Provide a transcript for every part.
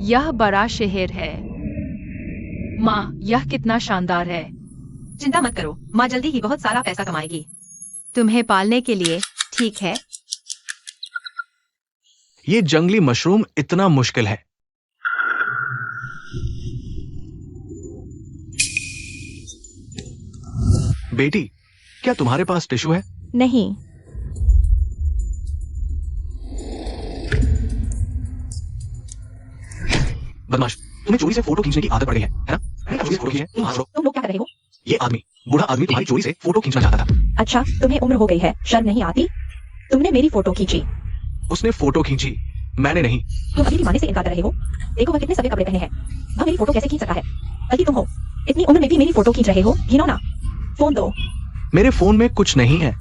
यह बड़ा शहर है। माँ, यह कितना शानदार है। चिंता मत करो, माँ जल्दी ही बहुत सारा पैसा कमाएगी। तुम्हें पालने के लिए, ठीक है। ये जंगली मशरूम इतना मुश्किल है। बेटी, क्या तुम्हारे पास टिश्यू है? नहीं। बदमाश, तुम्हें चोरी से फोटो खींचने की आदत पड़ गई है ना? मैंने चोरी से फोटो खींची है, तुम हाथ तुम लोग क्या कर रहे हो? ये आदमी, बूढ़ा आदमी तुम्हारी चोरी से फोटो खींचना चाहता था। अच्छा, तुम्हें उम्र हो गई है, शर्म नहीं आती? तुमने मेरी फोटो खींची। उसने फोटो खींची, मैंने नहीं। तुम अभी भी मानने से इनकार कर रहे हो? देखो वह कितने सफेद कपड़े पहने हैं। वह मेरी फोटो कैसे खींच सकता है? बल्कि तुम हो, इतनी उम्र में भी मेरी फोटो खींच रहे हो। घिनौना। फोन दो। मेरे फोन में कुछ नहीं है,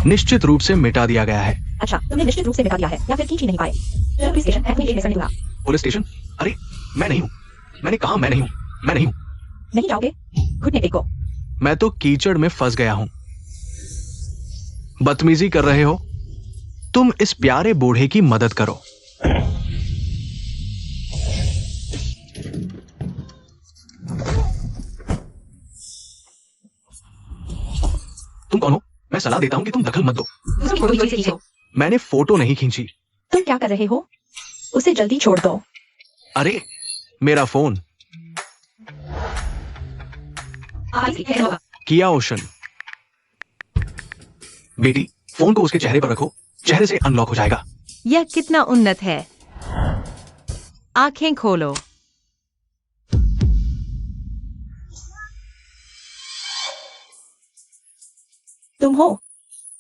निश्चित रूप से मिटा दिया गया है। अच्छा, तुमने निश्चित रूप से मिटा दिया है या फिर खींच ही नहीं पाए? चलो पुलिस स्टेशन, मैं तुम्हें दूंगा। Police station? अरे मैं नहीं हूँ, मैंने कहा मैं नहीं हूँ, मैं नहीं हूँ। नहीं जाओगे? घुटने टेको। मैं तो कीचड़ में फंस गया हूँ। बदतमीजी कर रहे हो? तुम इस प्यारे बूढ़े की मदद करो। तुम कौन हो? मैं सलाह देता हूँ कि तुम दखल मत दो। उसकी फोटो चोरी से खींचो। मैंने फोटो नहीं खींची। तुम क्या कर रहे हो? उसे जल्दी छोड़ दो। अरे मेरा फोन। किया ओशन। बेटी, फोन को उसके चेहरे पर रखो, चेहरे से अनलॉक हो जाएगा। यह कितना उन्नत है। आंखें खोलो। तुम हो?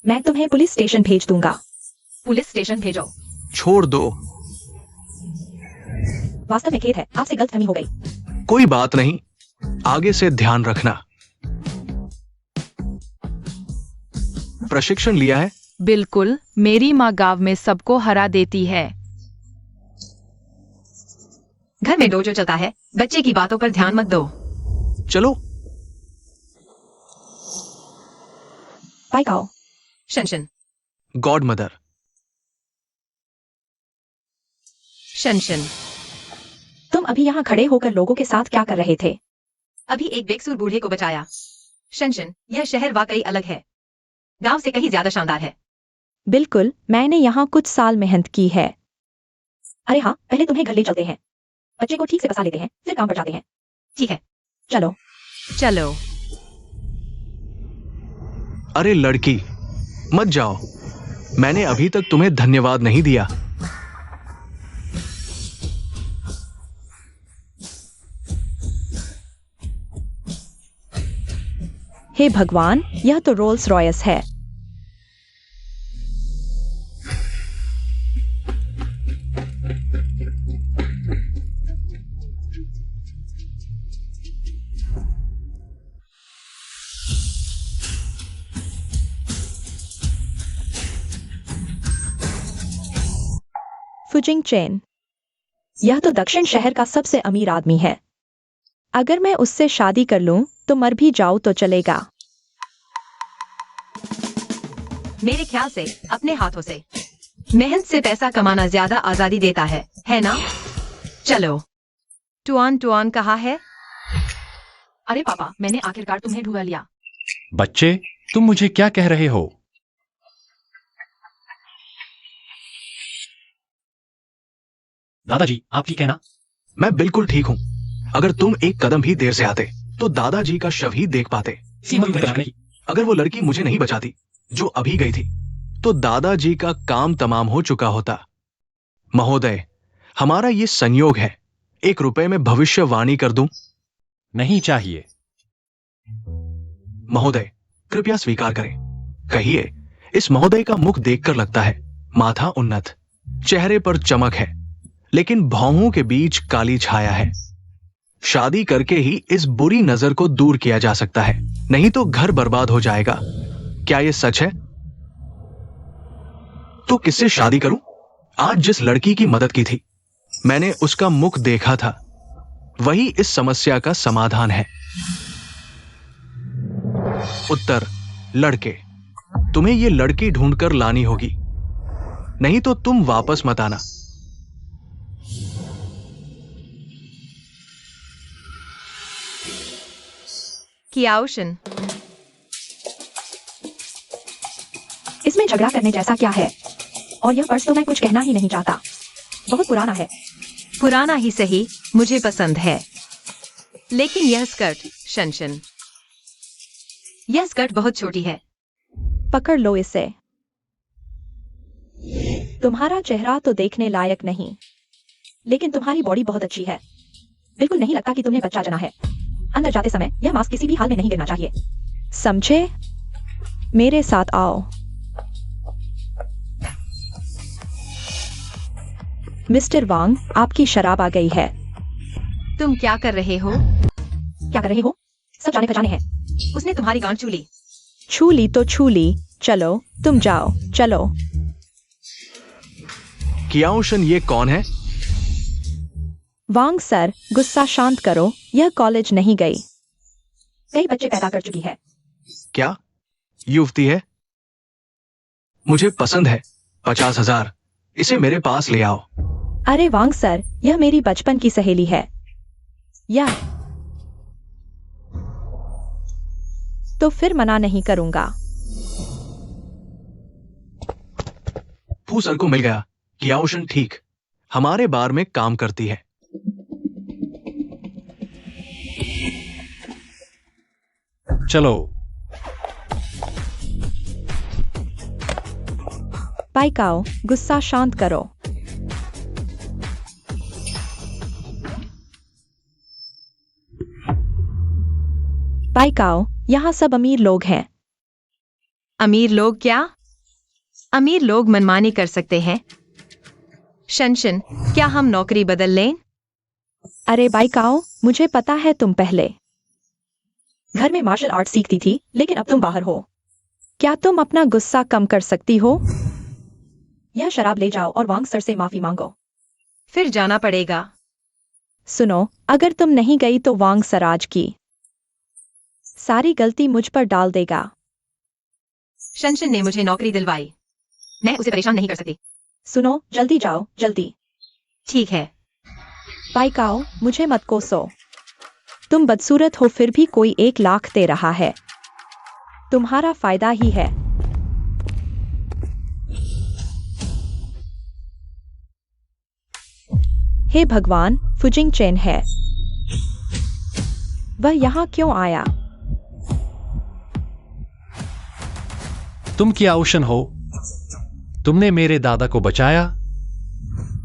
मैं तुम्हें पुलिस स्टेशन भेज दूंगा। पुलिस स्टेशन भेजो। छोड़ दो। वास्तव में खेद है, आपसे गलतफहमी हो गई। कोई बात नहीं, आगे से ध्यान रखना। प्रशिक्षण लिया है? बिल्कुल, मेरी माँ गांव में सबको हरा देती है। घर में डोजो चलता है, बच्चे की बातों पर ध्यान मत दो। चलो। पाइकाओ। शनशन। God mother. शनशन। तुम अभी यहाँ खड़े होकर लोगों के साथ क्या कर रहे थे? अभी एक बेकसूर बूढ़े को बचाया। शनशन, यह शहर वाकई अलग है, गांव से कहीं ज्यादा शानदार है। बिल्कुल, मैंने यहाँ कुछ साल मेहनत की है। अरे हाँ, पहले तुम्हें घर ले चलते हैं, बच्चे को ठीक से बसा लेते हैं, फिर काम पर जाते हैं। ठीक है, चलो। चलो। अरे लड़की, मत जाओ, मैंने अभी तक तुम्हें धन्यवाद नहीं दिया। हे भगवान, यह तो रोल्स रॉयस है। फुजिंग चेन, यह तो दक्षिण शहर का सबसे अमीर आदमी है। अगर मैं उससे शादी कर लूं तो मर भी जाऊं तो चलेगा। मेरे ख्याल से अपने हाथों से मेहनत से पैसा कमाना ज्यादा आजादी देता है ना? चलो। टुआन टुआन कहाँ है? अरे पापा, मैंने आखिरकार तुम्हें ढूंढ लिया। बच्चे, तुम मुझे क्या कह रहे हो? दादाजी, आप ठीक है ना? मैं बिल्कुल ठीक हूँ। अगर तुम एक कदम भी देर से आते तो दादाजी का शव ही देख पाते। अगर वो लड़की मुझे नहीं बचाती जो अभी गई थी तो दादाजी का काम तमाम हो चुका होता। महोदय, हमारा ये संयोग है, 1 रुपए में भविष्यवाणी कर दूं? नहीं चाहिए। महोदय, कृपया स्वीकार करें। कहिए। इस महोदय का मुख देखकर लगता है माथा उन्नत, चेहरे पर चमक है, लेकिन भौहों के बीच काली छाया है। शादी करके ही इस बुरी नजर को दूर किया जा सकता है, नहीं तो घर बर्बाद हो जाएगा। क्या यह सच है? तो किससे शादी करूं? आज जिस लड़की की मदद की थी, मैंने उसका मुख देखा था, वही इस समस्या का समाधान है। उत्तर: लड़के। तुम्हें ये लड़की ढूंढकर लानी होगी, नहीं तो तुम वापस मत आना। कियाओशन, इसमें झगड़ा करने जैसा क्या है? और यह पर्स तो मैं कुछ कहना ही नहीं चाहता, बहुत पुराना है। पुराना ही सही, मुझे पसंद है। लेकिन यह स्कर्ट, शनशन, यह स्कर्ट बहुत छोटी है। पकड़ लो इसे। तुम्हारा चेहरा तो देखने लायक नहीं, लेकिन तुम्हारी बॉडी बहुत अच्छी है। बिल्कुल नहीं लगता कि तुमने बच्चा जना है। अंदर जाते समय यह मास्क किसी भी हाल में नहीं गिरना चाहिए। समझे? मेरे साथ आओ। मिस्टर वांग, आपकी शराब आ गई है। तुम क्या कर रहे हो? क्या कर रहे हो? सब जाने पहचाने हैं। उसने तुम्हारी गांठ छू ली। छू ली तो छू ली, चलो तुम जाओ, चलो। कियाओशन ये कौन है? वांग सर, गुस्सा शांत करो, यह कॉलेज नहीं गई। कई बच्चे पैदा कर चुकी है। क्या युवती है? मुझे पसंद है। 50,000, इसे मेरे पास ले आओ। अरे वांग सर, यह मेरी बचपन की सहेली है। या तो फिर मना नहीं करूंगा। फू सर को मिल गया। कियाओशन ठीक हमारे बार में काम करती है। चलो। पाइकाओ, गुस्सा शांत करो। पाइकाओ, यहाँ सब अमीर लोग हैं। अमीर लोग क्या? अमीर लोग मनमानी कर सकते हैं। शनशन, क्या हम नौकरी बदल लें? अरे बाइकाओ, मुझे पता है तुम पहले घर में मार्शल आर्ट सीखती थी, लेकिन अब तुम बाहर हो। क्या तुम अपना गुस्सा कम कर सकती हो? यह शराब ले जाओ और वांग सर से माफी मांगो। फिर जाना पड़ेगा। सुनो, अगर तुम नहीं गई तो वांग सराज की सारी गलती मुझ पर डाल देगा। शनशन ने मुझे नौकरी दिलवाई, मैं उसे परेशान नहीं कर सकती। सुनो, जल्दी जाओ, जल्दी। ठीक है। पाइकाओ, मुझे मत कोसो। तुम बदसूरत हो, फिर भी कोई 1 लाख दे रहा है। तुम्हारा फायदा ही है। हे भगवान, फुजिंग चेन है। वह यहाँ क्यों आया? तुम कियाओशन हो? तुमने मेरे दादा को बचाया?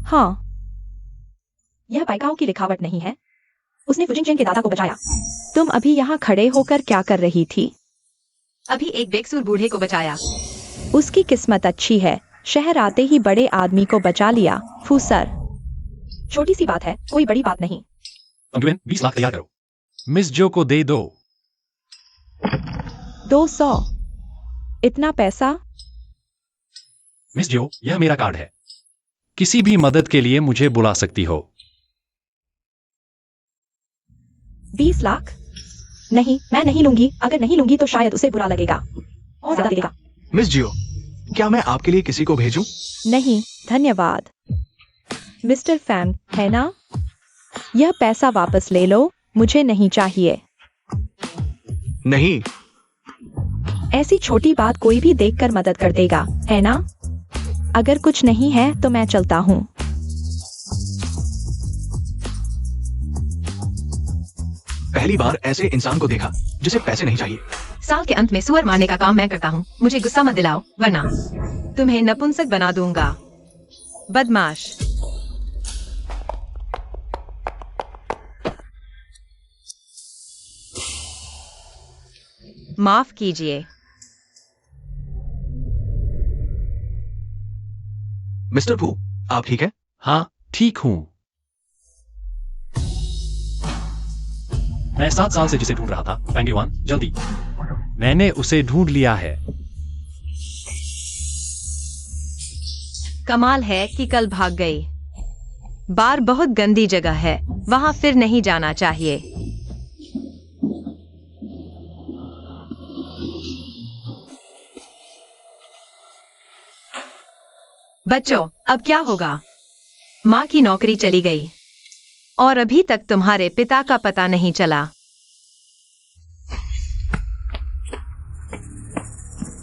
हाँ। यह पाइकाओ की लिखावट नहीं है। उसने फुजिंग चेन के दादा को बचाया। तुम अभी यहाँ खड़े होकर क्या कर रही थी? अभी एक बेकसूर बूढ़े को बचाया। उसकी किस्मत अच्छी है, शहर आते ही बड़े आदमी को बचा लिया। फूसर, छोटी सी बात है, कोई बड़ी बात नहीं। 20 लाख तैयार करो। मिस जो को दे दो। 200? इतना पैसा? मिस जो, यह मेरा कार्ड है। किसी भी मदद के लिए मुझे बुला सकती हो। 20 लाख? नहीं, मैं नहीं लूंगी। अगर नहीं लूंगी तो शायद उसे बुरा लगेगा और ज्यादा देगा। मिस जियो, क्या मैं आपके लिए किसी को भेजूं? नहीं, धन्यवाद। मिस्टर फैंग, है ना? यह पैसा वापस ले लो, मुझे नहीं चाहिए। नहीं। ऐसी छोटी बात कोई भी देखकर मदद कर देगा, है ना? अगर कुछ नहीं है तो मैं चलता हूँ। पहली बार ऐसे इंसान को देखा जिसे पैसे नहीं चाहिए। साल के अंत में सुअर मारने का काम मैं करता हूँ। मुझे गुस्सा मत दिलाओ, वरना तुम्हें नपुंसक बना दूंगा। बदमाश। माफ कीजिए। मिस्टर भू, आप ठीक है? हाँ, ठीक हूं। मैं 7 साल से जिसे ढूंढ रहा था। पेंगुइन, जल्दी। मैंने उसे ढूंढ लिया है। कमाल है कि कल भाग गई। बार बहुत गंदी जगह है, वहां फिर नहीं जाना चाहिए। बच्चों, अब क्या होगा? माँ की नौकरी चली गई और अभी तक तुम्हारे पिता का पता नहीं चला।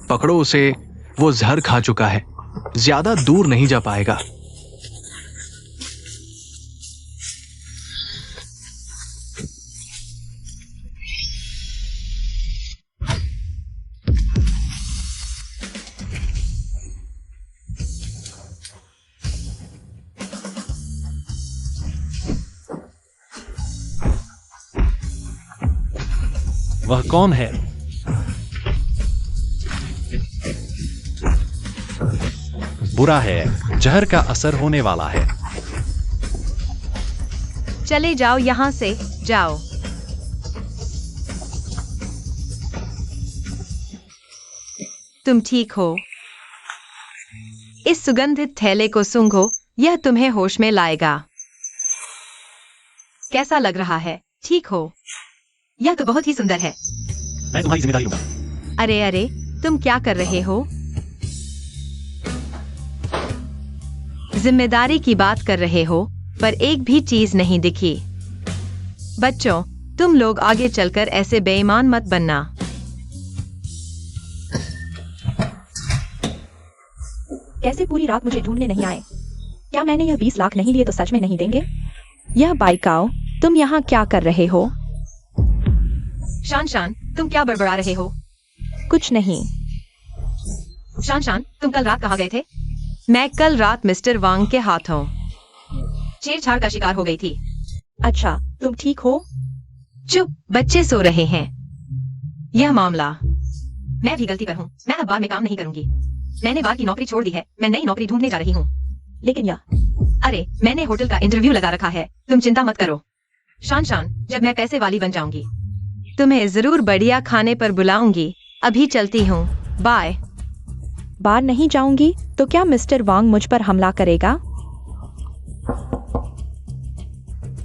पकड़ो उसे, वो जहर खा चुका है, ज्यादा दूर नहीं जा पाएगा। वह कौन है? बुरा है, जहर का असर होने वाला है। चले जाओ यहाँ से, जाओ। तुम ठीक हो? इस सुगंधित थैले को सूंघो, यह तुम्हें होश में लाएगा। कैसा लग रहा है? ठीक हो? यह तो बहुत ही सुंदर है। मैं तुम्हारी जिम्मेदारी लूंगा। अरे अरे, तुम क्या कर रहे हो? जिम्मेदारी की बात कर रहे हो, पर एक भी चीज नहीं दिखी। बच्चों, तुम लोग आगे चलकर ऐसे बेईमान मत बनना। कैसे पूरी रात मुझे ढूंढने नहीं आए? क्या मैंने यह 20 लाख नहीं लिए तो सच में नहीं देंगे? यह बाइकाओ, तुम यहाँ क्या कर रहे हो? शान, तुम क्या बड़बड़ा रहे हो? कुछ नहीं। शान, तुम कल रात कहाँ गए थे? मैं कल रात मिस्टर वांग के हाथों छेड़छाड़ का शिकार हो गई थी। अच्छा, तुम ठीक हो? चुप, बच्चे सो रहे हैं। यह मामला मैं भी गलती पर हूँ। मैं अब बार में काम नहीं करूंगी। मैंने बार की नौकरी छोड़ दी है। मैं नई नौकरी ढूंढने जा रही हूँ। लेकिन यह अरे, मैंने होटल का इंटरव्यू लगा रखा है। तुम चिंता मत करो। शान, जब मैं पैसे वाली बन जाऊंगी तुम्हें जरूर बढ़िया खाने पर बुलाऊंगी। अभी चलती हूँ, बाय। बाहर नहीं जाऊंगी तो क्या मिस्टर वांग मुझ पर हमला करेगा?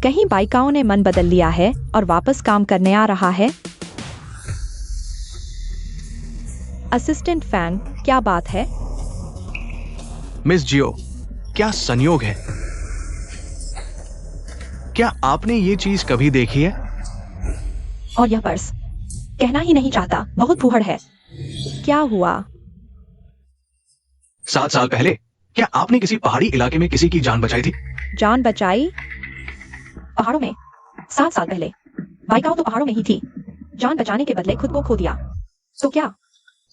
कहीं बाइकाओं ने मन बदल लिया है और वापस काम करने आ रहा है? असिस्टेंट फैंग, क्या बात है? मिस जियो, क्या संयोग है? क्या आपने ये चीज कभी देखी है? और यह पर्स? कहना ही नहीं चाहता, बहुत फूहड़ है। क्या हुआ? 7 साल पहले क्या आपने किसी पहाड़ी इलाके में किसी की जान बचाई थी? जान बचाई? पहाड़ों में? 7 साल पहले बाइकाओ तो पहाड़ों में ही थी। जान बचाने के बदले खुद को खो दिया। तो क्या?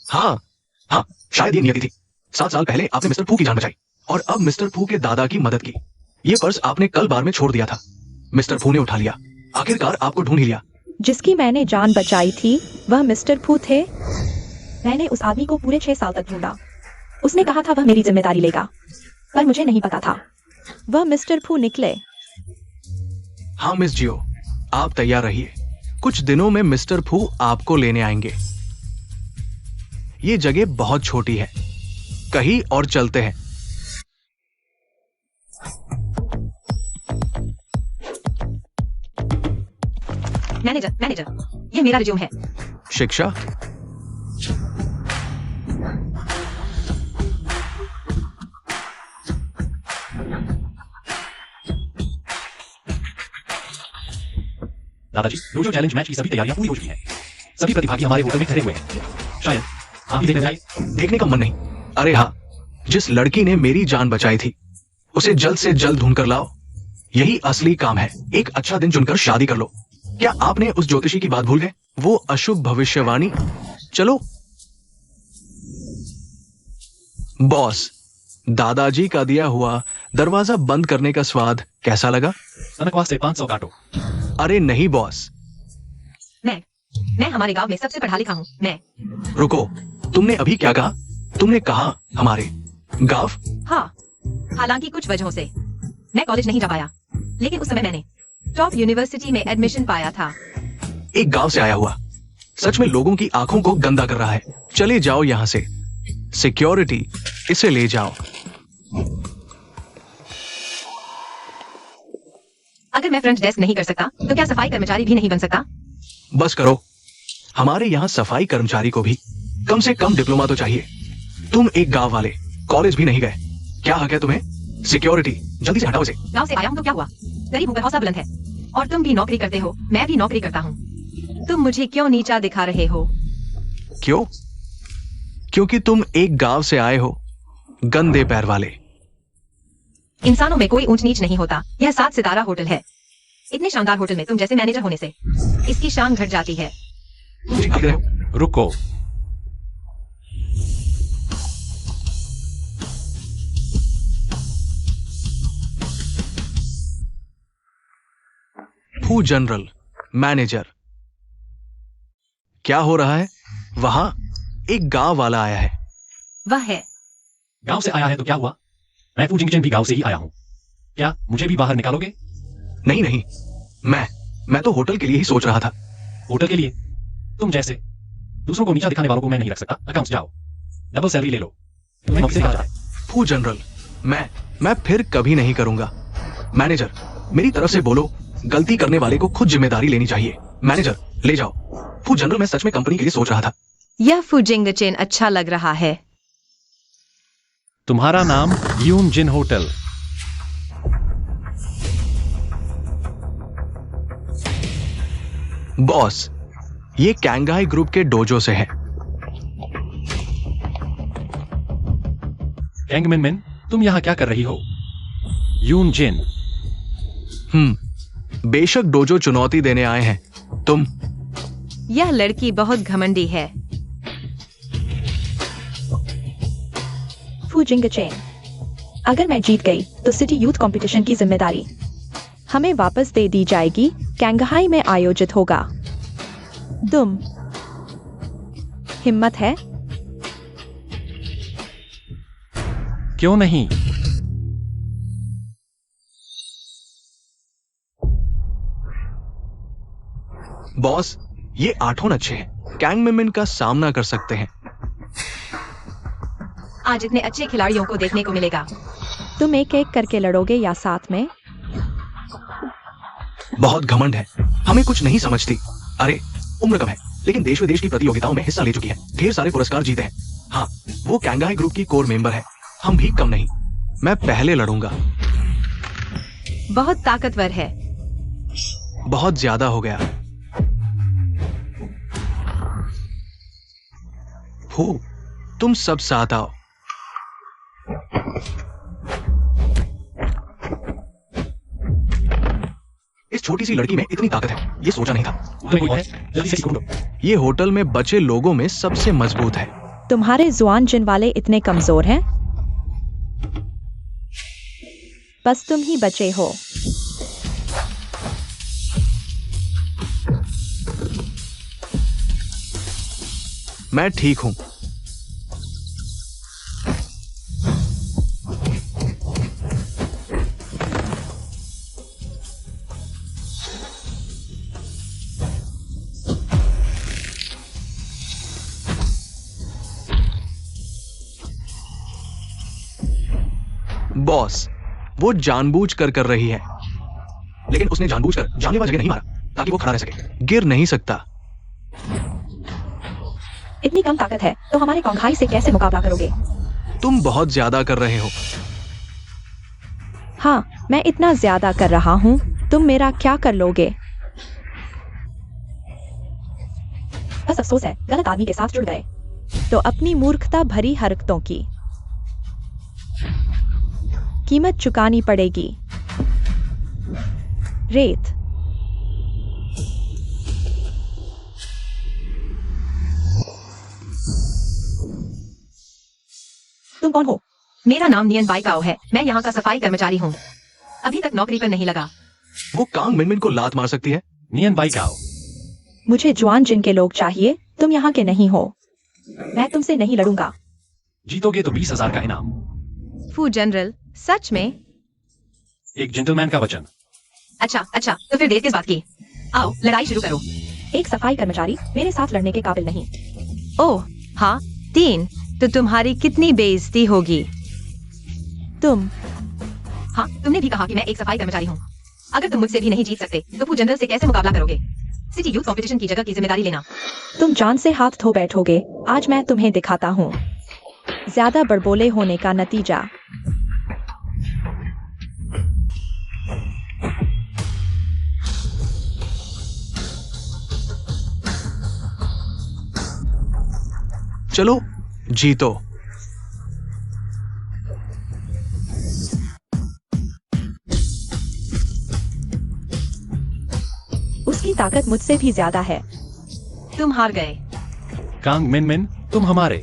हाँ, शायद ये नियति थी। 7 साल पहले आपने मिस्टर फू की जान बचाई और अब मिस्टर फू के दादा की मदद की। ये पर्स आपने कल बार में छोड़ दिया था। मिस्टर फू ने उठा लिया। आखिरकार आपको ढूंढ ही लिया। जिसकी मैंने जान बचाई थी वह मिस्टर फू थे? मैंने उस आदमी को पूरे 6 साल तक ढूंढा। उसने कहा था वह मेरी जिम्मेदारी लेगा, पर मुझे नहीं पता था वह मिस्टर फू निकले। हाँ मिस जियो, आप तैयार रहिए। कुछ दिनों में मिस्टर फू आपको लेने आएंगे। ये जगह बहुत छोटी है, कहीं और चलते हैं। मैनेजर, ये मेरा रिज्यूम है। शिक्षा? दादाजी, डोजो चैलेंज मैच की सभी तैयारियां पूरी हो चुकी हैं। सभी प्रतिभागी हमारे होटल में ठहरे हुए हैं। शायद आप भी देखने जाए। देखने का मन नहीं। अरे हाँ, जिस लड़की ने मेरी जान बचाई थी उसे जल्द से जल्द ढूंढ कर लाओ। यही असली काम है। एक अच्छा दिन चुनकर शादी कर लो। क्या आपने उस ज्योतिषी की बात भूल गए? वो अशुभ भविष्यवाणी। चलो बॉस, दादाजी का दिया हुआ दरवाजा बंद करने का स्वाद कैसा लगा? तनख्वाह से 500 काटो। अरे नहीं बॉस। मैं हमारे गांव में सबसे पढ़ा लिखा हूँ। मैं रुको, तुमने अभी क्या कहा? तुमने कहा हमारे गांव? हाँ, हालांकि कुछ वजहों से मैं कॉलेज नहीं जा पाया, लेकिन उस समय मैंने टॉप यूनिवर्सिटी में एडमिशन पाया था। एक गांव से आया हुआ सच में लोगों की आंखों को गंदा कर रहा है। चले जाओ यहां से। सिक्योरिटी, इसे ले जाओ। अगर मैं फ्रंट डेस्क नहीं कर सकता तो क्या सफाई कर्मचारी भी नहीं बन सकता? बस करो। हमारे यहाँ सफाई कर्मचारी को भी कम से कम डिप्लोमा तो चाहिए। तुम एक गांव वाले, कॉलेज भी नहीं गए। क्या हक है तुम्हें? सिक्योरिटी, जल्दी से हटाओ इसे। गांव से आया हूँ तो क्या हुआ? गरीब हूँ पर हौसला बुलंद है। और तुम भी नौकरी करते हो, मैं भी नौकरी करता हूँ। तुम मुझे क्यों नीचा दिखा रहे हो? क्यों? क्योंकि तुम एक गांव से आए हो, गंदे पैर वाले। इंसानों में कोई ऊंच नीच नहीं होता। यह 7 सितारा होटल है। इतने शानदार होटल में तुम जैसे मैनेजर होने से इसकी शान घट जाती है। रुको। फू जनरल मैनेजर, क्या हो रहा है? वहां एक गांव वाला आया है। वह है। गांव से आया है तो क्या हुआ? मैं फू जिंगचेन भी गांव से ही आया हूं। क्या मुझे भी बाहर निकालोगे? नहीं नहीं, मैं तो होटल के लिए ही सोच रहा था। होटल के लिए? तुम जैसे दूसरों को नीचा दिखाने वालों को मैं नहीं रख सकता। अकाउंट्स जाओ, डबल सैलरी ले लो। तुम्हें नौकरी से निकाला जाए। फू जनरल, मैं फिर कभी नहीं करूंगा। मैनेजर, मेरी तरफ से बोलो, गलती करने वाले को खुद जिम्मेदारी लेनी चाहिए। मैनेजर, ले जाओ। फू जनरल, मैं सच में कंपनी के लिए सोच रहा था। यह फुजिंगचेन अच्छा लग रहा है। तुम्हारा नाम यून जिन होटल। बॉस, ये कैंगाई ग्रुप के डोजो से है। कैंगमिन, तुम यहाँ क्या कर रही हो? यून जिन। बेशक डोजो चुनौती देने आए हैं। तुम? यह लड़की बहुत घमंडी है। फू जिंगचेन, अगर मैं जीत गई तो सिटी यूथ कंपटीशन की जिम्मेदारी हमें वापस दे दी जाएगी। कैंगहाई में आयोजित होगा। तुम हिम्मत है? क्यों नहीं? बॉस, ये 8 अच्छे हैं, कैंगमिन का सामना कर सकते हैं। आज इतने अच्छे खिलाड़ियों को देखने को मिलेगा। तुम एक एक करके लड़ोगे या साथ में? बहुत घमंड है, हमें कुछ नहीं समझती। अरे, उम्र कम है, लेकिन देश विदेश की प्रतियोगिताओं में हिस्सा ले चुकी है, ढेर सारे पुरस्कार जीते हैं। हाँ, वो कैंगाई ग्रुप की कोर मेंबर है। हम भी कम नहीं। मैं पहले लड़ूंगा। बहुत ताकतवर है। बहुत ज्यादा हो गया। फू, तुम सब साथ आओ। इस छोटी सी लड़की में इतनी ताकत है, ये सोचा नहीं था। तुम्हें कोई है? जल्दी से ढूंढो। ये होटल में बचे लोगों में सबसे मजबूत है। तुम्हारे जुआन जिन वाले इतने कमजोर हैं? बस तुम ही बचे हो। मैं ठीक हूं। बॉस, वो जानबूझकर कर रही है। लेकिन उसने जानबूझकर जानलेवा जगह नहीं मारा ताकि वो खड़ा रह सके। गिर नहीं सकता। इतनी कम ताकत है तो हमारे कोंघाई से कैसे मुकाबला करोगे? तुम बहुत ज्यादा कर रहे हो। हाँ, मैं इतना ज्यादा कर रहा हूँ। तुम मेरा क्या कर लोगे? बस अफसोस है, गलत आदमी के साथ जुड़ गए। तो अपनी मूर्खता भरी हरकतों की कीमत चुकानी पड़ेगी। रेत। तुम कौन हो? मेरा नाम नियन बाइकाओ है। मैं यहाँ का सफाई कर्मचारी हूँ। अभी तक नौकरी पर नहीं लगा। वो कांग मिनमिन को लात मार सकती है। नियन बाई आओ। मुझे जुआन जिन के लोग चाहिए, तुम यहाँ के नहीं हो। मैं तुमसे नहीं लड़ूंगा। जीतोगे तो 20,000 का इनाम। फू जनरल, सच में? एक जेंटलमैन का वचन। अच्छा, तो फिर देर किस बात की? आओ, लड़ाई शुरू करो। एक सफाई कर्मचारी मेरे साथ लड़ने के काबिल नहीं। ओह हाँ, 3। तो तुम्हारी कितनी बेइज्जती होगी? तुम हाँ, तुमने भी कहा कि मैं एक सफाई कर्मचारी हूँ। अगर तुम मुझसे भी नहीं जीत सकते तो फू जनरल से कैसे मुकाबला करोगे? सिटी यूथ कंपटीशन की जगह की जिम्मेदारी लेना। तुम जान से हाथ धो बैठोगे। आज मैं तुम्हें दिखाता हूँ ज्यादा बड़बोले होने का नतीजा। चलो जीतो। उसकी ताकत मुझसे भी ज्यादा है। तुम हार गए। कांग मिन मिन, तुम हमारे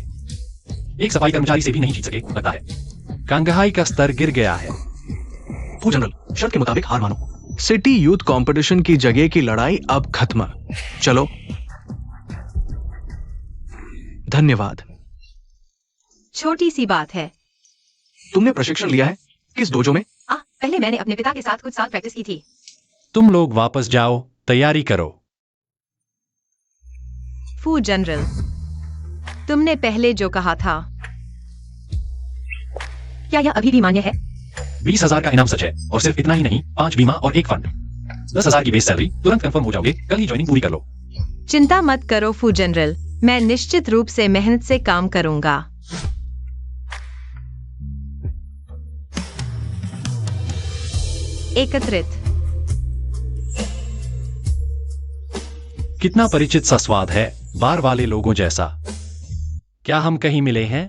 एक सफाई कर्मचारी से भी नहीं जीत सके लगता है। कांगहाई का स्तर गिर गया है। फू जनरल, शर्त के मुताबिक हार मानो। सिटी यूथ कंपटीशन की जगह की लड़ाई अब खत्म। चलो। धन्यवाद। छोटी सी बात है। तुमने प्रशिक्षण लिया है? किस डोजो में? पहले मैंने अपने पिता के साथ कुछ साल प्रैक्टिस की थी। तुम लोग वापस जाओ, तैयारी करो। फू जनरल, तुमने पहले जो कहा था, क्या यह अभी भी मान्य है? 20,000 का इनाम सच है, और सिर्फ इतना ही नहीं, 5 बीमा और 1 फंड। 10,000 की बेस सैलरी। तुरंत कंफर्म हो जाओगे, कल ही ज्वाइनिंग पूरी कर लो। चिंता मत करो फू जनरल, मैं निश्चित रूप से मेहनत से काम करूंगा। एकत्रित। कितना परिचित सा स्वाद है, बार वाले लोगों जैसा। क्या हम कहीं मिले हैं?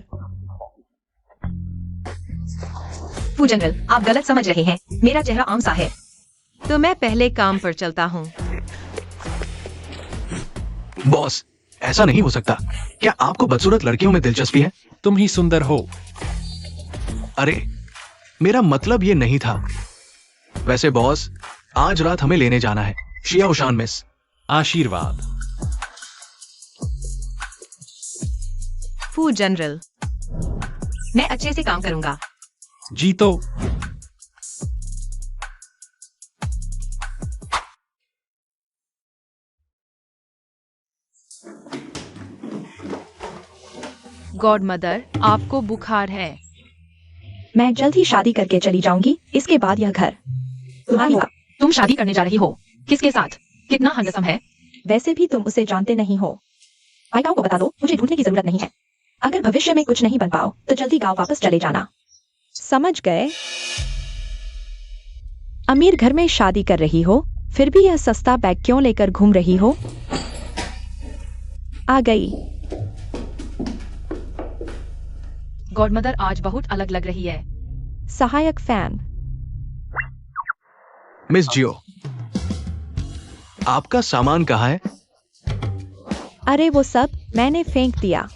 फू जनरल, आप गलत समझ रहे हैं। मेरा चेहरा आम सा है। तो मैं पहले काम पर चलता हूँ। बॉस, ऐसा नहीं हो सकता। क्या आपको बदसूरत लड़कियों में दिलचस्पी है? तुम ही सुंदर हो। अरे, मेरा मतलब ये नहीं था। वैसे बॉस, आज रात हमें लेने जाना है। शिया उशान मिस। आशीर्वाद। फू जनरल, मैं अच्छे से काम करूंगा। जीतो। गॉड मदर, आपको बुखार है। मैं जल्द ही शादी करके चली जाऊंगी। इसके बाद यह घर तुम्हारी होगा। तुम शादी करने जा रही हो? किसके साथ? कितना हैंडसम है। वैसे भी तुम उसे जानते नहीं हो। पाइकाओ को बता दो, मुझे ढूंढने की जरूरत नहीं है। अगर भविष्य में कुछ नहीं बन पाओ तो जल्दी गांव वापस चले जाना। समझ गए? अमीर घर में शादी कर रही हो, फिर भी यह सस्ता बैग क्यों लेकर घूम रही हो? आ गई। गॉड मदर आज बहुत अलग लग रही है। सहायक फैन। मिस जियो, आपका सामान कहाँ है? अरे वो सब मैंने फेंक दिया।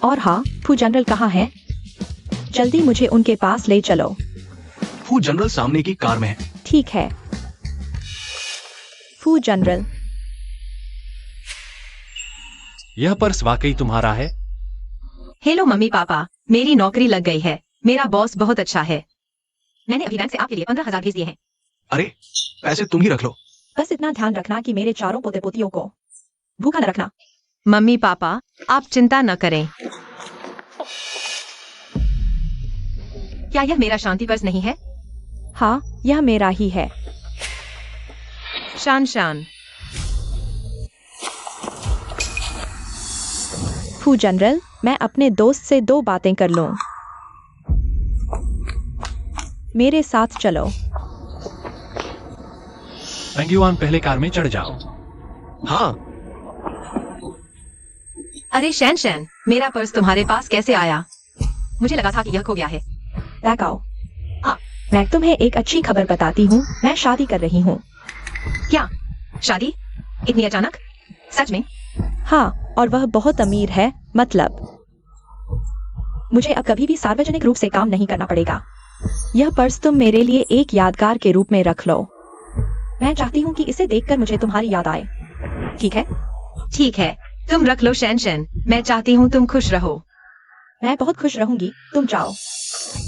और हाँ, फू जनरल कहाँ है? जल्दी मुझे उनके पास ले चलो। फू जनरल सामने की कार में है। ठीक है। फू जनरल, यह पर्स वाकई तुम्हारा है? हेलो मम्मी पापा, मेरी नौकरी लग गई है। मेरा बॉस बहुत अच्छा है। मैंने अभी बैंक से आपके लिए 15,000 भेज दिए हैं। अरे, पैसे तुम ही रख लो। बस इतना ध्यान रखना कि मेरे चारों पोते पोतियों को भूखा न रखना। मम्मी पापा, आप चिंता न करें। क्या यह मेरा शांति पर्स नहीं है? हाँ, यह मेरा ही है। शान शान। फू जनरल, मैं अपने दोस्त से 2 बातें कर लूं। मेरे साथ चलो। पेंगुआन, पहले कार में चढ़ जाओ। हाँ, अरे शैन शैन, मेरा पर्स तुम्हारे पास कैसे आया? मुझे लगा था कि यह खो गया है। बैक आओ। मैं तुम्हें एक अच्छी खबर बताती हूँ। मैं शादी कर रही हूँ। क्या? शादी? इतनी अचानक? सच में? हाँ, और वह बहुत अमीर है। मतलब मुझे अब कभी भी सार्वजनिक रूप से काम नहीं करना पड़ेगा। यह पर्स तुम मेरे लिए एक यादगार के रूप में रख लो। मैं चाहती हूँ कि इसे देखकर मुझे तुम्हारी याद आए। ठीक है? ठीक है, तुम रख लो शैन शैन। मैं चाहती हूँ तुम खुश रहो। मैं बहुत खुश रहूंगी। तुम जाओ।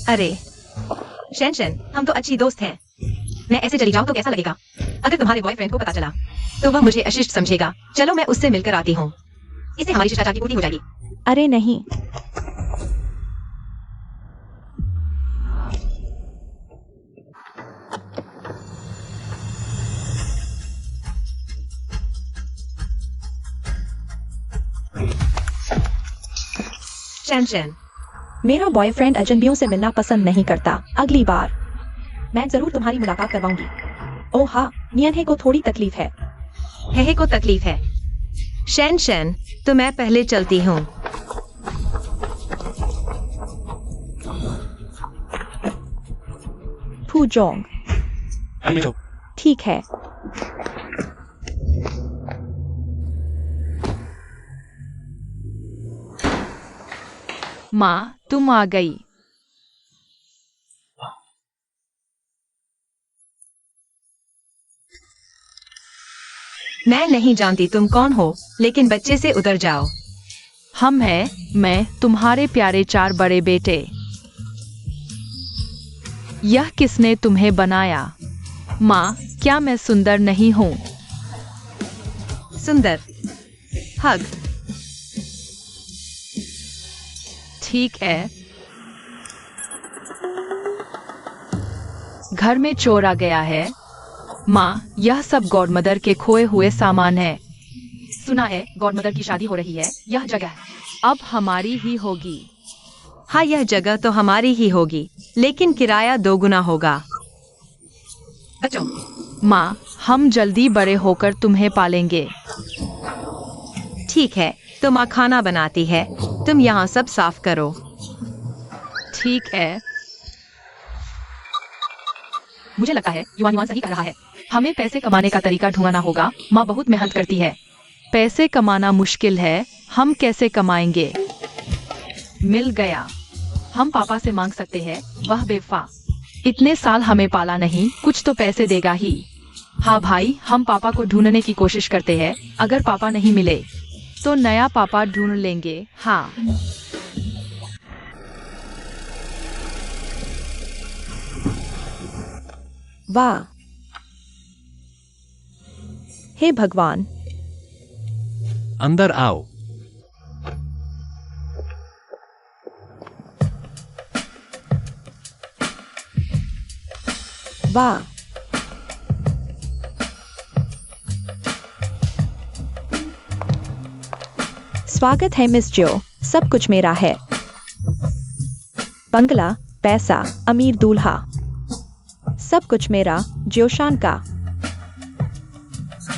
अरे शैन शैन, हम तो अच्छी दोस्त हैं। मैं ऐसे चली जाऊँ तो कैसा लगेगा? अगर तुम्हारे बॉयफ्रेंड को पता चला तो वह मुझे अशिष्ट समझेगा। चलो मैं उससे मिलकर आती हूँ। इससे हमारी शिष्टाचार की पूर्ति हो जाएगी। अरे नहीं। शैन शैन, मेरा बॉयफ्रेंड अजनबियों से मिलना पसंद नहीं करता। अगली बार मैं जरूर तुम्हारी मुलाकात करवाऊंगी। ओह हाँ, नियन को थोड़ी तकलीफ है। हेहे को तकलीफ है। शैन शैन, तो मैं पहले चलती हूँ। फूजोंग, गाड़ी में जाओ। ठीक है। माँ, तुम आ गई। मैं नहीं जानती तुम कौन हो, लेकिन बच्चे से उतर जाओ। हम हैं, मैं, तुम्हारे प्यारे 4 बड़े बेटे। यह किसने तुम्हें बनाया? माँ, क्या मैं सुंदर नहीं हूँ? सुंदर। हग। ठीक है। घर में चोर आ गया है। माँ, यह सब गॉडमदर के खोए हुए सामान है। सुना है गॉडमदर की शादी हो रही है। यह जगह अब हमारी ही होगी। हाँ, यह जगह तो हमारी ही होगी, लेकिन किराया 2 गुना होगा। बच्चों, माँ, हम जल्दी बड़े होकर तुम्हें पालेंगे। ठीक है, तो माँ खाना बनाती है, तुम यहाँ सब साफ करो। ठीक है। मुझे लगता है युवान सही कर रहा है। हमें पैसे कमाने का तरीका ढूंढना होगा। माँ बहुत मेहनत करती है। पैसे कमाना मुश्किल है, हम कैसे कमाएंगे? मिल गया। हम पापा से मांग सकते हैं। वह बेवफा, इतने साल हमें पाला नहीं, कुछ तो पैसे देगा ही। हाँ भाई, हम पापा को ढूंढने की कोशिश करते हैं। अगर पापा नहीं मिले तो नया पापा ढूंढ लेंगे। हाँ। वाह, हे भगवान। अंदर आओ। वाह, स्वागत है मिस जो। सब कुछ मेरा है। बंगला, पैसा, अमीर दूल्हा, सब कुछ मेरा, ज्योशान का।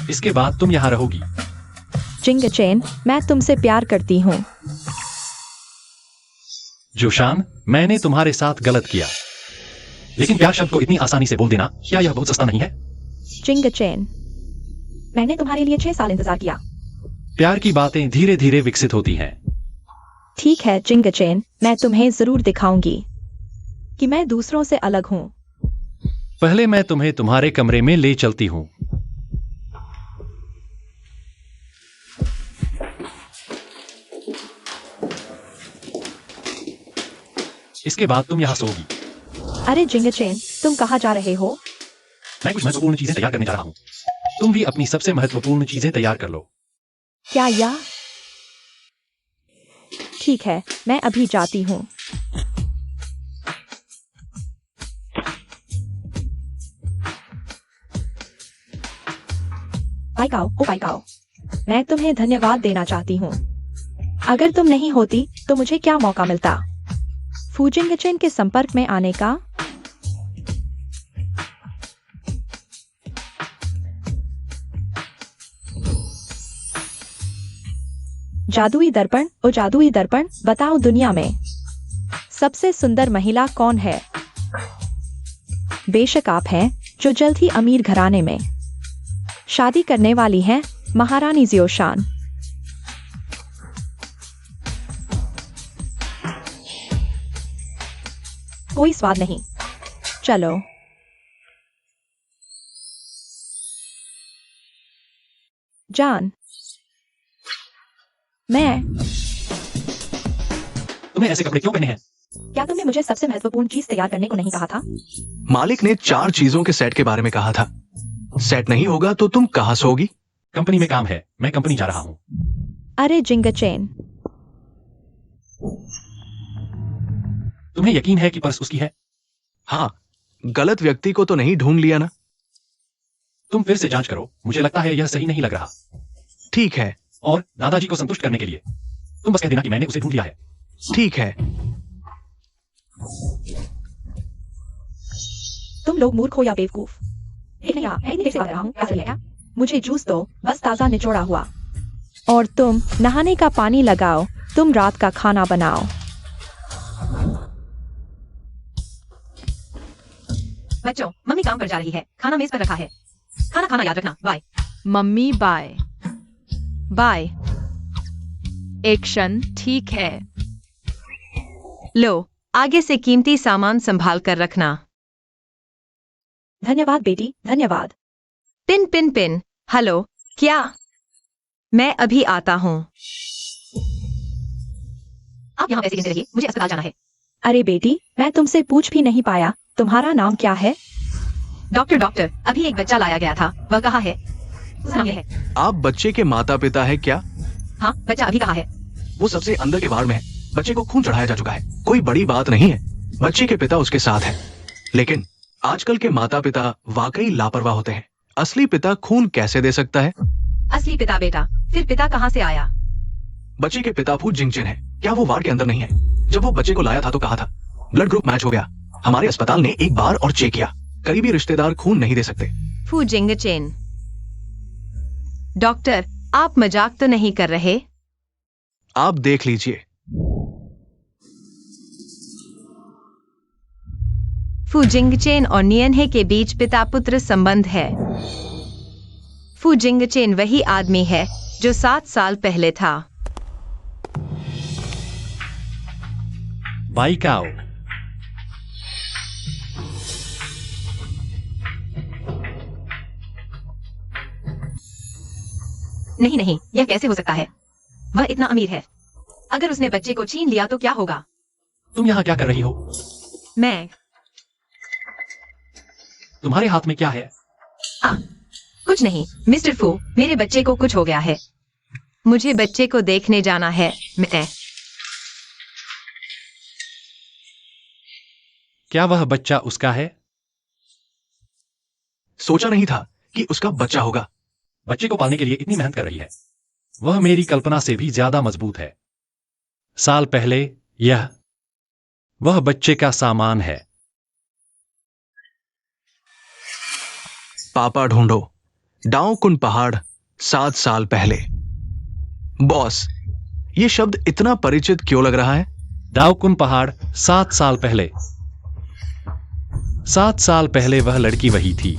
इसके बाद तुम यहाँ रहोगी। जिंगचैन, मैं तुमसे प्यार करती हूँ। जोशान, मैंने तुम्हारे साथ गलत किया, लेकिन प्यार शब्द को इतनी आसानी से बोल देना, क्या यह बहुत सस्ता नहीं है? जिंगचैन, मैंने तुम्हारे लिए 6 साल इंतजार किया। प्यार की बातें धीरे धीरे विकसित होती हैं। ठीक है जिंगचैन, मैं तुम्हें जरूर दिखाऊंगी कि मैं दूसरों से अलग हूँ। पहले मैं तुम्हें तुम्हारे कमरे में ले चलती हूँ। इसके बाद तुम यहाँ सोओगी। अरे जिंगचैन, तुम कहाँ जा रहे हो? मैं कुछ महत्वपूर्ण चीजें तैयार करने जा रहा हूँ। तुम भी अपनी सबसे महत्वपूर्ण चीजें तैयार कर लो। क्या यह? ठीक है, मैं अभी जाती हूँ। पाइकाओ, ओ पाइकाओ, मैं तुम्हें धन्यवाद देना चाहती हूँ। अगर तुम नहीं होती तो मुझे क्या मौका मिलता फूजिंगचेन के संपर्क में आने का? जादुई दर्पण, ओ जादुई दर्पण, बताओ दुनिया में सबसे सुंदर महिला कौन है? बेशक आप हैं, जो जल्द ही अमीर घराने में शादी करने वाली हैं, महारानी जियोशान। कोई स्वाद नहीं। चलो। जान, मैं। तुम्हें ऐसे कपड़े क्यों पहने हैं? क्या तुमने मुझे सबसे महत्वपूर्ण चीज तैयार करने को नहीं कहा था? मालिक ने 4 चीजों के सेट के बारे में कहा था। सेट नहीं होगा तो तुम कहां सोगी? कंपनी में काम है, मैं कंपनी जा रहा हूँ। अरे जिंगचेन, तुम्हें यकीन है कि पर्स उसकी है? हाँ, गलत व्यक्ति को तो नहीं ढूंढ लिया ना? तुम फिर से जांच करो, मुझे लगता है यह सही नहीं लग रहा। ठीक है। और दादाजी को संतुष्ट करने के लिए तुम बस कह देना कि मैंने उसे ढूंढ लिया है। ठीक है। तुम लोग मूर्ख हो या बेवकूफ? एक नहीं, मैं इतनी देर से बात कर रहा हूँ, क्या सही है क्या? मुझे जूस दो, बस ताजा निचोड़ा हुआ। और तुम नहाने का पानी लगाओ, तुम रात का खाना बनाओ। बच्चों, मम्मी काम पर जा रही है, खाना मेज पर रखा है। खाना खाना याद रखना। Bye. Mummy bye. Bye. Action ठीक है। लो, आगे से कीमती सामान संभाल कर रखना। धन्यवाद बेटी, धन्यवाद। Pin pin pin. हेलो, क्या? मैं अभी आता हूँ। आप यहाँ पैसे गिनते रहिए, मुझे अस्पताल जाना है। अरे बेटी, मैं तुमसे पूछ भी नहीं पाया, तुम्हारा नाम क्या है? डॉक्टर डॉक्टर, अभी एक बच्चा लाया गया था, वह कहाँ है? उसका नाम यह है। आप बच्चे के माता पिता है क्या? हाँ, बच्चा अभी कहाँ है? वो सबसे अंदर के वार्ड में है। बच्चे को खून चढ़ाया जा चुका है, कोई बड़ी बात नहीं है। बच्चे के पिता उसके साथ है। लेकिन आजकल के माता पिता वाकई लापरवाह होते हैं। असली पिता खून कैसे दे सकता है? असली पिता बेटा, फिर पिता कहाँ से आया? बच्चे के पिता फू जिंगचिन है। क्या वो वार्ड के अंदर नहीं है? जब वो बच्चे को लाया था तो कहा था ब्लड ग्रुप मैच हो गया। हमारे अस्पताल ने एक बार और चेक किया, करीबी रिश्तेदार खून नहीं दे सकते। फू जिंगचेन। डॉक्टर, आप मजाक तो नहीं कर रहे? आप देख लीजिए। फू जिंगचेन और नियनहे के बीच पिता पुत्र संबंध है। फू जिंगचेन वही आदमी है जो 7 साल पहले था। बाइकाओ। नहीं नहीं, यह कैसे हो सकता है? वह इतना अमीर है। अगर उसने बच्चे को छीन लिया तो क्या होगा? तुम यहाँ क्या कर रही हो? मैं तुम्हारे हाथ में क्या है? कुछ नहीं मिस्टर फू, मेरे बच्चे को कुछ हो गया है। मुझे बच्चे को देखने जाना है। मैं क्या वह बच्चा उसका है? सोचा नहीं था कि उसका बच्चा होगा। बच्चे को पालने के लिए इतनी मेहनत कर रही है। वह मेरी कल्पना से भी ज्यादा मजबूत है। साल पहले यह वह बच्चे का सामान है। पापा ढूंढो। डाउ कुन पहाड़ 7 साल पहले। बॉस, ये शब्द इतना परिचित क्यों लग रहा है? डाउकुन पहाड़ 7 साल पहले। 7 साल पहले वह लड़की वही थी।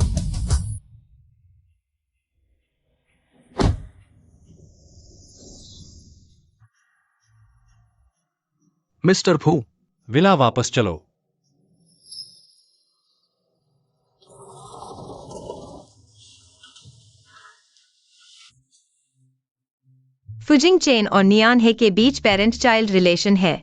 मिस्टर फू, विला वापस चलो। फुजिंग चेन और नियानहे के बीच पेरेंट चाइल्ड रिलेशन है।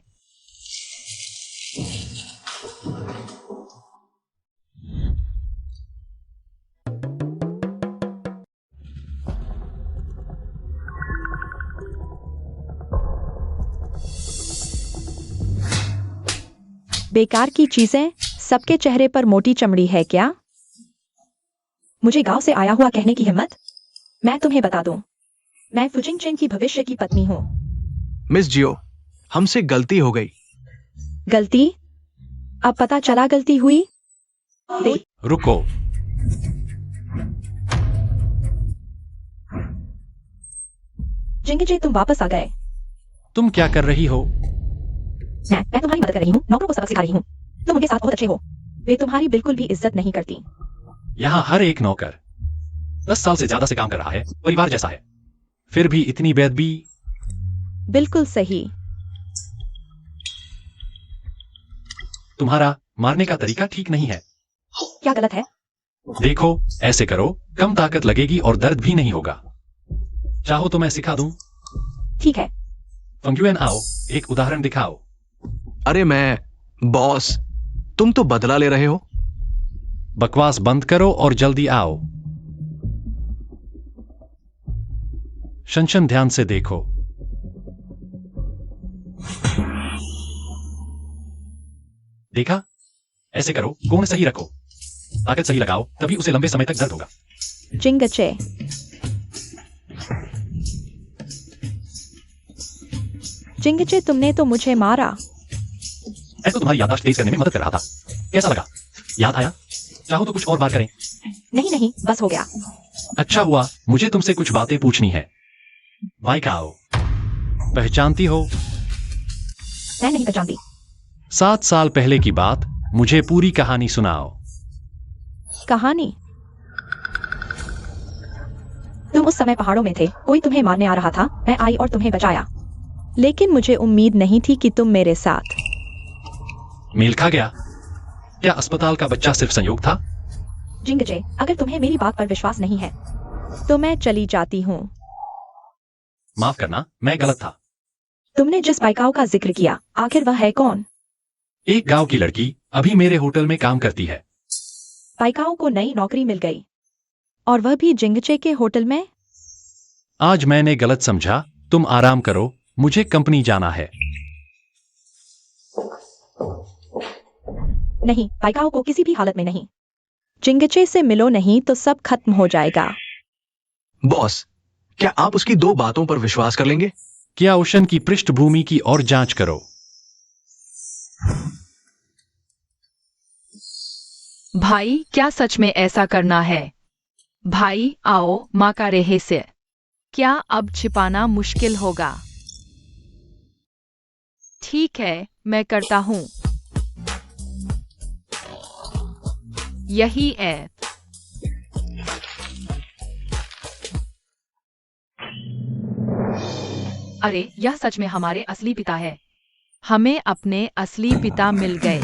बेकार की चीजें, सबके चेहरे पर मोटी चमड़ी है क्या? मुझे गांव से आया हुआ कहने की हिम्मत? मैं तुम्हें बता दूं, मैं फुजिंग चेन की भविष्य की पत्नी हूँ। मिस जियो, हमसे गलती हो गई। गलती? अब पता चला गलती हुई? रुको। जिंगजे, तुम वापस आ गए। तुम क्या कर रही हो? मैं तुम्हारी मदद कर रही हूँ, नौकरों को सबक सिखा रही हूँ। तुम उनके साथ बहुत अच्छे हो। वे तुम्हारी बिल्कुल भी इज्जत नहीं करती। यहाँ हर एक नौकर 10 साल से ज्यादा से काम कर रहा है, परिवार जैसा है। फिर भी इतनी बेअदबी। बिल्कुल सही। तुम्हारा मारने का तरीका ठीक नहीं है। क्या गलत है? देखो, ऐसे करो, कम ताकत लगेगी और दर्द भी नहीं होगा। चाहो तो मैं सिखा दूं। ठीक है। फंग्युएन, आओ, एक उदाहरण दिखाओ। अरे बॉस, तुम तो बदला ले रहे हो। बकवास बंद करो और जल्दी आओ। शनशन, ध्यान से देखो। देखा? ऐसे करो, कोण सही रखो, ताकत सही लगाओ, तभी उसे लंबे समय तक दर्द होगा। जिंगचे, जिंगचे, तुमने तो मुझे मारा। मैं तो तुम्हारी याददाश्त तेज करने में मदद कर रहा था। कैसा लगा? याद आया? चाहो तो कुछ और बात करें। नहीं नहीं, बस हो गया। अच्छा हुआ, मुझे तुमसे कुछ बातें पूछनी है। बाइक आओ। पहचानती हो, मैं नहीं पहचानती। 7 साल पहले की बात, मुझे पूरी कहानी सुनाओ। कहानी? तुम उस समय पहाड़ों में थे, कोई तुम्हें मारने आ रहा था, मैं आई और तुम्हें बचाया। लेकिन मुझे उम्मीद नहीं थी कि तुम मेरे साथ। मेल खा गया। क्या अस्पताल का बच्चा सिर्फ संयोग था? जिंगचे, अगर तुम्हें मेरी बात पर विश्वास नहीं है तो मैं चली जाती हूँ। माफ करना, मैं गलत था। तुमने जिस बाइकाओ का जिक्र किया, आखिर वह है कौन? एक गांव की लड़की, अभी मेरे होटल में काम करती है। बाइकाओ को नई नौकरी मिल गई, और वह भी जिंगचे के होटल में। आज मैंने गलत समझा, तुम आराम करो, मुझे कंपनी जाना है। नहीं, बाइकाओ को किसी भी हालत में नहीं। जिंगचे से मिलो नहीं तो सब खत्म हो जाएगा। बॉस, क्या आप उसकी 2 बातों पर विश्वास कर लेंगे? क्या ओशन की पृष्ठभूमि की और जांच करो। भाई, क्या सच में ऐसा करना है? भाई आओ, माँ का रहस्य। क्या अब छिपाना मुश्किल होगा? ठीक है, मैं करता हूँ। यही है। अरे, यह सच में हमारे असली पिता है। हमें अपने असली पिता मिल गए।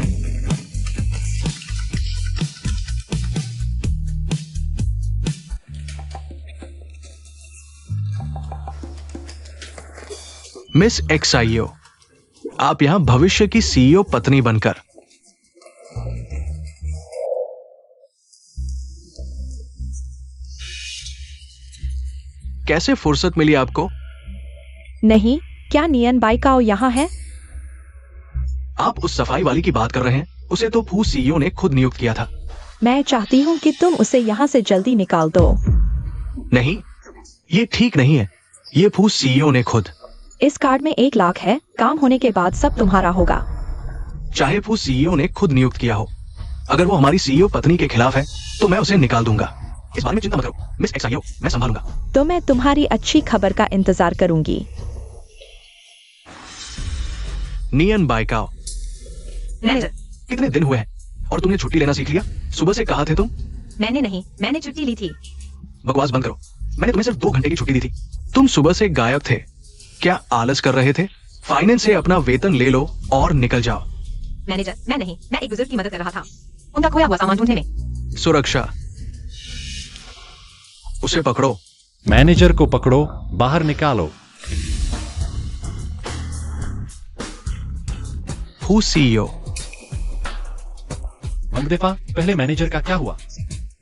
मिस एक्सआईओ, आप यहां भविष्य की सीईओ पत्नी बनकर। कैसे फुर्सत मिली आपको? नहीं, क्या नियन बाइकाओ यहाँ है? आप उस सफाई वाली की बात कर रहे हैं? उसे तो फू सीईओ ने खुद नियुक्त किया था। मैं चाहती हूँ कि तुम उसे यहाँ से जल्दी निकाल दो। नहीं, ये ठीक नहीं है। ये फू सीईओ ने खुद। इस कार्ड में 1 लाख है, काम होने के बाद सब तुम्हारा होगा। चाहे फू सीईओ ने खुद नियुक्त किया हो, अगर वो हमारी सीईओ पत्नी के खिलाफ है तो मैं उसे निकाल दूंगा। इस बारे में चिंता मत करो मिस एक्सआईओ, मैं संभालूंगा। तो मैं तुम्हारी अच्छी खबर का इंतजार करूंगी। नियन बाइकाओ, मैनेजर, कितने दिन हुए हैं और तुमने छुट्टी लेना सीख लिया? सुबह से कहा थे तुम। मैंने नहीं, मैंने छुट्टी ली थी। बकवास बंद करो। मैंने तुम्हें सिर्फ 2 घंटे की छुट्टी दी थी। तुम सुबह से गायब थे। क्या आलस कर रहे थे? फाइनेंस से अपना वेतन ले लो और निकल जाओ। मैनेजर, मैं नहीं, मैं एक बुजुर्ग की मदद कर रहा था, उनका खोया हुआ सामान ढूंढने में। सुरक्षा, उसे पकड़ो। मैनेजर को पकड़ो, बाहर निकालो। फू सीईओ, मंगदेफा, पहले मैनेजर का क्या हुआ?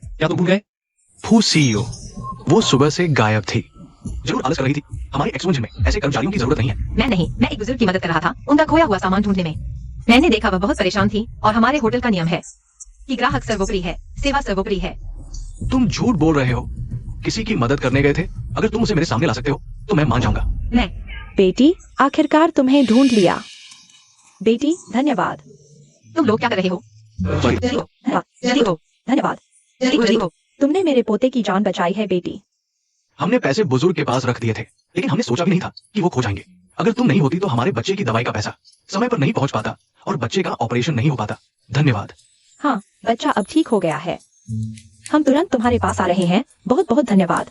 क्या तुम भूल गए? फू सीईओ, वो सुबह से गायब थी। जरूर आलस कर रही थी। हमारी एक्सपोजिशन में ऐसे कर्मचारियों की जरूरत नहीं है। मैं नहीं, मैं एक बुजुर्ग की मदद कर रहा था, उनका खोया हुआ सामान ढूंढने में। मैंने देखा वह बहुत परेशान थी, और हमारे होटल का नियम है कि ग्राहक सर्वोपरि है, सेवा सर्वोपरि है। तुम झूठ बोल रहे हो। किसी की मदद करने गए थे। अगर तुम उसे मेरे सामने ला सकते हो तो मैं मान जाऊंगा। मैं बेटी, आखिरकार तुम्हें ढूंढ लिया। बेटी, धन्यवाद। तुम लोग क्या कर रहे हो? सॉरी। जल्दी हो, जल्दी हो, धन्यवाद। जल्दी हो। तुमने मेरे पोते की जान बचाई है बेटी। हमने पैसे बुजुर्ग के पास रख दिए थे, लेकिन हमने सोचा भी नहीं था कि वो खो जाएंगे। अगर तुम नहीं होती तो हमारे बच्चे की दवाई का पैसा समय पर नहीं पहुंच पाता और बच्चे का ऑपरेशन नहीं हो पाता। धन्यवाद। हाँ, बच्चा अब ठीक हो गया है। हम तुरंत तुम्हारे पास आ रहे हैं। बहुत बहुत धन्यवाद।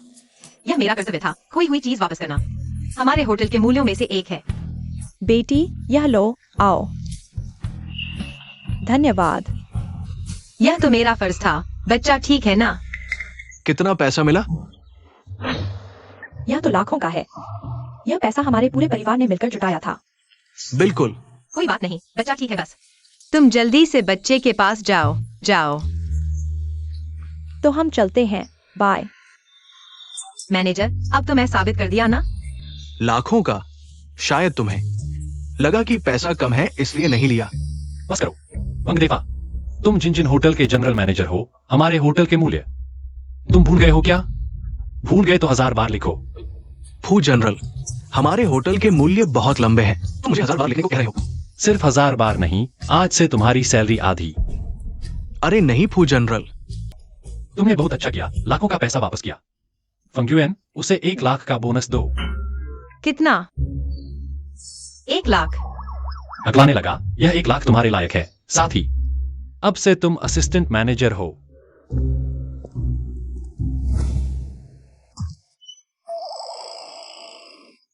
यह मेरा कर्तव्य था, खोई हुई चीज वापस करना हमारे होटल के मूल्यों में से एक है। बेटी, यह लो, आओ। धन्यवाद। यह तो मेरा फर्ज था। बच्चा ठीक है ना? कितना पैसा मिला? यह तो लाखों का है। यह पैसा हमारे पूरे परिवार ने मिलकर जुटाया था। बिल्कुल। कोई बात नहीं, बच्चा ठीक है बस। तुम जल्दी से बच्चे के पास जाओ, जाओ। तो हम चलते हैं। बाय। मैनेजर, अब तो मैं साबित कर दिया ना। लाखों का? शायद तुम्हें लगा कि पैसा कम है इसलिए नहीं लिया। बस करो मंगदेफा, तुम जिन जिन होटल के जनरल मैनेजर हो, हमारे होटल के मूल्य तुम भूल गए हो क्या? भूल गए तो 1000 बार लिखो। फू जनरल, हमारे होटल के मूल्य बहुत लंबे हैं। तुम मुझे 1000 बार लिखने को कह रहे हो? सिर्फ 1000 बार नहीं, आज से तुम्हारी सैलरी आधी। अरे नहीं फू जनरल। तुमने बहुत अच्छा किया, लाखों का पैसा वापस किया। फंग्युएन, उसे 1 लाख का बोनस दो। कितना? 1 लाख? अगलाने लगा, यह 1 लाख तुम्हारे लायक है। साथ ही अब से तुम असिस्टेंट मैनेजर हो।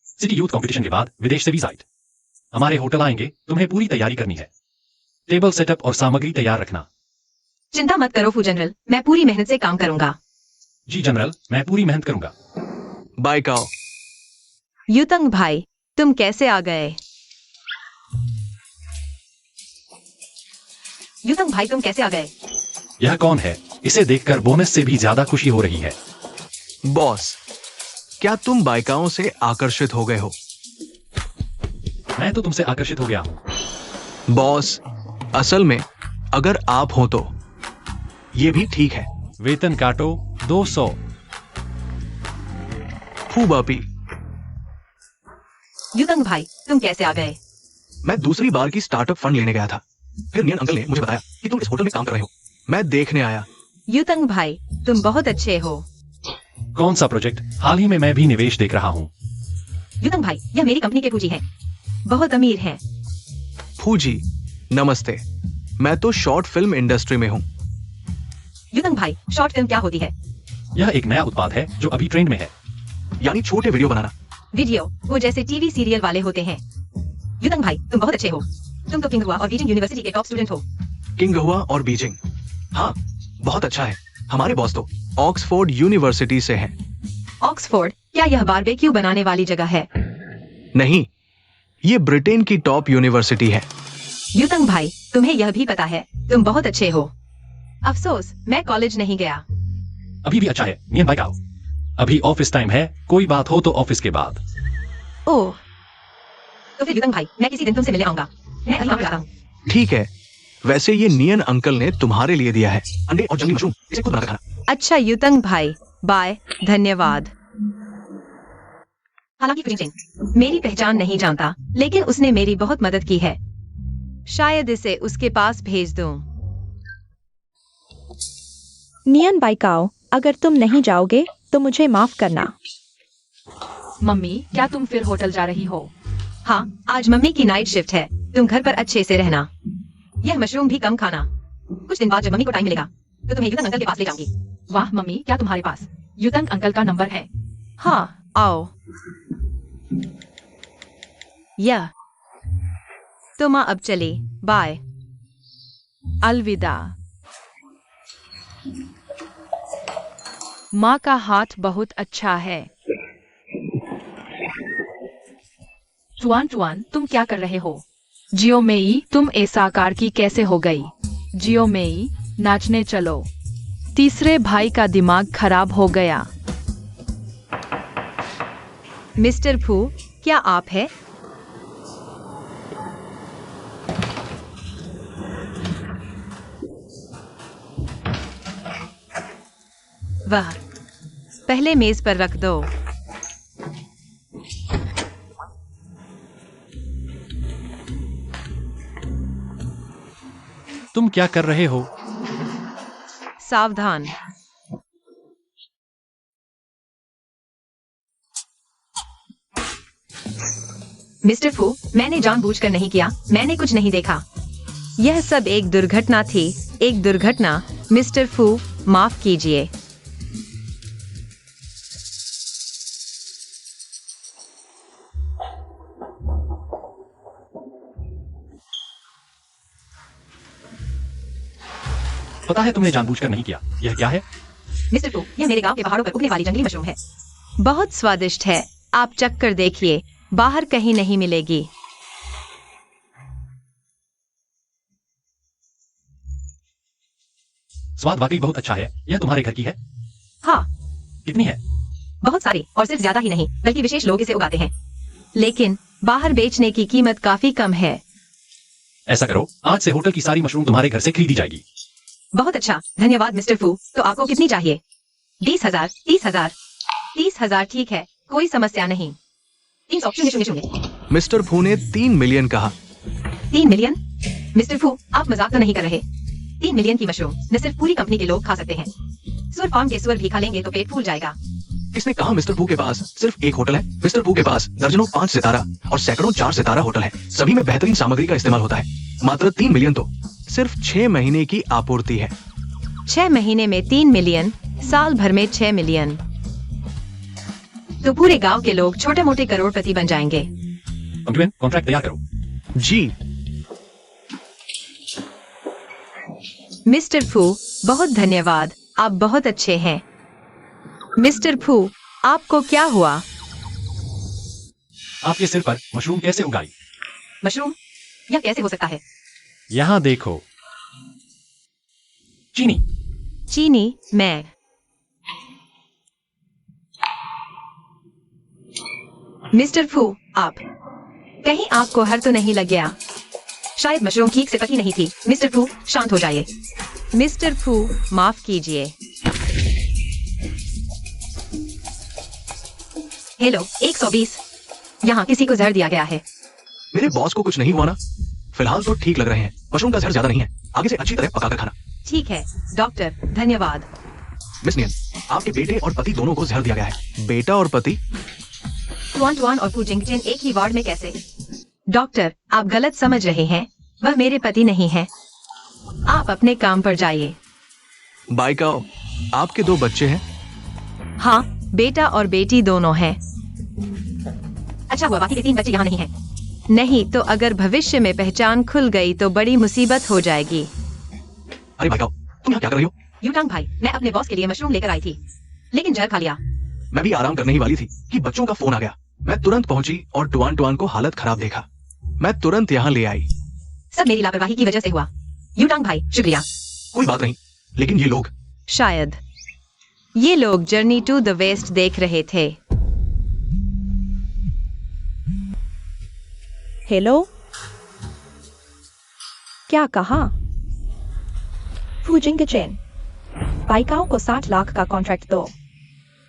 सिटी यूथ कंपटीशन के बाद विदेश से वीजा आए। हमारे होटल आएंगे, तुम्हें पूरी तैयारी करनी है। टेबल सेटअप और सामग्री तैयार रखना। चिंता मत करो फू जनरल, मैं पूरी मेहनत से काम करूंगा। जी जनरल, मैं पूरी मेहनत करूंगा। बाय काओ। युतंग भाई, तुम कैसे आ गए? युतंग भाई तुम कैसे आ गए? यह कौन है? इसे देखकर बोनस से भी ज्यादा खुशी हो रही है। बॉस, क्या तुम बाइकाओं से आकर्षित हो गए हो? मैं तो तुमसे आकर्षित हो गया हूं। बॉस, असल में अगर आप हो तो ये भी ठीक है। वेतन काटो 200। फू बापी, युतंग भाई तुम कैसे आ गए? मैं दूसरी बार की स्टार्टअप फंड लेने गया था। फिर नियन अंकल ने मुझे बताया कि तुम इस होटल में काम कर रहे हो। मैं देखने आया। युतंग भाई, तुम बहुत अच्छे हो। कौन सा प्रोजेक्ट? हाल ही में मैं भी निवेश देख रहा हूं। युतंग भाई, यह मेरी कंपनी के पूंजी है। बहुत अमीर हैं। फू जी, नमस्ते। मैं तो शॉर्ट फिल्म इंडस्ट्री में हूँ। युतंग भाई, शॉर्ट फिल्म क्या होती है? यह एक नया उत्पाद है जो अभी ट्रेंड में है। यानी छोटे वीडियो बनाना। वीडियो, वो जैसे टीवी सीरियल वाले होते हैं। युतंग भाई तुम बहुत अच्छे हो। तुम तो किंगहुआ और बीजिंग यूनिवर्सिटी के टॉप स्टूडेंट हो। किंगहुआ और बीजिंग, हाँ बहुत अच्छा है। हमारे बॉस तो ऑक्सफोर्ड यूनिवर्सिटी से हैं। ऑक्सफोर्ड, क्या यह बारबेक्यू बनाने वाली जगह है? नहीं, ये ब्रिटेन की टॉप यूनिवर्सिटी है। युतंग भाई, तुम्हें यह भी पता है तुम बहुत अच्छे हो। अफसोस मैं कॉलेज नहीं गया। अभी भी अच्छा है। नियन बाइक आओ। अभी ऑफिस टाइम है, कोई बात हो तो ऑफिस के बाद। ओह, तो फिर युतंग भाई मैं किसी दिन तुमसे मिलने आऊंगा। मैं अभी वहाँ जाता हूँ। ठीक है। वैसे ये नियन अंकल ने तुम्हारे लिए दिया है, अंडे और जंगली मशरूम। इसे खुद बनाकर खाना। अच्छा युतंग भाई, बाय, धन्यवाद। हालांकि फ्रिंजिंग मेरी पहचान नहीं जानता, लेकिन उसने मेरी बहुत मदद की है। शायद इसे उसके पास भेज दूं। नियन बाइकाओ, अगर तुम नहीं जाओगे तो मुझे माफ करना। मम्मी, क्या तुम फिर होटल जा रही हो? हाँ, आज मम्मी की नाइट शिफ्ट है। तुम घर पर अच्छे से रहना। यह मशरूम भी कम खाना। कुछ दिन बाद जब मम्मी को टाइम मिलेगा तो तुम्हें युतंग अंकल के पास ले जाऊंगी। वाह मम्मी, क्या तुम्हारे पास युतंग अंकल का नंबर है? हाँ, आओ। यह तुम अब चली, बाय। अलविदा। माँ का हाथ बहुत अच्छा है। चुआन चुआन, तुम क्या कर रहे हो? जियो मेई, तुम ऐसा आकार की कैसे हो गई? जियो मेई, नाचने चलो। तीसरे भाई का दिमाग खराब हो गया। मिस्टर फू, क्या आप है? वह पहले मेज पर रख दो। तुम क्या कर रहे हो? सावधान। मिस्टर फू, मैंने जानबूझकर नहीं किया। मैंने कुछ नहीं देखा। यह सब एक दुर्घटना थी, एक दुर्घटना। मिस्टर फू, माफ कीजिए। पता है तुमने जानबूझकर नहीं किया। यह क्या है? मिस्टर फू, यह मेरे गांव के पहाड़ों पर उगने वाली जंगली मशरूम है। बहुत स्वादिष्ट है। आप चख कर देखिए, बाहर कहीं नहीं मिलेगी। स्वाद वाकई बहुत अच्छा है। यह तुम्हारे घर की है? हाँ, कितनी है? बहुत सारी, और सिर्फ ज्यादा ही नहीं बल्कि विशेष लोग इसे उगाते हैं। लेकिन बाहर बेचने की कीमत काफी कम है। ऐसा करो, आज से होटल की सारी मशरूम तुम्हारे घर से खरीदी जाएगी। बहुत अच्छा, धन्यवाद मिस्टर फू। तो आपको कितनी चाहिए? 20,000, 30,000, 30,000 ठीक है, कोई समस्या नहीं। 300,000। मिस्टर फू ने 3 मिलियन कहा। 3 मिलियन? मिस्टर फू, आप मजाक तो नहीं कर रहे? 3 मिलियन की मशरूम न सिर्फ पूरी कंपनी के लोग खा सकते हैं। सुअर फार्म के सुअर भी खा लेंगे तो पेट फूल जाएगा। किसने कहा मिस्टर पू के पास सिर्फ एक होटल है? मिस्टर पू के पास दर्जनों 5 सितारा और सैकड़ों 4 सितारा होटल है। सभी में बेहतरीन सामग्री का इस्तेमाल होता है। मात्र 3 मिलियन तो सिर्फ 6 महीने की आपूर्ति है। 6 महीने में 3 मिलियन, साल भर में 6 मिलियन। तो पूरे गांव के लोग छोटे मोटे करोड़पति बन जाएंगे। कंप्लेन कॉन्ट्रैक्ट तैयार करो। जी मिस्टर फू, बहुत धन्यवाद, आप बहुत अच्छे हैं। मिस्टर फू, आपको क्या हुआ? आपके सिर पर मशरूम कैसे उगाई? मशरूम? यह कैसे हो सकता है? यहाँ देखो। चीनी। चीनी? मैं। मिस्टर फू, आप कहीं आपको हर तो नहीं लग गया? शायद मशरूम ठीक से पकी नहीं थी। मिस्टर फू, शांत हो जाइए। मिस्टर फू, माफ कीजिए। हेलो, 120। यहाँ किसी को जहर दिया गया है। मेरे बॉस को कुछ नहीं हुआ ना? फिलहाल तो ठीक लग रहे हैं। मशरूम का जहर ज्यादा नहीं है। आगे से अच्छी तरह पकाकर खाना। ठीक है डॉक्टर, धन्यवाद। मिस नियन, आपके बेटे और पति दोनों को जहर दिया गया है। बेटा और पति? टुआन टुआन और फू जिंगचेन एक ही वार्ड में कैसे? डॉक्टर, आप गलत समझ रहे हैं। वह मेरे पति नहीं है। आप अपने काम पर जाइए। बाइकाओ, आपके 2 बच्चे हैं? हाँ, बेटा और बेटी दोनों हैं। अच्छा हुआ बाकी के 3 बच्चे यहाँ नहीं हैं। नहीं तो अगर भविष्य में पहचान खुल गई तो बड़ी मुसीबत हो जाएगी। अरे बाइकाओ, तुम यहाँ क्या कर रही हो? यूटांग भाई, मैं अपने बॉस के लिए मशरूम लेकर आई थी, लेकिन जहर खा लिया। मैं भी आराम करने ही वाली थी कि बच्चों का फोन आ गया। मैं तुरंत पहुंची और टुआन टुआन को हालत खराब देखा। मैं तुरंत यहाँ ले आई। सब मेरी लापरवाही की वजह से हुआ। यूटांग भाई, शुक्रिया। कोई बात नहीं, लेकिन ये लोग। शायद ये लोग जर्नी टू द वेस्ट देख रहे थे। हेलो, क्या कहा? फू जिंगचेन, बाइकाओ को 60 लाख का कॉन्ट्रैक्ट दो।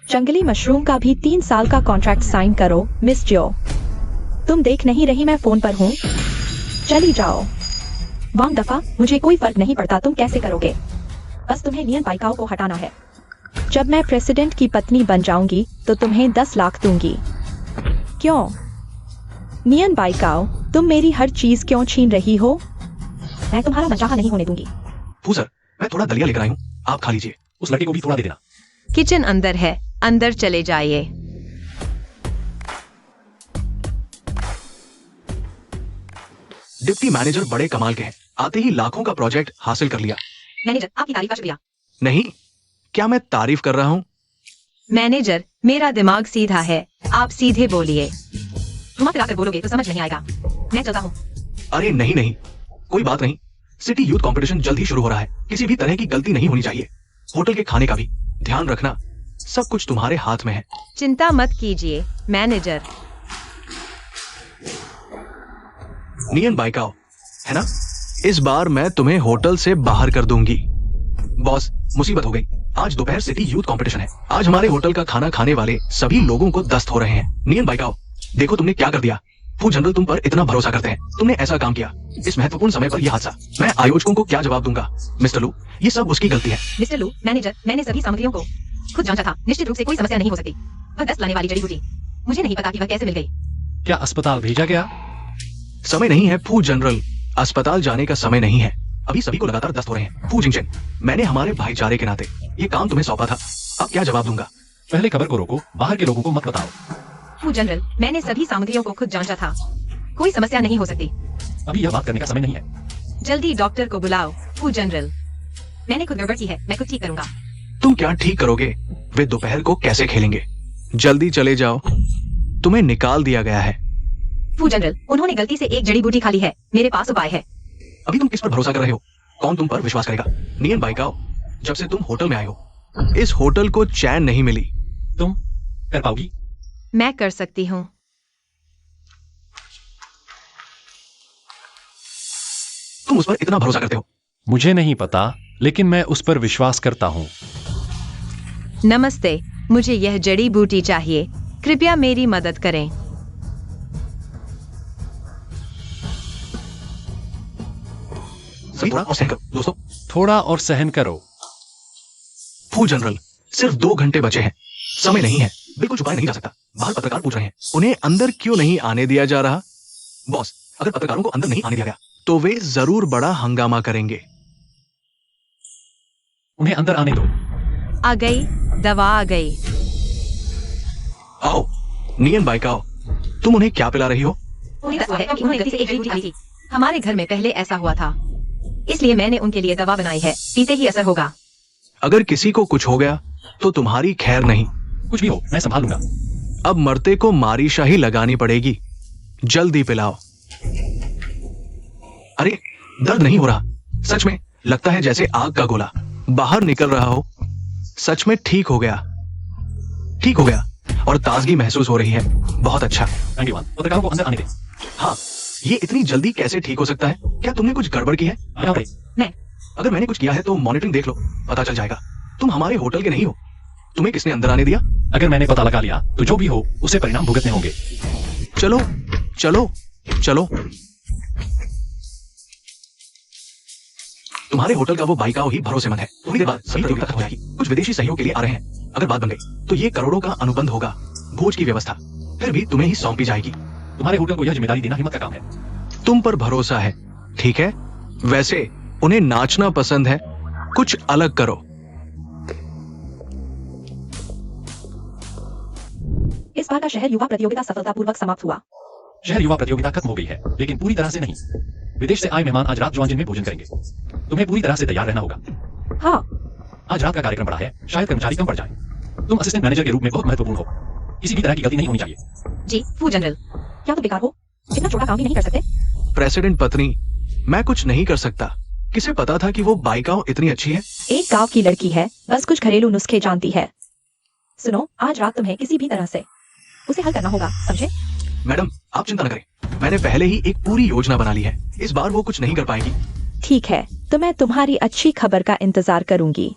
जंगली मशरूम का भी 3 साल का कॉन्ट्रैक्ट साइन करो। मिस जो, तुम देख नहीं रही मैं फोन पर हूँ? चली जाओ। वांग दफा, मुझे कोई फर्क नहीं पड़ता तुम कैसे करोगे, बस तुम्हें नियन बाइकाओ को हटाना है। जब मैं प्रेसिडेंट की पत्नी बन जाऊंगी तो तुम्हें 10 लाख दूंगी। क्यों? नियन बाइकाओ, तुम मेरी हर चीज क्यों छीन रही हो? मैं तुम्हारा मजाक नहीं होने दूंगी। फू सर, मैं थोड़ा दलिया लेकर आई हूँ, आप खा लीजिए। उस लड़के को भी थोड़ा दे देना। किचन अंदर है, अंदर चले जाइए। डिप्टी मैनेजर बड़े कमाल के हैं। आते ही लाखों का प्रोजेक्ट हासिल कर लिया। मैनेजर, आपकी तारीफ का शुक्रिया। नहीं, क्या मैं तारीफ कर रहा हूँ? मैनेजर, मेरा दिमाग सीधा है, आप सीधे बोलिए। घुमा फिरा कर बोलोगे तो समझ नहीं आएगा। मैं चलता हूँ। अरे नहीं नहीं, कोई बात नहीं। सिटी यूथ कंपटीशन जल्द ही शुरू हो रहा है। किसी भी तरह की गलती नहीं होनी चाहिए। होटल के खाने का भी ध्यान रखना। सब कुछ तुम्हारे हाथ में है। चिंता मत कीजिए मैनेजर। नियन बाइकाओ, है ना? इस बार मैं तुम्हें होटल से बाहर कर दूंगी। बॉस, मुसीबत हो गई। आज दोपहर सिटी यूथ कंपटीशन है। आज हमारे होटल का खाना खाने वाले सभी लोगों को दस्त हो रहे हैं। नियन बाइकाओ, देखो तुमने क्या कर दिया। फू जनरल तुम पर इतना भरोसा करते हैं, तुमने ऐसा काम किया। इस महत्वपूर्ण समय पर यह हादसा। मैं आयोजकों को क्या जवाब दूंगा? मिस्टर लू, ये सब उसकी गलती है। मिस्टर लू, मैनेजर, मैंने सभी सामग्रियों को खुद जांचा था। निश्चित रूप से कोई समस्या नहीं हो सकती। वह दस्त लाने वाली जड़ी बूटी, मुझे नहीं पता कि वह कैसे मिल गई। क्या अस्पताल भेजा गया? समय नहीं है फू जनरल, अस्पताल जाने का समय नहीं है। अभी सभी को लगातार दस्त हो रहे हैं। फू जिंगचेन, मैंने हमारे भाईचारे के नाते ये काम तुम्हें सौंपा था। अब क्या जवाब दूंगा? पहले खबर को रोको, बाहर के लोगों को मत बताओ। फू जनरल, मैंने सभी सामग्रियों को खुद जांचा था। कोई समस्या नहीं हो सकती। अभी यह बात करने का समय नहीं है। जल्दी डॉक्टर को बुलाओ। फू जनरल, मैंने खुद गड़बड़ की है, मैं खुद ठीक करूंगा। तुम क्या ठीक करोगे? वे दोपहर को कैसे खेलेंगे? जल्दी चले जाओ, तुम्हें निकाल दिया गया है। फू जनरल, उन्होंने गलती से एक जड़ी बूटी खा ली है। मेरे पास उपाय है। अभी तुम किस पर भरोसा कर रहे हो? कौन तुम पर विश्वास करेगा? नियन बाइकाओ, जब से तुम होटल में आए हो, इस होटल को चैन नहीं मिली। तुम कर पाओगी? मैं कर सकती हूँ। तुम उस पर इतना भरोसा करते हो? मुझे नहीं पता, लेकिन मैं उस पर विश्वास करता हूँ। नमस्ते, मुझे यह जड़ी बूटी चाहिए, कृपया मेरी मदद करें। सभी थोड़ा और सहन करो दोस्तों। थोड़ा और सहन करो। फू जनरल, सिर्फ 2 घंटे बचे हैं। समय नहीं है, बिल्कुल छुपाया नहीं जा सकता। बाहर पत्रकार पूछ रहे हैं, उन्हें अंदर क्यों नहीं आने दिया जा रहा? बॉस, अगर पत्रकारों को अंदर नहीं आने दिया गया तो वे जरूर बड़ा हंगामा करेंगे। उन्हें अंदर आने दो। आ गई, दवा आ गई। आओ, नियन बाइकाओ, तुम उन्हें क्या पिला रही हो? उन्हें दस है कि उन्होंने गलती से एक ड्रिंक खाई थी। हमारे घर में पहले ऐसा हुआ था, इसलिए मैंने उनके लिए दवा बनाई है। पीते ही असर होगा। अगर किसी को कुछ हो गया तो तुम्हारी खैर नहीं। कुछ भी हो, मैं संभाल लूंगा। अब मरते को मारी शाही लगानी पड़ेगी। जल्दी पिलाओ। अरे, दर्द नहीं हो रहा। सच में लगता है जैसे आग का गोला बाहर निकल रहा हो। सच में ठीक हो गया, ठीक हो गया और ताजगी महसूस हो रही है। बहुत अच्छा। धन्यवाद। पत्रकारों को अंदर आने दे। हाँ, ये इतनी जल्दी कैसे ठीक हो सकता है? क्या तुमने कुछ गड़बड़ की है? यहाँ पे। मैं अगर मैंने कुछ किया है तो मॉनिटरिंग देख लो, पता चल जाएगा। तुम हमारे होटल के नहीं हो। तुम्हें किसने अंदर आने दिया? अगर मैंने पता लगा लिया तो जो भी हो उसे परिणाम भुगतने होंगे। चलो चलो चलो। तुम्हारे होटल का वो बाइकाओ ही भरोसेमंद है। थोड़ी देर बाद सभी प्रतियोगिता खत्म हो जाएगी। कुछ विदेशी सहयोग के लिए आ रहे हैं। अगर बात बन गई तो ये करोड़ों का अनुबंध होगा। भोज की व्यवस्था फिर भी तुम्हें ही सौंपी जाएगी। तुम्हारे होटल को यह जिम्मेदारी देना हिम्मत का काम है। तुम पर भरोसा है, ठीक है? वैसे उन्हें नाचना पसंद है, कुछ अलग करो। इस बार का शहर युवा प्रतियोगिता सफलतापूर्वक समाप्त हुआ। शहर युवा प्रतियोगिता खत्म हो गई है, लेकिन पूरी तरह से नहीं। विदेश से आए मेहमान आज रात जुआनजिन में भोजन करेंगे। तुम्हें पूरी तरह से तैयार रहना होगा। हाँ, आज रात का कार्यक्रम बड़ा है, शायद कर्मचारी कम पड़ जाए। तुम असिस्टेंट मैनेजर के रूप में बहुत महत्वपूर्ण हो। किसी भी तरह की गलती नहीं होनी चाहिए। जी फू जनरल। क्या तुम बेकार हो? इतना छोटा काम भी नहीं कर सकते? प्रेसिडेंट पत्नी, मैं कुछ नहीं कर सकता। किसे पता था कि वो बाइकाओ इतनी अच्छी है? एक गांव की लड़की है, बस कुछ घरेलू नुस्खे जानती है। सुनो, आज रात तुम्हें किसी भी तरह से उसे हल करना होगा, समझे? मैडम, आप चिंता न करें। मैंने पहले ही एक पूरी योजना बना ली है। इस बार वो कुछ नहीं कर पाएगी। ठीक है, तो मैं तुम्हारी अच्छी खबर का इंतजार करूंगी।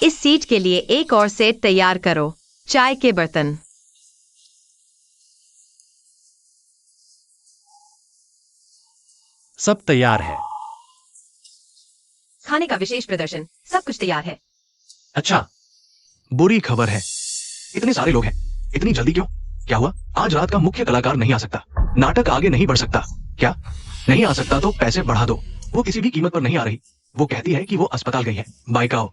इस सीट के लिए एक और सेट तैयार करो। चाय के बर्तन। सब तैयार है। खाने का विशेष प्रदर्शन, सब कुछ तैयार है। अच्छा, बुरी खबर है, इतने सारे लोग हैं। इतनी जल्दी क्यों? क्या हुआ? आज रात का मुख्य कलाकार नहीं आ सकता। नाटक आगे नहीं बढ़ सकता। क्या नहीं आ सकता? तो पैसे बढ़ा दो। वो किसी भी कीमत पर नहीं आ रही। वो कहती है कि वो अस्पताल गई है। बाइकाओ,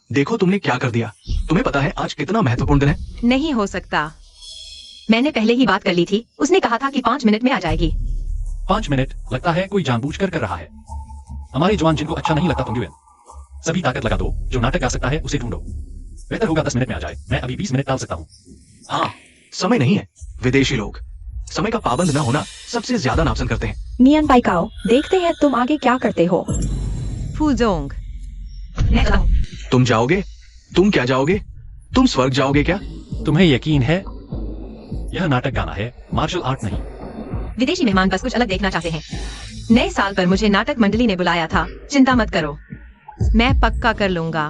देखो तुमने क्या कर दिया। तुम्हें पता है आज कितना महत्वपूर्ण दिन है? नहीं हो सकता। मैंने पहले ही बात कर ली थी। उसने कहा था कि 5 मिनट में आ जाएगी। 5 मिनट? लगता है कोई जानबूझकर कर रहा है। हमारे जवान जिनको अच्छा नहीं लगता तुम सभी ताकत लगा दो। जो नाटक आ सकता है उसे ढूंढो। बेहतर होगा 10 मिनट में आ जाए। मैं अभी 20 मिनट टाल सकता हूँ। हाँ, समय नहीं है। विदेशी लोग समय का पाबंद न होना सबसे ज्यादा नापसंद करते हैं। नियन बाइकाओ, देखते हैं तुम आगे क्या करते हो। फूजोंग, मैं चला हूँ। तुम जाओगे? तुम क्या जाओगे? तुम स्वर्ग जाओगे क्या? तुम्हें यकीन है? यह नाटक गाना है, मार्शल आर्ट नहीं। विदेशी मेहमान बस कुछ अलग देखना चाहते हैं। नए साल पर मुझे नाटक मंडली ने बुलाया था। चिंता मत करो, मैं पक्का कर लूंगा।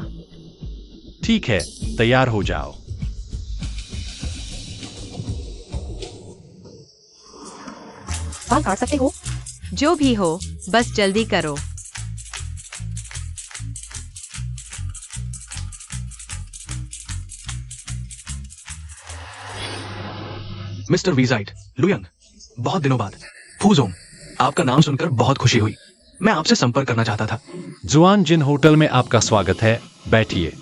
ठीक है, तैयार हो जाओ। बाल काट सकते हो? जो भी हो, बस जल्दी करो। मिस्टर वीजाइट, लुयंग, बहुत दिनों बाद। फूजोंग, आपका नाम सुनकर बहुत खुशी हुई। मैं आपसे संपर्क करना चाहता था। जुआन जिन होटल में आपका स्वागत है। बैठिए।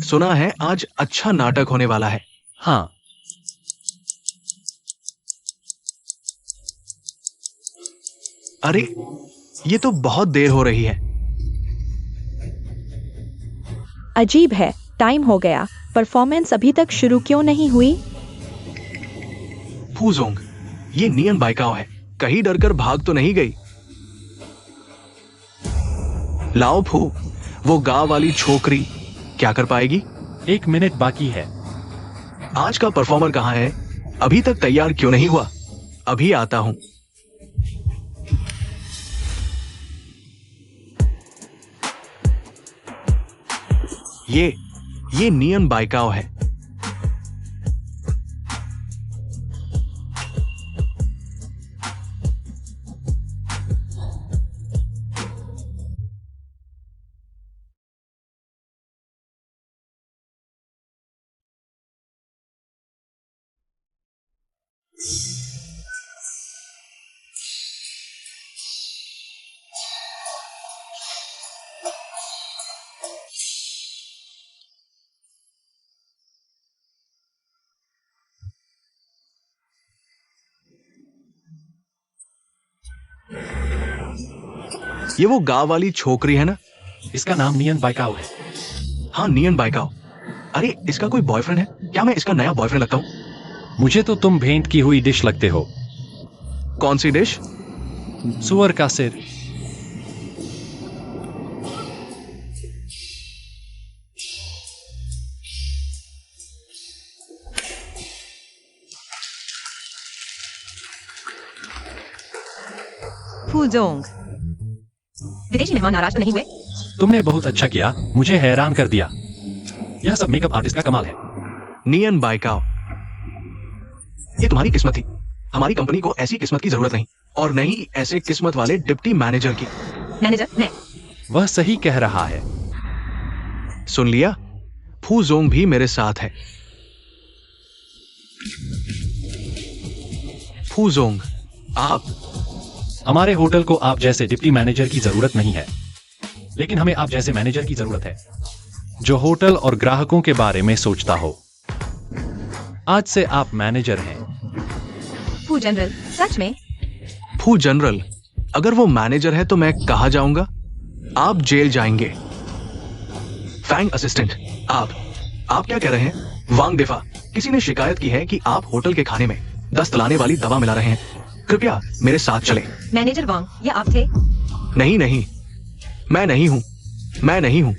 सुना है आज अच्छा नाटक होने वाला है। हाँ, अरे, ये तो बहुत देर हो रही है। अजीब है, टाइम हो गया, परफॉर्मेंस अभी तक शुरू क्यों नहीं हुई? फूजोंग, ये नियन बाइकाओ है। कहीं डरकर भाग तो नहीं गई? लाओ फू, वो गांव वाली छोकरी क्या कर पाएगी? 1 मिनट बाकी है। आज का परफॉर्मर कहाँ है? अभी तक तैयार क्यों नहीं हुआ? अभी आता हूं। ये नियन बाइकाओ है। ये वो गांव वाली छोकरी है ना? इसका नाम नियन बाइकाओ है। हाँ, नियन बाइकाओ। अरे, इसका कोई बॉयफ्रेंड है क्या? मैं इसका नया बॉयफ्रेंड लगता हूँ? मुझे तो तुम भेंट की हुई डिश लगते हो। कौन सी डिश? सुअर का सिर। फूजोंग, विदेशी मेहमान नाराज तो नहीं हुए? तुमने बहुत अच्छा किया, मुझे हैरान कर दिया। यह सब मेकअप आर्टिस्ट का कमाल है। नियन बाइकाओ, ये तुम्हारी किस्मत थी। हमारी कंपनी को ऐसी किस्मत की जरूरत नहीं, और नहीं ऐसे किस्मत वाले डिप्टी मैनेजर की। मैनेजर मैं। वह सही कह रहा है। सुन लिया? फूजोंग भी मेरे साथ है। फूजोंग, आप। हमारे होटल को आप जैसे डिप्टी मैनेजर की जरूरत नहीं है, लेकिन हमें आप जैसे मैनेजर की जरूरत है जो होटल और ग्राहकों के बारे में सोचता हो। आज से आप मैनेजर हैं। फू जनरल, सच में? फू जनरल, अगर वो मैनेजर है तो मैं कहाँ जाऊंगा? आप जेल जाएंगे। फैंग असिस्टेंट, आप क्या कह रहे हैं? वांग दिफा, किसी ने शिकायत की है कि आप होटल के खाने में दस्त लाने वाली दवा मिला रहे हैं। कृपया मेरे साथ चले। मैनेजर वांग, ये आप थे? नहीं, मैं नहीं हूँ।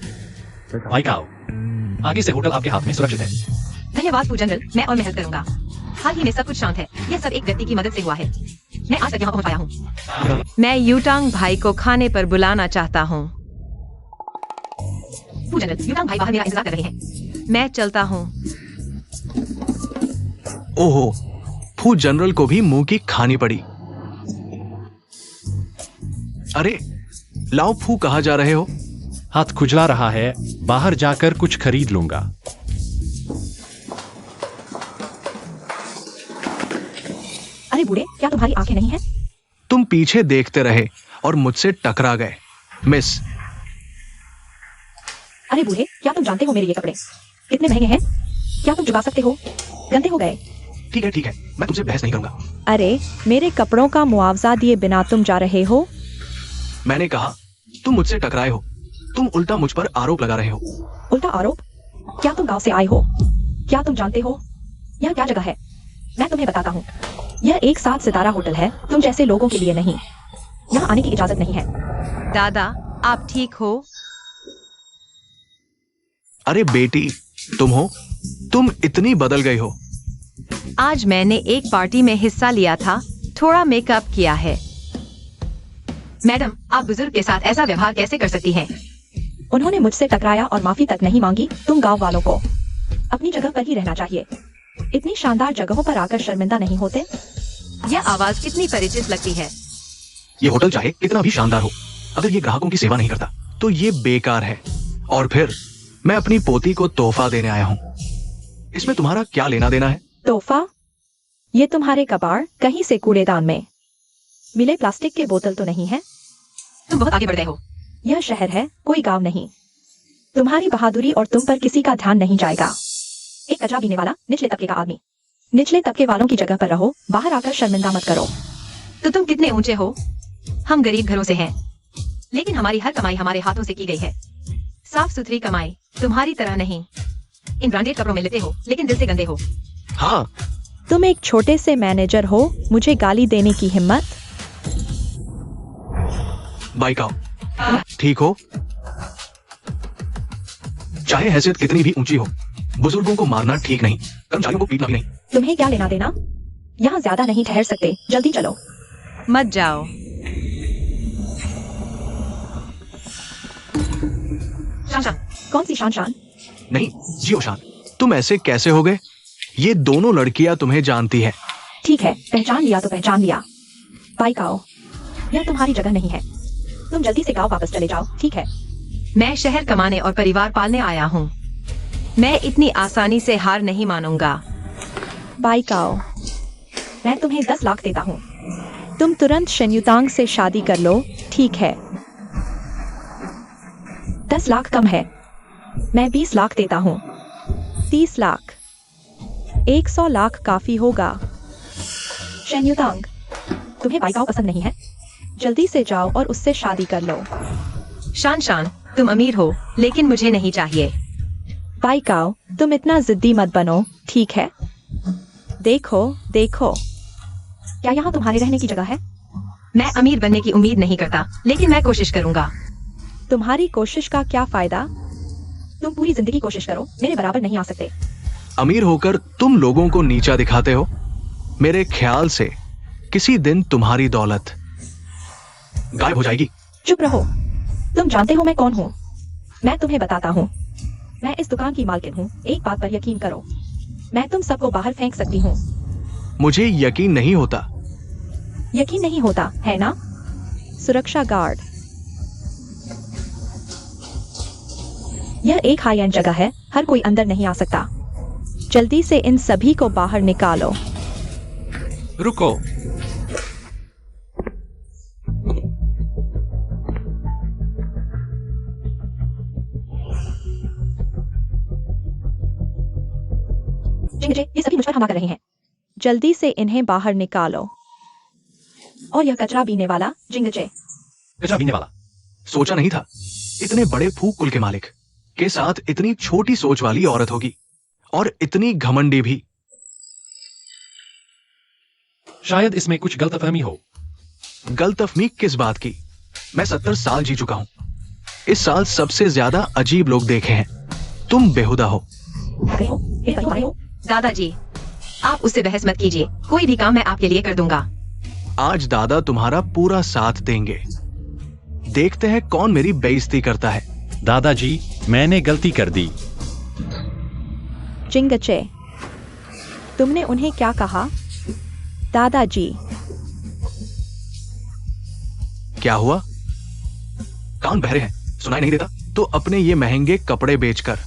बाइकाओ, आगे से होटल आपके हाथ में सुरक्षित है। धन्यवाद फू जनरल, मैं और मेहनत करूंगा। हाल ही में सब कुछ शांत है। यह सब एक व्यक्ति की मदद से हुआ है। मैं आज तक यहाँ पहुंच पाया हूँ। मैं यूटांग भाई को खाने पर बुलाना चाहता हूँ। फू जनरल, यूटांग भाई बाहर मेरा इंतजार कर रहे हैं। मैं चलता हूँ। ओहो, फू जनरल को भी मुंह की खानी पड़ी। अरे, लाओ फू, कहाँ जा रहे हो? हाथ खुजला रहा है, बाहर जाकर कुछ खरीद लूंगा। अरे बूढ़े, क्या तुम्हारी आंखें नहीं हैं? तुम पीछे देखते रहे और मुझसे टकरा गए, मिस। अरे बूढ़े, क्या तुम जानते हो मेरे ये कपड़े कितने महंगे हैं? क्या तुम चुका सकते हो? गंदे हो गए। ठीक है, मैं तुमसे बहस नहीं करूंगा। अरे, मेरे कपड़ों का मुआवजा दिए बिना तुम जा रहे हो? मैंने कहा तुम मुझसे टकराए हो। तुम उल्टा मुझ पर आरोप लगा रहे हो। उल्टा आरोप? क्या तुम गांव से आए हो? क्या तुम जानते हो यह क्या जगह है? मैं तुम्हें बताता हूँ। यह एक 7 सितारा होटल है, तुम जैसे लोगों के लिए नहीं। यहाँ आने की इजाजत नहीं है। दादा, आप ठीक हो? अरे बेटी, तुम हो? तुम इतनी बदल गई हो। आज मैंने एक पार्टी में हिस्सा लिया था, थोड़ा मेकअप किया है। मैडम, आप बुजुर्ग के साथ ऐसा व्यवहार कैसे कर सकती हैं? उन्होंने मुझसे टकराया और माफी तक नहीं मांगी। तुम गांव वालों को अपनी जगह पर ही रहना चाहिए। इतनी शानदार जगहों पर आकर शर्मिंदा नहीं होते। यह आवाज कितनी परिचित लगती है। ये होटल चाहे कितना भी शानदार हो, अगर ये ग्राहकों की सेवा नहीं करता तो ये बेकार है। और फिर मैं अपनी पोती को तोहफा देने आया हूँ। इसमें तुम्हारा क्या लेना देना है? तोहफा? ये तुम्हारे कबाड़ कहीं से कूड़ेदान में मिले प्लास्टिक के बोतल तो नहीं है? तुम बहुत आगे बढ़ गए हो। यह शहर है, कोई गांव नहीं। तुम्हारी बहादुरी और तुम पर किसी का ध्यान नहीं जाएगा। एक कचरा बीने वाला निचले तबके का आदमी। निचले तबके वालों की जगह पर रहो, बाहर आकर शर्मिंदा मत करो। तो तुम कितने ऊंचे हो? हम गरीब घरों से हैं, लेकिन हमारी हर कमाई हमारे हाथों से की गई है। साफ सुथरी कमाई, तुम्हारी तरह नहीं। इन ब्रांडेड कपड़ों में लेते हो, लेकिन दिल से गंदे हो। हाँ, तुम एक छोटे से मैनेजर हो, मुझे गाली देने की हिम्मत? बाइकाओ, ठीक हो? चाहे हैसियत कितनी भी ऊंची हो, बुजुर्गों को मारना ठीक नहीं, कर्मचारियों को पीटना भी नहीं। तुम्हें क्या लेना देना? यहाँ ज्यादा नहीं ठहर सकते, जल्दी चलो। मत जाओ। शान, कौन सी शान? नहीं, जियो शान। तुम ऐसे कैसे हो गए? ये दोनों लड़कियां तुम्हें जानती है। ठीक है, पहचान लिया तो पहचान लिया। बाइकाओ, यह तुम्हारी जगह नहीं है। तुम जल्दी से गांव वापस चले जाओ, ठीक है? मैं शहर कमाने और परिवार पालने आया हूँ। मैं इतनी आसानी से हार नहीं मानूंगा। बाइकाओ, मैं तुम्हें 10 लाख देता हूँ। तुम तुरंत शन्युतांग से शादी कर लो, ठीक है? 10 लाख कम है। मैं 20 लाख देता हूँ। 30 लाख। 100 लाख काफी होगा। शन्युतांग, तुम्हें बाइकाओ पसंद नहीं है? जल्दी से जाओ और उससे शादी कर लो। शान शान, तुम अमीर हो, लेकिन मुझे नहीं चाहिए। बाइकाओ, तुम इतना जिद्दी मत बनो, ठीक है? देखो देखो, क्या यहाँ तुम्हारे रहने की जगह है? मैं अमीर बनने की उम्मीद नहीं करता, लेकिन मैं कोशिश करूंगा। तुम्हारी कोशिश का क्या फायदा? तुम पूरी जिंदगी कोशिश करो, मेरे बराबर नहीं आ सकते। अमीर होकर तुम लोगों को नीचा दिखाते हो। मेरे ख्याल से किसी दिन तुम्हारी दौलत गायब हो जाएगी। चुप रहो। तुम जानते हो मैं कौन हूँ? मैं तुम्हें बताता हूँ। मैं इस दुकान की मालकिन हूँ। एक बात पर यकीन करो, मैं तुम सबको बाहर फेंक सकती हूँ। मुझे यकीन नहीं होता। यकीन नहीं होता है ना? सुरक्षा गार्ड, यह एक हाई एंड जगह है, हर कोई अंदर नहीं आ सकता। जल्दी से इन सभी को बाहर निकालो। रुको। जिंगजे, ये सभी मुझ पर हमला कर रहे हैं। जल्दी से इन्हें बाहर निकालो। और यह कचरा बीने वाला जिंगजे। कचरा बीनने वाला। सोचा नहीं था इतने बड़े फूक कुल के मालिक के साथ इतनी छोटी सोच वाली औरत होगी, और इतनी घमंडी भी। शायद इसमें कुछ गलतफहमी हो। गलतफहमी किस बात की? मैं 70 साल जी चुका हूं। इस साल सबसे ज्यादा अजीब लोग देखे हैं। तुम बेहुदा हो। दादाजी, आप उससे बहस मत कीजिए। कोई भी काम मैं आपके लिए कर दूंगा। आज दादा तुम्हारा पूरा साथ देंगे। देखते हैं कौन मेरी बेइज्जती करता है। दादाजी, मैंने गलती कर दी। जिंगचे, तुमने उन्हें क्या कहा? दादाजी, क्या हुआ? कान बहरे हैं, सुनाई नहीं देता? तो अपने ये महंगे कपड़े बेचकर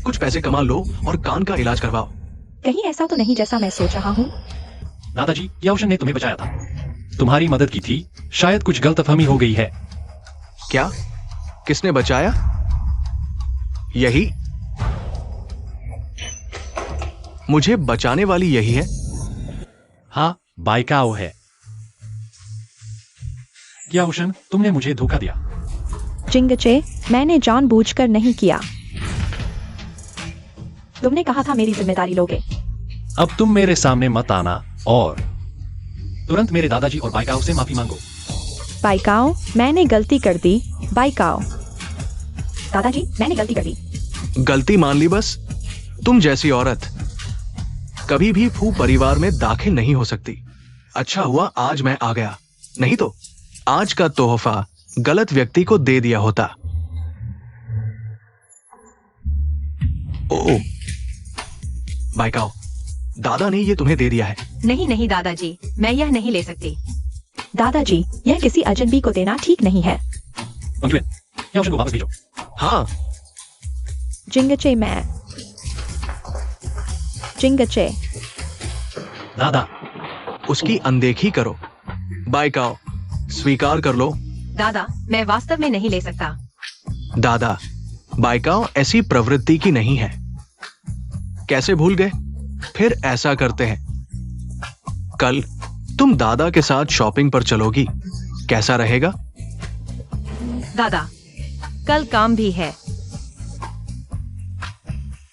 कुछ पैसे कमा लो और कान का इलाज करवाओ। कहीं ऐसा तो नहीं जैसा मैं सोच रहा हूँ? दादाजी, याओशन ने तुम्हें बचाया था, तुम्हारी मदद की थी। शायद कुछ गलतफहमी हो गई है। क्या? किसने बचाया? यही? मुझे बचाने वाली यही है? हाँ, बाइकाओ है। याओशन, तुमने मुझे धोखा दिया। जिंगचे, मैंने जानबूझकर नहीं किया। तुमने कहा था मेरी जिम्मेदारी लोगे। अब तुम मेरे सामने मत आना और तुरंत मेरे दादाजी और बाइकाओ से माफी मांगो। बाइकाओ, मैंने गलती कर दी। बाइकाओ। दादाजी, मैंने गलती कर दी। गलती मान ली बस? तुम जैसी औरत कभी भी फू परिवार में दाखिल नहीं हो सकती। अच्छा हुआ आज मैं आ गया, नहीं तो आज का तोहफा गलत व्यक्ति को दे दिया होता। ओ, बाइकाओ, दादा ने ये तुम्हें दे दिया है। नहीं नहीं दादाजी, मैं यह नहीं ले सकती। दादाजी, यह किसी अजनबी को देना ठीक नहीं है। पंक्चुएन, याओशन को वापस भेजो। हाँ, जिंगचे, मैं जिंगचे। दादा, उसकी अनदेखी करो। बाइकाओ, स्वीकार कर लो। दादा, मैं वास्तव में नहीं ले सकता। दादा, बाइकाओ ऐसी प्रवृत्ति की नहीं है। कैसे भूल गए? फिर ऐसा करते हैं, कल तुम दादा के साथ शॉपिंग पर चलोगी, कैसा रहेगा? दादा, कल काम भी है।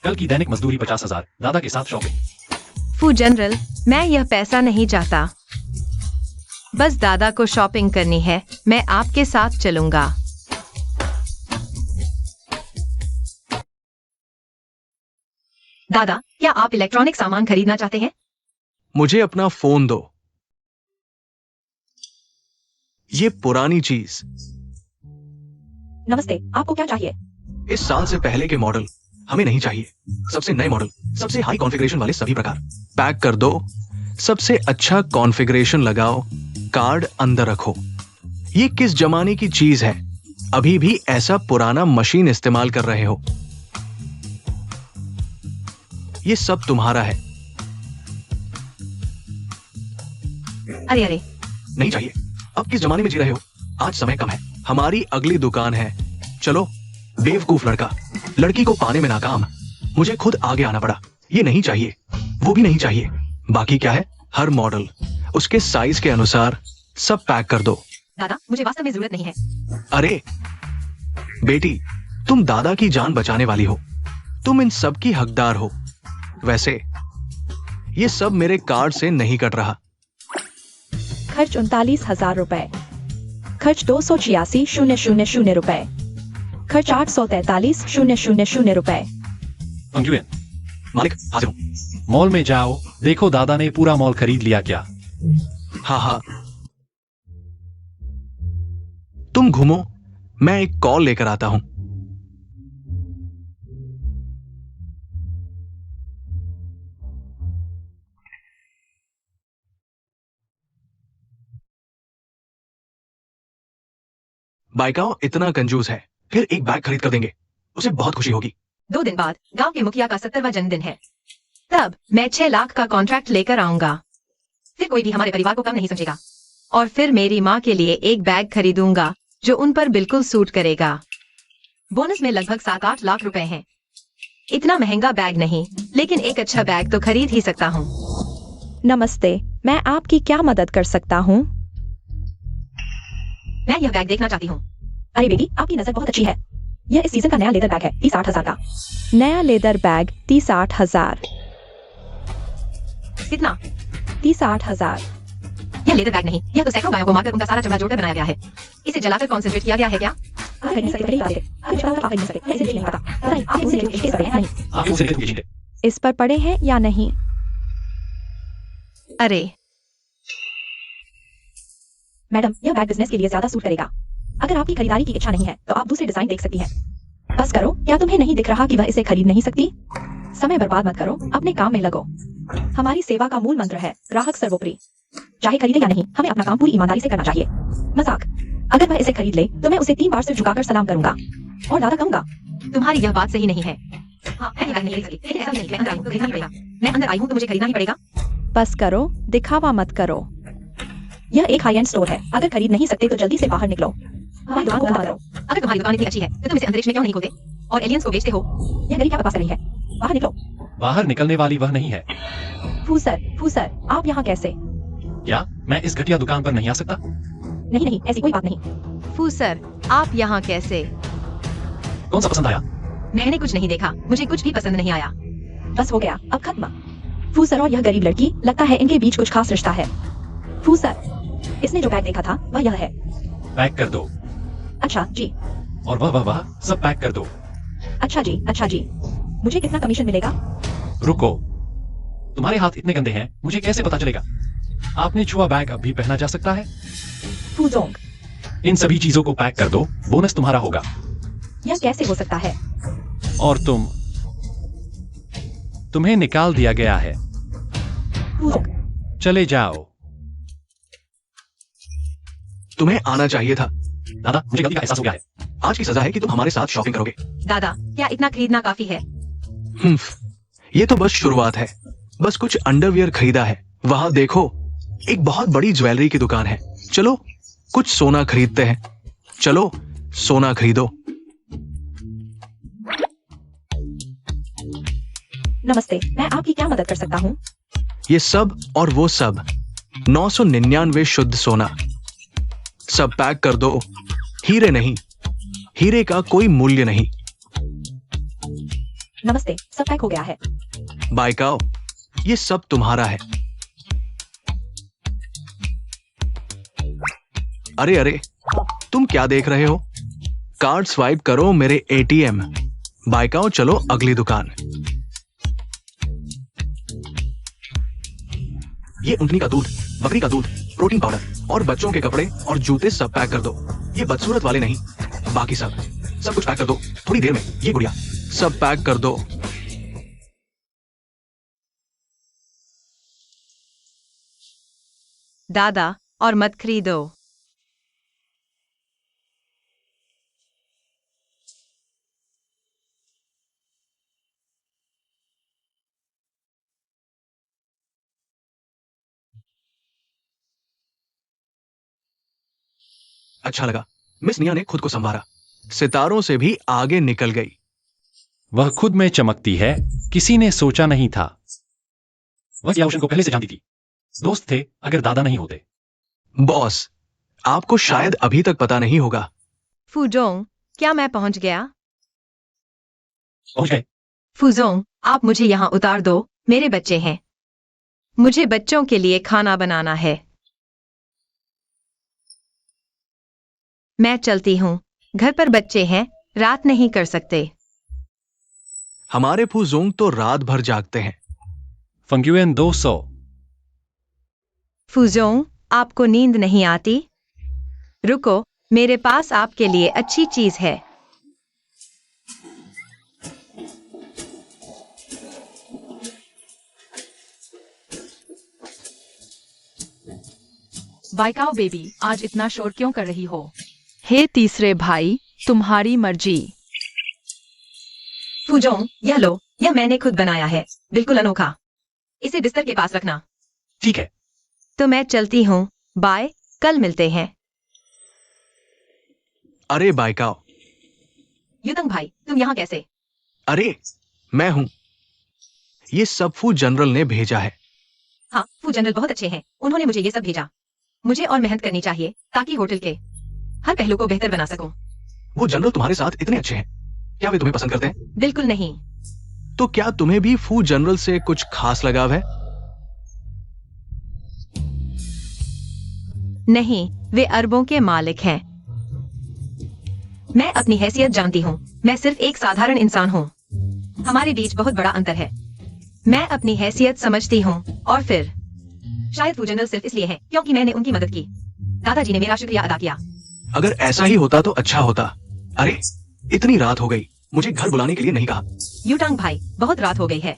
कल की दैनिक मजदूरी 50,000, दादा के साथ शॉपिंग। फू जनरल, मैं यह पैसा नहीं चाहता। बस दादा को शॉपिंग करनी है, मैं आपके साथ चलूंगा। दादा, क्या आप इलेक्ट्रॉनिक सामान खरीदना चाहते हैं? मुझे अपना फोन दो। ये पुरानी चीज। नमस्ते, आपको क्या चाहिए? इस साल से पहले के मॉडल हमें नहीं चाहिए। सबसे नए मॉडल, सबसे हाई कॉन्फ़िगरेशन वाले सभी प्रकार पैक कर दो। सबसे अच्छा कॉन्फ़िगरेशन लगाओ, कार्ड अंदर रखो। ये किस जमाने की चीज है? अभी भी ऐसा पुराना मशीन इस्तेमाल कर रहे हो। ये सब तुम्हारा है। अरे अरे, नहीं चाहिए। अब किस जमाने में जी रहे हो? आज समय कम है, हमारी अगली दुकान है। चलो। बेवकूफ लड़का, लड़की को पाने में नाकाम, मुझे खुद आगे आना पड़ा। ये नहीं चाहिए, वो भी नहीं चाहिए। बाकी क्या है? हर मॉडल, उसके साइज के अनुसार सब पैक कर दो। दादा मुझे वास्तव में जरूरत नहीं है। अरे बेटी, तुम दादा की जान बचाने वाली हो, तुम इन सब की हकदार हो। वैसे ये सब मेरे कार्ड से नहीं कट रहा। खर्च 39,000 रुपए। खर्च 286,000 रुपए। खर्च 843,000 रुपए। अंजुएन, मालिक हाजिर हूं। मॉल में जाओ, देखो दादा ने पूरा मॉल खरीद लिया क्या। हाँ हाँ, तुम घूमो, मैं एक कॉल लेकर आता हूं। बाइकाओ इतना कंजूस है, फिर एक बैग खरीद कर देंगे, उसे बहुत खुशी होगी। 2 दिन बाद गांव के मुखिया का 70वां जन्मदिन है। तब मैं 6 लाख का कॉन्ट्रैक्ट लेकर आऊंगा। फिर कोई भी हमारे परिवार को कम नहीं समझेगा। और फिर मेरी माँ के लिए एक बैग खरीदूंगा जो उन पर बिल्कुल सूट करेगा। बोनस में लगभग 7-8 लाख रुपए हैं। इतना महंगा बैग नहीं, लेकिन एक अच्छा बैग तो खरीद ही सकता हूँ। नमस्ते, मैं आपकी क्या मदद कर सकता हूँ? मैं यह बैग देखना चाहती हूँ। अरे बेटी, आपकी नजर बहुत अच्छी है। यह इस सीजन का नया लेदर बैग है, 30-60 हजार का। नया लेदर बैग 30-60 हजार। कितना? 30-60 हजार। यह लेदर बैग नहीं, यह तो सैकड़ों गायों को मारकर उनका सारा चमड़ा जोड़कर बनाया गया है। इसे जलाकर कॉन्सेंट्रेट किया गया है क्या? आप खरीद नहीं सकते, पहले ही बता देते। आप मुझे पता था, आप खरीद नहीं सकते। मैं इसे बेच नहीं पाता। पता नहीं, आप मुझसे केस कर रहे हैं या नहीं? आप उसे लेकर बेचिए। इस पर पड़े हैं या नहीं? अरे मैडम, यह बैग बिजनेस के लिए ज्यादा सूट करेगा। अगर आपकी खरीदारी की इच्छा नहीं है तो आप दूसरे डिजाइन देख सकती हैं। बस करो, क्या तुम्हें नहीं दिख रहा कि वह इसे खरीद नहीं सकती? समय बर्बाद मत करो, अपने काम में लगो। हमारी सेवा का मूल मंत्र है ग्राहक सर्वोपरि। चाहे खरीदे या नहीं, हमें अपना काम पूरी ईमानदारी से करना चाहिए। मजाक, अगर वह इसे खरीद ले तो मैं उसे 3 बार सिर झुकाकर सलाम करूंगा और दादा कहूंगा। तुम्हारी यह बात सही नहीं है। हाँ, मैं ये बैग नहीं खरीद सकती, लेकिन ऐसा नहीं, मैं अंदर आई हूँ तो खरीदना ही पड़ेगा। मैं अंदर आई हूँ तो मुझे खरीदना ही पड़ेगा। बस करो, दिखावा मत करो। यह एक हाई एंड स्टोर है, अगर खरीद नहीं सकते तो जल्दी से बाहर निकलो। हमारी दुकान को बंद करो। अगर तुम्हारी दुकान इतनी अच्छी है तो तुम इसे अंतरिक्ष में क्यों नहीं खोलते और एलियंस को बेचते हो? यह गरीब क्या बकवास कर रही है? बाहर निकलो। बाहर निकलने वाली वह नहीं है। फूसर, आप यहाँ कैसे? क्या मैं इस घटिया दुकान पर नहीं आ सकता? नहीं नहीं, ऐसी कोई बात नहीं। फूसर, आप यहाँ कैसे? कौन सा पसंद आया? मैंने कुछ नहीं देखा, मुझे कुछ भी पसंद नहीं आया। बस हो गया, अब खत्म। फूसर और यह गरीब लड़की, लगता है इनके बीच कुछ खास रिश्ता है। फूसर, इसने जो बैग देखा था वह यह है। पैक कर दो। अच्छा जी। और वह सब पैक कर दो। अच्छा जी। मुझे कितना कमीशन मिलेगा? रुको, तुम्हारे हाथ इतने गंदे हैं, मुझे कैसे पता चलेगा? आपने छुआ बैग अब भी पहना जा सकता है। फूजोंग, इन सभी चीजों को पैक कर दो, बोनस तुम्हारा होगा। यह कैसे हो सकता है? और तुम्हें निकाल दिया गया है। फूजोंग, चले जाओ। तुम्हें आना चाहिए था। दादा, मुझे गलती का एहसास हो गया है। आज की सजा है कि तुम हमारे साथ शॉपिंग करोगे। दादा, क्या इतना खरीदना काफी है? ये तो बस शुरुआत है। बस कुछ अंडरवियर खरीदा है। वहां देखो, एक बहुत बड़ी ज्वेलरी की दुकान है। चलो कुछ सोना खरीदते हैं। चलो सोना खरीदो। नमस्ते, मैं आपकी क्या मदद कर सकता हूँ? ये सब और वो सब 999 शुद्ध सोना, सब पैक कर दो। हीरे नहीं, हीरे का कोई मूल्य नहीं। नमस्ते, सब पैक हो गया है। बाइकाओ, ये सब तुम्हारा है। अरे तुम क्या देख रहे हो? कार्ड स्वाइप करो मेरे एटीएम। बाइकाओ, चलो अगली दुकान। ये ऊँटनी का दूध, बकरी का दूध, प्रोटीन पाउडर और बच्चों के कपड़े और जूते सब पैक कर दो। ये बदसूरत वाले नहीं, बाकी सब कुछ पैक कर दो। थोड़ी देर में ये गुड़िया, सब पैक कर दो। दादा, और मत खरीदो। अच्छा लगा। मिस निया ने खुद को संवारा, सितारों से भी आगे निकल गई। वह खुद में चमकती है, किसी ने सोचा नहीं था। वह याओशन को पहले से जानती थी, दोस्त थे अगर दादा नहीं होते। बॉस, आपको शायद अभी तक पता नहीं होगा। फूजोंग, क्या मैं पहुंच गया? पहुंच गए। फूजोंग, आप मुझे यहाँ उतार दो, मेरे बच्चे हैं। मुझे बच्चों के लिए खाना बनाना है। मैं चलती हूँ, घर पर बच्चे हैं, रात नहीं कर सकते। हमारे फूजोंग तो रात भर जागते हैं। फंग्युएन 200। फूजोंग, आपको नींद नहीं आती? रुको, मेरे पास आपके लिए अच्छी चीज है। बाइकाओ बेबी, आज इतना शोर क्यों कर रही हो? हे तीसरे भाई, तुम्हारी मर्जी। फूजोंग, यह लो, यह मैंने खुद बनाया है, बिल्कुल अनोखा। इसे बिस्तर के पास रखना। ठीक है। तो मैं चलती हूँ, बाय, कल मिलते हैं। अरे बाइकाओ। युतंग भाई, तुम यहाँ कैसे? अरे, मैं हूं। ये सब फू जनरल ने भेजा है। हाँ, फू जनरल बहुत अच्छे हैं, उन्होंने मुझे ये सब भेजा। मुझे और मेहनत करनी चाहिए ताकि होटल के हर पहलू को बेहतर बना सकूं। वो जनरल तुम्हारे साथ इतने अच्छे हैं, क्या वे तुम्हें पसंद करते हैं? बिल्कुल नहीं। तो क्या तुम्हें भी फू जनरल से कुछ खास लगाव है? नहीं, वे अरबों के मालिक हैं। मैं अपनी हैसियत जानती हूँ, मैं सिर्फ एक साधारण इंसान हूँ। हमारे बीच बहुत बड़ा अंतर है। मैं अपनी हैसियत समझती हूँ और फिर शायद फू जनरल सिर्फ इसलिए है क्योंकि मैंने उनकी मदद की। दादाजी ने मेरा शुक्रिया अदा किया। अगर ऐसा ही होता तो अच्छा होता। अरे, इतनी रात हो गई, मुझे घर बुलाने के लिए नहीं कहा। यूटांग भाई, बहुत रात हो गई है,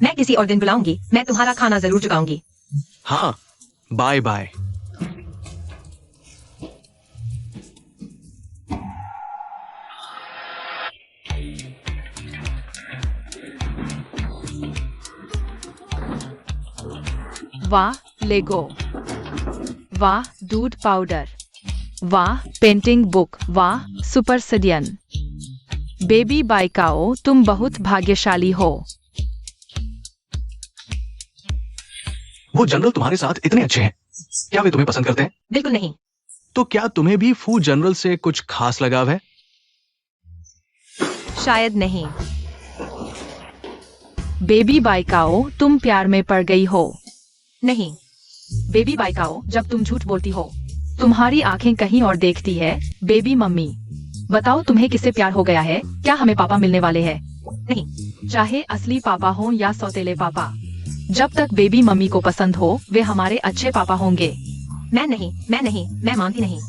मैं किसी और दिन बुलाऊंगी। मैं तुम्हारा खाना जरूर चुकाऊंगी। हाँ, बाय बाय। वाह लेगो, वाह दूध पाउडर, वाह पेंटिंग बुक, वाह सुपर सिडियन। बेबी बाइकाओ, तुम बहुत भाग्यशाली हो। वो जनरल तुम्हारे साथ इतने अच्छे हैं, क्या वे तुम्हें पसंद करते हैं? बिल्कुल नहीं। तो क्या तुम्हें भी फू जनरल से कुछ खास लगाव है? शायद नहीं। बेबी बाइकाओ, तुम प्यार में पड़ गई हो। नहीं। बेबी बाइकाओ, जब तुम झूठ बोलती हो, तुम्हारी आंखें कहीं और देखती है। बेबी मम्मी, बताओ तुम्हें किससे प्यार हो गया है? क्या हमें पापा मिलने वाले हैं? नहीं। चाहे असली पापा हो या सौतेले पापा, जब तक बेबी मम्मी को पसंद हो, वे हमारे अच्छे पापा होंगे। मैं नहीं, मैं मानती नहीं।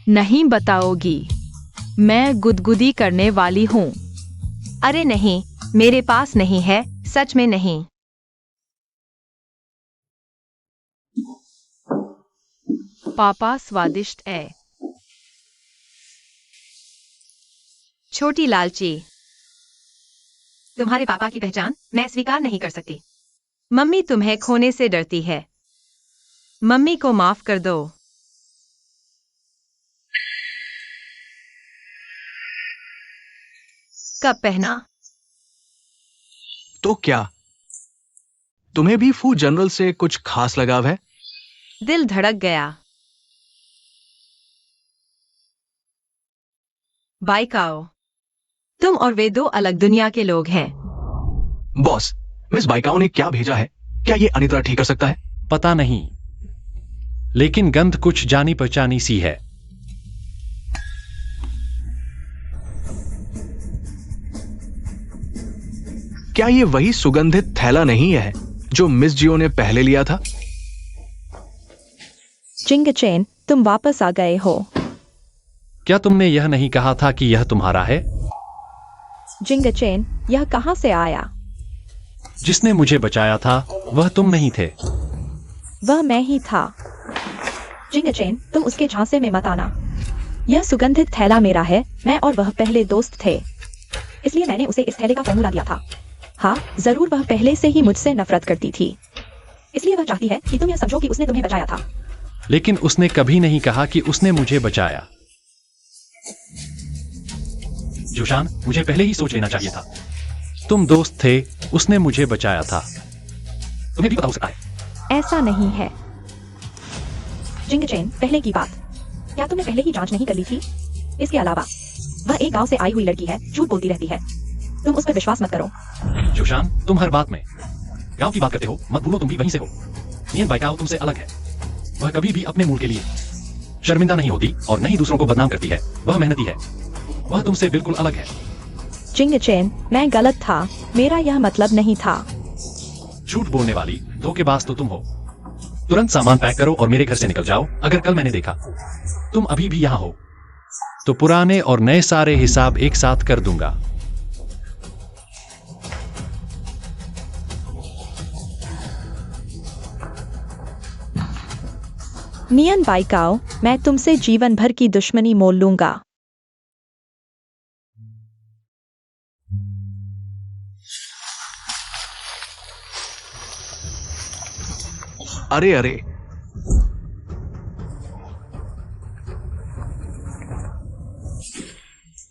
नहीं बताओगी? मैं गुदगुदी करने वाली हूँ। अरे नहीं, मेरे पास नहीं है, सच में नहीं। पापा स्वादिष्ट है। छोटी लालची। तुम्हारे पापा की पहचान मैं स्वीकार नहीं कर सकती। मम्मी तुम्हें खोने से डरती है। मम्मी को माफ कर दो। कब पहना? तो क्या तुम्हें भी फू जनरल से कुछ खास लगाव है? दिल धड़क गया। बाइकाओ, तुम और वे दो अलग दुनिया के लोग हैं। बॉस, मिस बाइकाओ ने क्या भेजा है? क्या ये अनिद्रा ठीक कर सकता है? पता नहीं, लेकिन गंध कुछ जानी पहचानी सी है। क्या ये वही सुगंधित थैला नहीं है जो मिस जियो ने पहले लिया था? जिंगचैन, तुम वापस आ गए हो। क्या तुमने यह नहीं कहा था कि यह तुम्हारा है? जिंगचैन, यह कहां से आया? जिसने मुझे बचाया था वह तुम नहीं थे। वह मैं ही था। जिंगचैन, तुम उसके झांसे में मत आना। यह सुगंधित थैला मेरा है। मैं और वह पहले दोस्त थे, इसलिए मैंने उसे इस थैले का फॉर्मूला दिया था। हाँ, जरूर वह पहले से ही मुझसे नफरत करती थी, इसलिए वह चाहती है कि तुम यह समझो कि उसने तुम्हें बचाया था। लेकिन उसने कभी नहीं कहा कि उसने मुझे बचाया। जोशान, मुझे पहले ही सोच लेना चाहिए था। तुम दोस्त थे, उसने मुझे बचाया था। तुम्हें भी पता हो सकता है। ऐसा नहीं है। जिंग चेन, पहले की बात, क्या तुमने पहले ही जांच नहीं कर ली थी? इसके अलावा वह एक गांव से आई हुई लड़की है, झूठ बोलती रहती है। तुम उस पर विश्वास मत करो। जोशान, तुम हर बात में गांव की बात करते हो। मत भूलो तुम भी वहीं से हो। नियन बाइकाओ तुमसे अलग है। वह कभी भी अपने मूड के लिए शर्मिंदा नहीं होती और न ही दूसरों को बदनाम करती है। वह मेहनती है। वह तुमसे बिल्कुल अलग है। जिंग चेन, मैं गलत था, मेरा यह मतलब नहीं था। झूठ बोलने वाली धोखेबाज तो तुम हो। तुरंत सामान पैक करो और मेरे घर से निकल जाओ। अगर कल मैंने देखा तुम अभी भी यहाँ हो तो पुराने और नए सारे हिसाब एक साथ कर दूंगा। नियन बाइकाओ, मैं तुमसे जीवन भर की दुश्मनी मोल लूंगा। अरे अरे,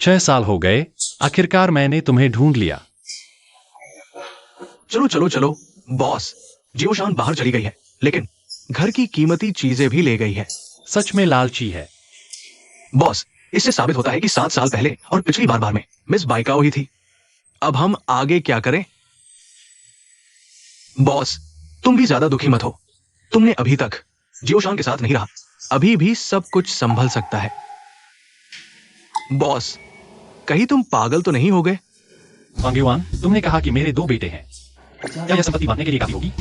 6 साल हो गए, आखिरकार मैंने तुम्हें ढूंढ लिया। चलो चलो चलो। बॉस, जियोशान बाहर चली गई है, लेकिन घर की कीमती चीजें भी ले गई है। सच में लालची है। बॉस, इससे साबित होता है कि 7 साल पहले और पिछली बार में मिस बाइकाओ ही थी। अब हम आगे क्या करें? बॉस, तुम भी ज्यादा दुखी मत हो। तुमने अभी तक जियोशान के साथ नहीं रहा। अभी भी सब कुछ संभल सकता है। बॉस, कहीं तुम पागल तो नहीं हो गए? वांगयुआन, तुमने कहा कि मेरे 2 बेटे हैं। क्या यह संपत्ति बांटने के लिए काफी होगी?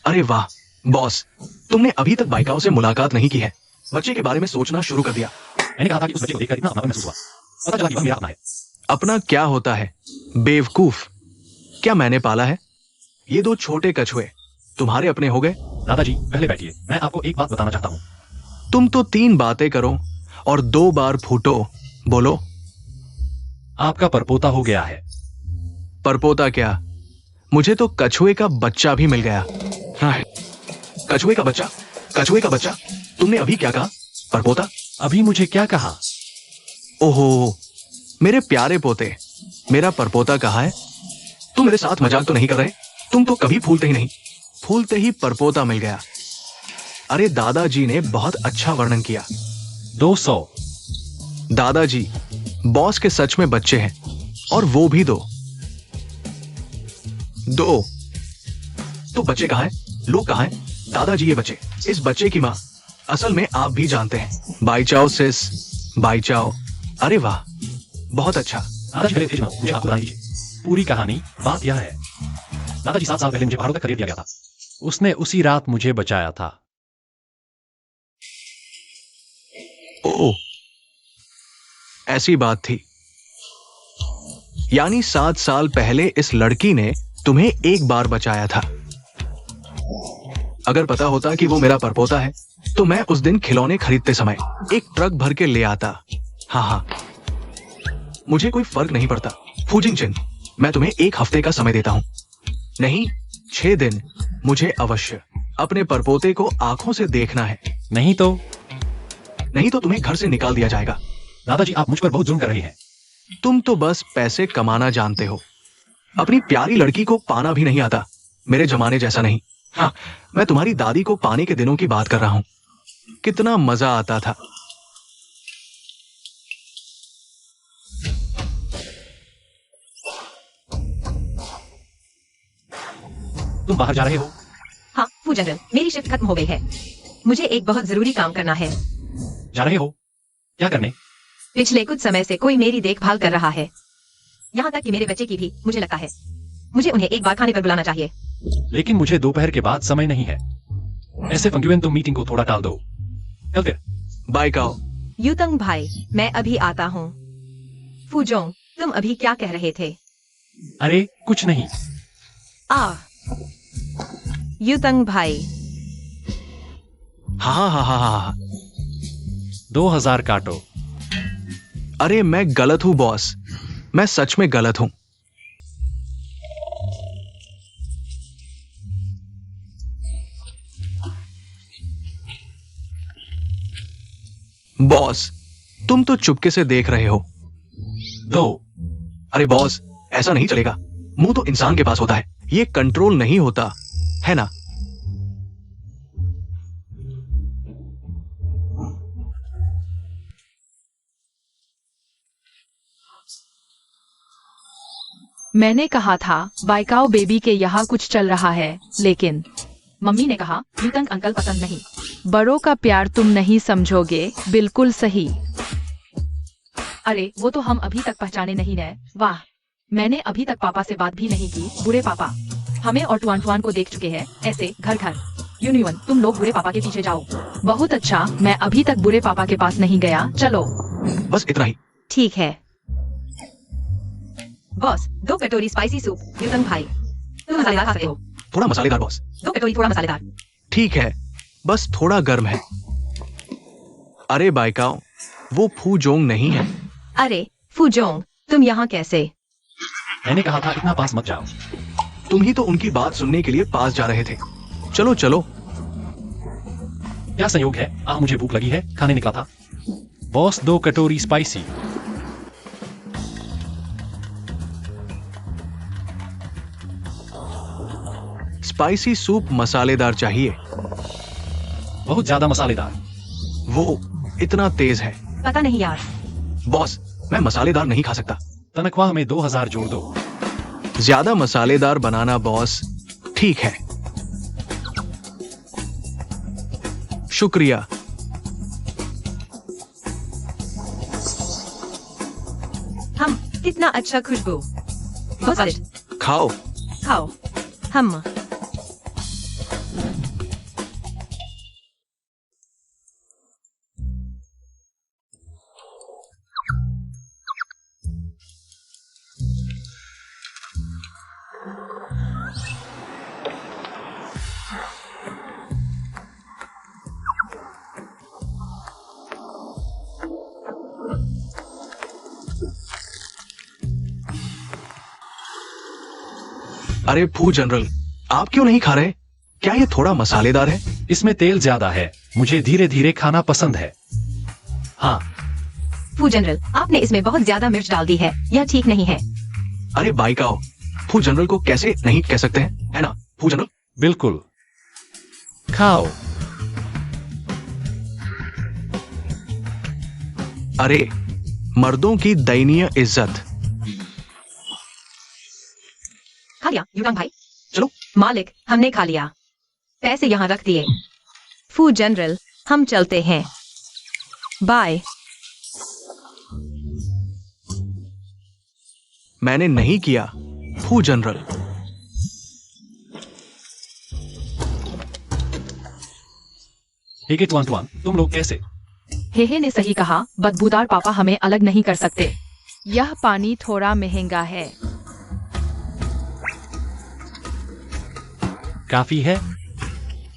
अरे वाह बॉस, तुमने अभी तक बाइकाओ से मुलाकात नहीं की है। बच्चे के बारे में सोचना शुरू कर दिया। मैंने कहा था कि उस बच्चे को देखकर इतना अपनापन महसूस हुआ। पता चला कि वह मेरा अपना है। अपना क्या होता है बेवकूफ? क्या मैंने पाला है? ये 2 छोटे कछुए तुम्हारे अपने हो गए? दादाजी, पहले बैठिए। मैं आपको एक बात बताना चाहता हूँ। तुम तो 3 बातें करो और 2 बार फूटो। बोलो। आपका परपोता हो गया है। परपोता क्या? मुझे तो कछुए का बच्चा भी मिल गया। हाँ, कछुए का बच्चा? कछुए का बच्चा? तुमने अभी क्या कहा? परपोता? अभी मुझे क्या कहा? ओहो, मेरे प्यारे पोते, मेरा परपोता कहाँ है? तुम मेरे साथ मजाक तो नहीं कर रहे? तुम तो कभी फूलते ही नहीं। फूलते ही परपोता मिल गया। अरे दादाजी ने बहुत अच्छा वर्णन किया। 200। दादाजी, बॉस के सच में बच्चे हैं, और वो भी 2। तो बच्चे कहाँ हैं? लोग कहाँ हैं? दादाजी, ये बच्चे, इस बच्चे की माँ, असल में आप भी जानते हैं। बाई चाओ सिस, बाई चाओ। अरे वाह, बहुत अच्छा। दादाजी, पहले भेजना, मुझे आपको बता दीजिए पूरी कहानी। बात यह है, दादाजी 7 साल पहले मुझे पहाड़ों तक खरीद दिया गया था। उसने उसी रात मुझे बचाया था। ओह, ऐसी बात थी। यानी 7 साल पहले इस लड़की ने तुम्हें एक बार बचाया था। अगर पता होता कि वो मेरा परपोता है तो मैं उस दिन खिलौने खरीदते समय एक ट्रक भर के ले आता। हाँ, मुझे कोई फर्क नहीं पड़ता। फू जिंगचेन, मैं तुम्हें 1 हफ्ते का समय देता हूं। नहीं, 6 दिन। मुझे अवश्य अपने परपोते को आंखों से देखना है। नहीं तो तुम्हें घर से निकाल दिया जाएगा। दादाजी, आप मुझ पर बहुत जुल्म कर रहे हैं। तुम तो बस पैसे कमाना जानते हो। अपनी प्यारी लड़की को पाना भी नहीं आता। मेरे जमाने जैसा नहीं। हाँ, मैं तुम्हारी दादी को पाने के दिनों की बात कर रहा हूं। कितना मजा आता था। तुम बाहर जा रहे हो? हाँ फू जनरल, मेरी शिफ्ट खत्म हो गई है। मुझे एक बहुत जरूरी काम करना है। जा रहे हो? क्या करने? पिछले कुछ समय से कोई मेरी देखभाल कर रहा है, यहाँ तक कि मेरे बच्चे की भी। मुझे लगता है मुझे उन्हें एक बार खाने पर बुलाना चाहिए। लेकिन मुझे दोपहर के बाद समय नहीं है। ऐसे फंक्युएन, तुम मीटिंग को थोड़ा टाल दो। कल फिर। बाय काओ। यूतंग भाई, मैं अभी आता हूँ। फूजोंग, तुम अभी क्या कह रहे थे? अरे कुछ नहीं। यूतंग भाई, हाँ। 2000 काटो। अरे मैं गलत हूं बॉस, मैं सच में गलत हूं। बॉस, तुम तो चुपके से देख रहे हो। 2, अरे बॉस, ऐसा नहीं चलेगा। मुंह तो इंसान के पास होता है, ये कंट्रोल नहीं होता है ना। मैंने कहा था बाइकाओ बेबी के यहाँ कुछ चल रहा है, लेकिन मम्मी ने कहा न्यूटन अंकल पसंद नहीं। बड़ों का प्यार तुम नहीं समझोगे। बिल्कुल सही। अरे वो तो हम अभी तक पहचाने नहीं रहे। वाह, मैंने अभी तक पापा से बात भी नहीं की। बुरे पापा हमें और टुआन को देख चुके हैं। ऐसे घर घर। यूनियन, तुम लोग बुरे पापा के पीछे जाओ। बहुत अच्छा, मैं अभी तक बुरे पापा के पास नहीं गया। चलो। बस इतना ही। ठीक है। बॉस, 2 कटोरी स्पाइसी सूप। न्यूटन भाई, तुम मसालेदार खा सकते हो। थोड़ा मसालेदार बॉस। 2 कटोरी थोड़ा मसालेदार। ठीक है, बस थोड़ा गर्म है। अरे बाइकाओ, वो फू जोंग नहीं है। अरे फूजोंग, तुम यहाँ कैसे? मैंने कहा था इतना पास मत जाओ। तुम ही तो उनकी बात सुनने के लिए पास जा रहे थे। चलो चलो। क्या संयोग है, मुझे भूख लगी है, खाने निकला था। बॉस, 2 कटोरी स्पाइसी। स्पाइसी सूप मसालेदार चाहिए। बहुत ज्यादा मसालेदार। वो इतना तेज है। पता नहीं यार। बॉस, मैं मसालेदार नहीं खा सकता। तनख्वाह में 2000 जोड़ दो। ज्यादा मसालेदार बनाना बॉस। ठीक है, शुक्रिया। हम कितना अच्छा खुशबू। बहुत स्वादिष्ट। खाओ। खाओ। हम अरे फू जनरल, आप क्यों नहीं खा रहे? क्या ये थोड़ा मसालेदार है? इसमें तेल ज्यादा है। मुझे धीरे धीरे खाना पसंद है। हाँ। फू जनरल, आपने इसमें बहुत ज्यादा मिर्च डाल दी है। यह ठीक नहीं है। अरे बाइकाओ, फू जनरल को कैसे नहीं कह सकते हैं, है ना फू जनरल? बिल्कुल। खाओ। अरे मर्दों की दयनीय इज्जत। खा लिया यूटन भाई। चलो। मालिक, हमने खा लिया। पैसे यहाँ रख दिए। फू जनरल, हम चलते हैं। बाय। मैंने नहीं किया फू जनरल। ठीक है टुआन, तुम लोग कैसे? हेहे ने सही कहा, बदबूदार पापा हमें अलग नहीं कर सकते। यह पानी थोड़ा महंगा है। काफी है।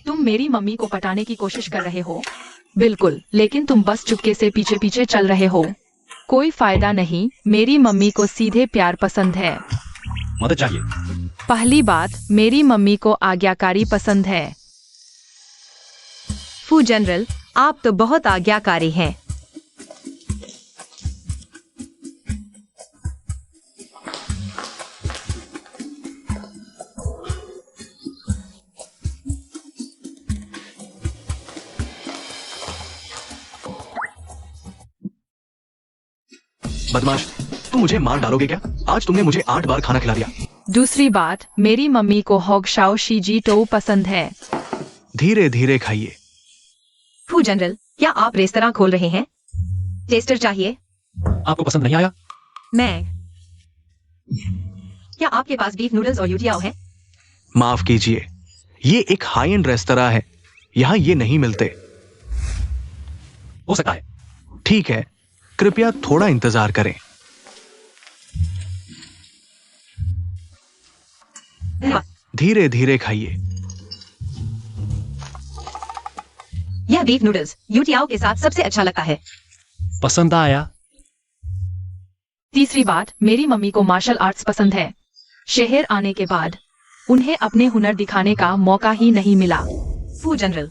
तुम मेरी मम्मी को पटाने की कोशिश कर रहे हो। बिल्कुल, लेकिन तुम बस चुपके से पीछे पीछे चल रहे हो। कोई फायदा नहीं, मेरी मम्मी को सीधे प्यार पसंद है। मदद चाहिए। पहली बात, मेरी मम्मी को आज्ञाकारी पसंद है। फू जनरल, आप तो बहुत आज्ञाकारी हैं। बदमाश, तुम मुझे मार डालोगे क्या? आज तुमने मुझे 8 बार खाना खिला दिया। दूसरी बात, मेरी मम्मी को होग शाओ शीजी टो पसंद है। धीरे धीरे खाइए। फू जनरल, क्या आप रेस्तरां खोल रहे हैं? टेस्टर चाहिए। आपको पसंद नहीं आया? मैं। क्या आपके पास बीफ नूडल्स और यूटियाओ है? माफ कीजिए, ये एक हाई एंड रेस्तरां है, यहाँ ये नहीं मिलते। हो सकता है। ठीक है, कृपया थोड़ा इंतजार करें। धन्यवाद। धीरे धीरे खाइए। यह बीफ नूडल्स यूटियाओ के साथ सबसे अच्छा लगता है। पसंद आया? तीसरी बात, मेरी मम्मी को मार्शल आर्ट्स पसंद है। शहर आने के बाद उन्हें अपने हुनर दिखाने का मौका ही नहीं मिला। फू जनरल,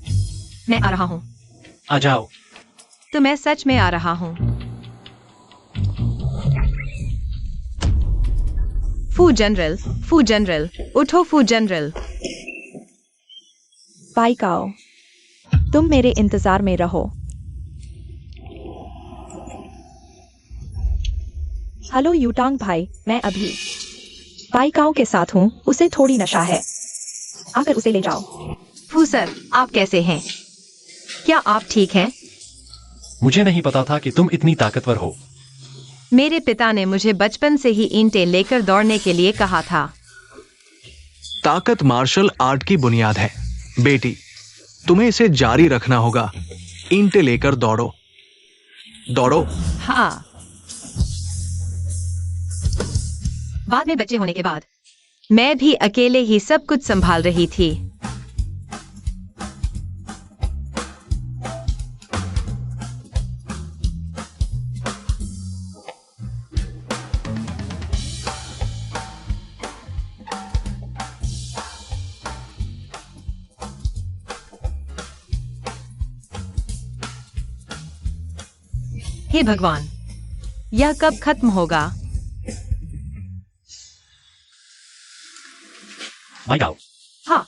मैं आ रहा हूँ। आ जाओ। तो मैं सच में आ रहा हूँ। फू जनरल, उठो फू जनरल। बाइकाओ, तुम मेरे इंतजार में रहो। हेलो यूटांग भाई, मैं अभी बाइकाओ के साथ हूँ। उसे थोड़ी नशा है, आकर उसे ले जाओ। फू सर, आप कैसे हैं? क्या आप ठीक हैं? मुझे नहीं पता था कि तुम इतनी ताकतवर हो। मेरे पिता ने मुझे बचपन से ही ईंटें लेकर दौड़ने के लिए कहा था। ताकत मार्शल आर्ट की बुनियाद है बेटी, तुम्हें इसे जारी रखना होगा। ईंटें लेकर दौड़ो, दौड़ो। हाँ, बाद में बच्चे होने के बाद मैं भी अकेले ही सब कुछ संभाल रही थी। हे भगवान, यह कब खत्म होगा? बाइकाओ, हाँ।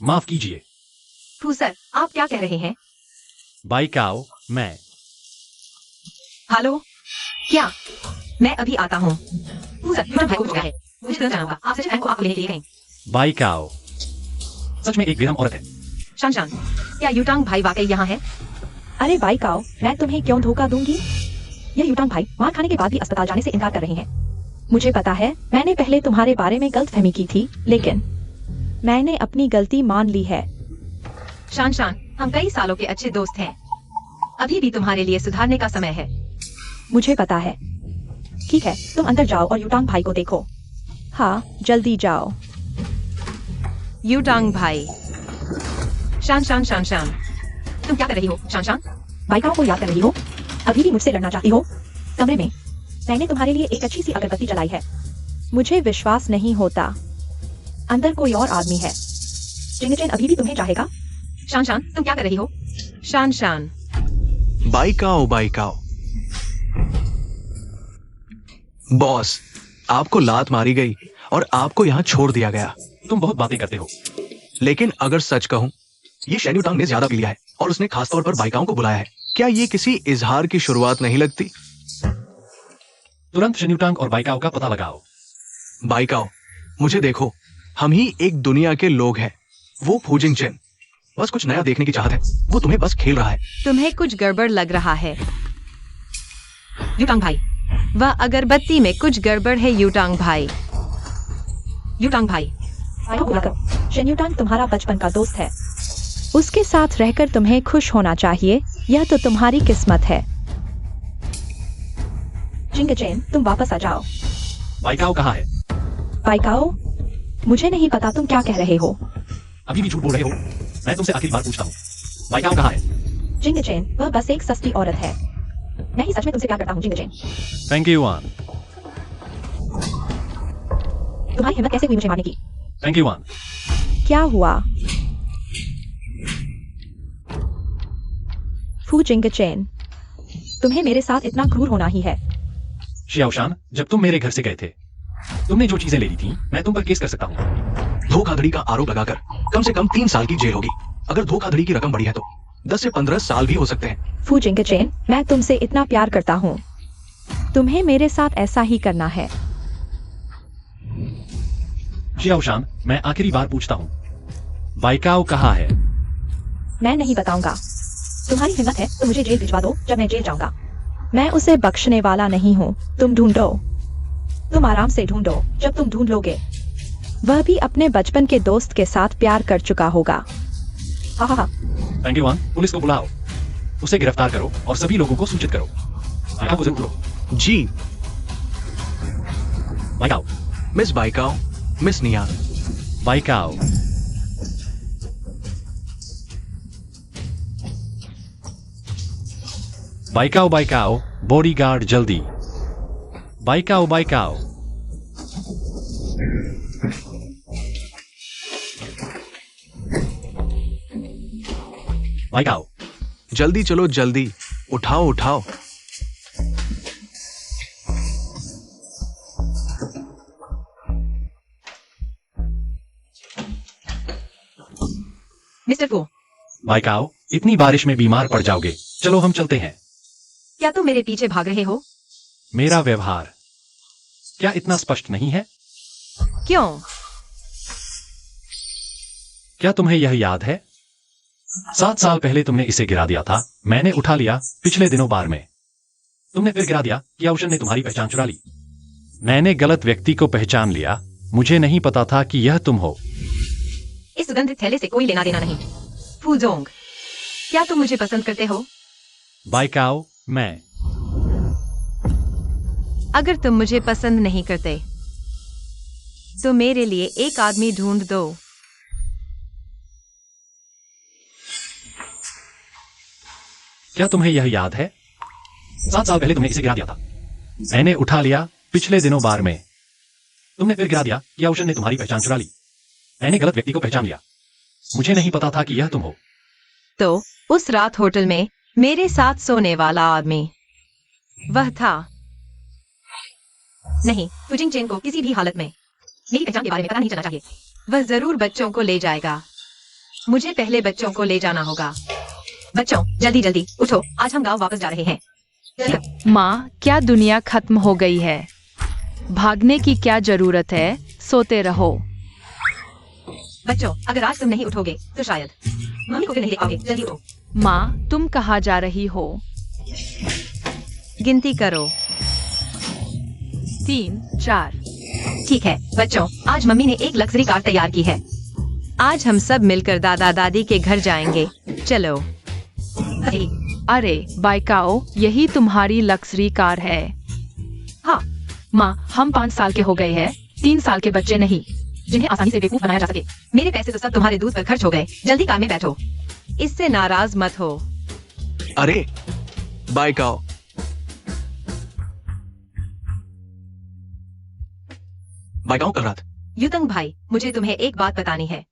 माफ कीजिए। फू सर, आप क्या कह रहे हैं? बाइकाओ, मैं हेलो, क्या? मैं अभी आता हूँ। फू सर, यूटांग भाई को कुछ हो गया है। मुझे तुरंत जाना होगा। आप सच में को आपको लेने के लिए गए? बाइकाओ सच में एक बेरहम औरत है। शान, क्या यूटांग भाई वाकई यहाँ है? अरे बाइकाओ, मैं तुम्हें क्यों धोखा दूंगी? यह यूटांग भाई मार खाने के बाद भी अस्पताल जाने से इनकार कर रहे हैं। मुझे पता है, मैंने पहले तुम्हारे बारे में गलतफहमी की थी, लेकिन मैंने अपनी गलती मान ली है। शान, हम कई सालों के अच्छे दोस्त हैं। अभी भी तुम्हारे लिए सुधारने का समय है। मुझे पता है। ठीक है, तुम अंदर जाओ और यूटांग भाई को देखो। हाँ, जल्दी जाओ। यूटांग भाई। शान, तुम क्या कर रही हो? शान, बाइकाओ को याद कर रही हो? अभी भी मुझसे लड़ना चाहती हो? कमरे में मैंने तुम्हारे लिए एक अच्छी सी अगरबत्ती जलाई है। मुझे विश्वास नहीं होता, अंदर कोई और आदमी है। जिंगचैन अभी भी तुम्हें चाहेगा। शान, तुम क्या कर रही हो? शान, बाइकाओ। बॉस, आपको लात मारी गई और आपको यहाँ छोड़ दिया गया। तुम बहुत बातें करते हो। लेकिन अगर सच कहूं, ये शेन यूटांग ने ज्यादा पी लिया है और उसने खासतौर पर बाइकाओं को बुलाया है। क्या ये किसी इजहार की शुरुआत नहीं लगती? तुरंत शन्यूटांग और बाइकाओ का पता लगाओ। बाइकाओ, मुझे देखो, हम ही एक दुनिया के लोग हैं। वो फू जिंगचैन, बस कुछ नया देखने की चाहत है। वो तुम्हें बस खेल रहा है। तुम्हें कुछ गड़बड़ लग रहा है। यूटांग भाई, वह अगरबत्ती में कुछ गड़बड़ है। यूटांग भाई। बाइकाओ को बुलाकर, शेन यूटांग तुम्हारा बचपन का दोस्त है। उसके साथ रहकर तुम्हें खुश होना चाहिए। यह तो तुम्हारी किस्मत है। जिंगचैन, तुम वापस आ जाओ। बाइकाओ कहाँ है? बाइकाओ, मुझे नहीं पता तुम क्या कह रहे हो। अभी भी झूठ बोल रहे हो। मैं तुमसे आखिरी बार पूछता हूँ, बाइकाओ कहाँ है? जिंगचैन, वह बस एक सस्ती औरत है। मैं ही सच में तुमसे प्यार करता हूँ जिंगचैन। Thank you one. तुम्हारी हिम्मत कैसे हुई मुझे मारने की? Thank you one. क्या हुआ? फू जिंगचैन, तुम्हें मेरे साथ इतना क्रूर होना ही है। शियाओशान, जब तुम मेरे घर से गए थे, तुमने जो चीजें ले ली थी, मैं तुम पर केस कर सकता हूँ। धोखाधड़ी का आरोप लगाकर कम से कम 3 साल की जेल होगी। अगर धोखाधड़ी की रकम बड़ी है तो 10 से 15 साल भी हो सकते हैं। फू जिंगचैन, मैं तुमसे इतना प्यार करता हूँ, तुम्हें मेरे साथ ऐसा ही करना है। शियाओशान, मैं आखिरी बार पूछता हूँ, बाइकाओ कहाँ है? मैं नहीं बताऊंगा। तुम्हारी हिम्मत है तो मुझे जेल भिजवा दो जब मैं जेल जाऊंगा। मैं उसे बख्शने वाला नहीं हूँ। तुम ढूंढो, तुम आराम से ढूंढो। जब तुम ढूंढ लोगे, वह भी अपने बचपन के दोस्त के साथ प्यार कर चुका होगा। हाँ। Thank you one. पुलिस को बुलाओ, उसे गिरफ्तार करो और सभी लोगों को सूचित करो। बाइकाओ को जरूर लो। जी। बाइकाओ। मिस बाइकाओ, मिस निया। बाइकाओ। बाइकाओ, बॉडीगार्ड जल्दी। बाइकाओ। बाइकाओ। जल्दी चलो, जल्दी उठाओ उठाओ। मिस्टर फू, बाइकाओ, इतनी बारिश में बीमार पड़ जाओगे। चलो हम चलते हैं। क्या तुम मेरे पीछे भाग रहे हो? मेरा व्यवहार क्या इतना स्पष्ट नहीं है? क्यों? क्या तुम्हें यह याद है? 7 साल पहले तुमने इसे गिरा दिया था। मैंने उठा लिया पिछले दिनों बार में। तुमने फिर गिरा दिया कि औशन ने तुम्हारी पहचान चुरा ली। मैंने गलत व्यक्ति को पहचान लिया। मुझे नहीं पता था कि यह तुम हो। इस सुगंधित थैले से कोई लेना देना नहीं। फूजोंग, क्या तुम मुझे पसंद करते हो? बाइकाओ, मैं। अगर तुम मुझे पसंद नहीं करते तो मेरे लिए एक आदमी ढूंढ दो। क्या तुम्हें यह याद है? 7 साल पहले तुमने इसे गिरा दिया था। मैंने उठा लिया पिछले दिनों बार में। तुमने फिर गिरा दिया कि औशन ने तुम्हारी पहचान चुरा ली। मैंने गलत व्यक्ति को पहचान लिया। मुझे नहीं पता था कि यह तुम हो। तो उस रात होटल में मेरे साथ सोने वाला आदमी वह था। नहीं, फुजिंग चेन को किसी भी हालत में मेरी पहचान के बारे में पता नहीं चलना चाहिए। वह जरूर बच्चों को ले जाएगा। मुझे पहले बच्चों को ले जाना होगा। बच्चों, जल्दी जल्दी उठो, आज हम गांव वापस जा रहे हैं। जल्दी। माँ, क्या दुनिया खत्म हो गई है? भागने की क्या जरूरत है? सोते रहो। बच्चों, अगर आज तुम नहीं उठोगे तो शायद मम्मी को फिर नहीं देख पाओगे। जल्दी उठो। माँ, तुम कहाँ जा रही हो? गिनती करो। 3, 4। ठीक है बच्चों, आज मम्मी ने एक लग्जरी कार तैयार की है। आज हम सब मिलकर दादा दादी के घर जाएंगे। चलो। अरे, अरे बाइकाओ, यही तुम्हारी लग्जरी कार है? हाँ। माँ, हम 5 साल के हो गए हैं, 3 साल के बच्चे नहीं। जिन्हें आसानी से बेवकूफ बनाया जा सके। मेरे पैसे तो सब तुम्हारे दूध पर खर्च हो गए। जल्दी कार में बैठो। इससे नाराज मत हो। अरे बाइकाओ, बाइकाओ कर रात। युतंग भाई, मुझे तुम्हें एक बात बतानी है।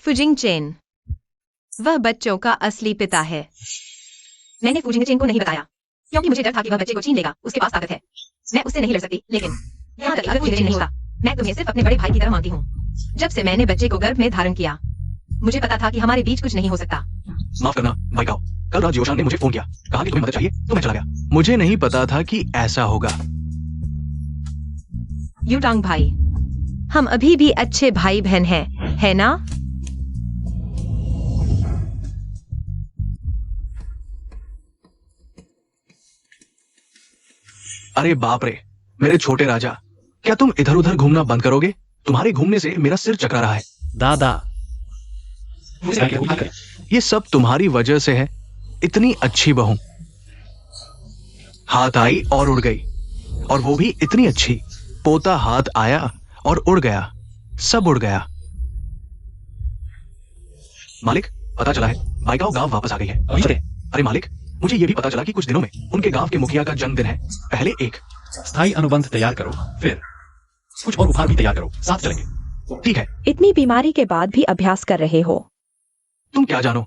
फुजिंग चेन वह बच्चों का असली पिता है। मैंने फुजिंग चेन को नहीं बताया क्योंकि मुझे डर था कि वह बच्चे को छीन लेगा। उसके पास ताकत है। मैं उससे नहीं लड़ सकती, लेकिन यहाँ तक कि अगर फुजिंग चेन नहीं होता, मैं तुम्हें सिर्फ अपने बड़े भाई की तरह मानती हूँ। जब से मैंने बच्चे को गर्भ में धारण किया, मुझे पता था कि हमारे बीच कुछ नहीं हो सकता। माफ करना बाइकाओ, कल रात जियोशान ने मुझे फोन किया, कहा कि तुम्हें मदद चाहिए, तो मैं चला गया। मुझे नहीं पता था कि ऐसा होगा। युटांग भाई, हम अभी भी अच्छे भाई बहन हैं, है ना? अरे बाप रे, मेरे छोटे राजा, क्या तुम इधर उधर घूमना बंद करोगे? तुम्हारे घूमने से मेरा सिर चकरा रहा है। दादा, ये सब तुम्हारी वजह से है। इतनी अच्छी बहू हाथ आई और उड़ गई, और वो भी इतनी अच्छी। पोता हाथ आया और उड़ गया, सब उड़ गया। मालिक, पता चला है बाइकाओ गांव वापस आ गई है। अरे मालिक, मुझे ये भी पता चला कि कुछ दिनों में उनके गांव के मुखिया का जन्मदिन है। पहले एक स्थायी अनुबंध तैयार करो, फिर कुछ और उपहार भी तैयार करो, साथ चलेंगे। ठीक है। इतनी बीमारी के बाद भी अभ्यास कर रहे हो? तुम क्या जानो,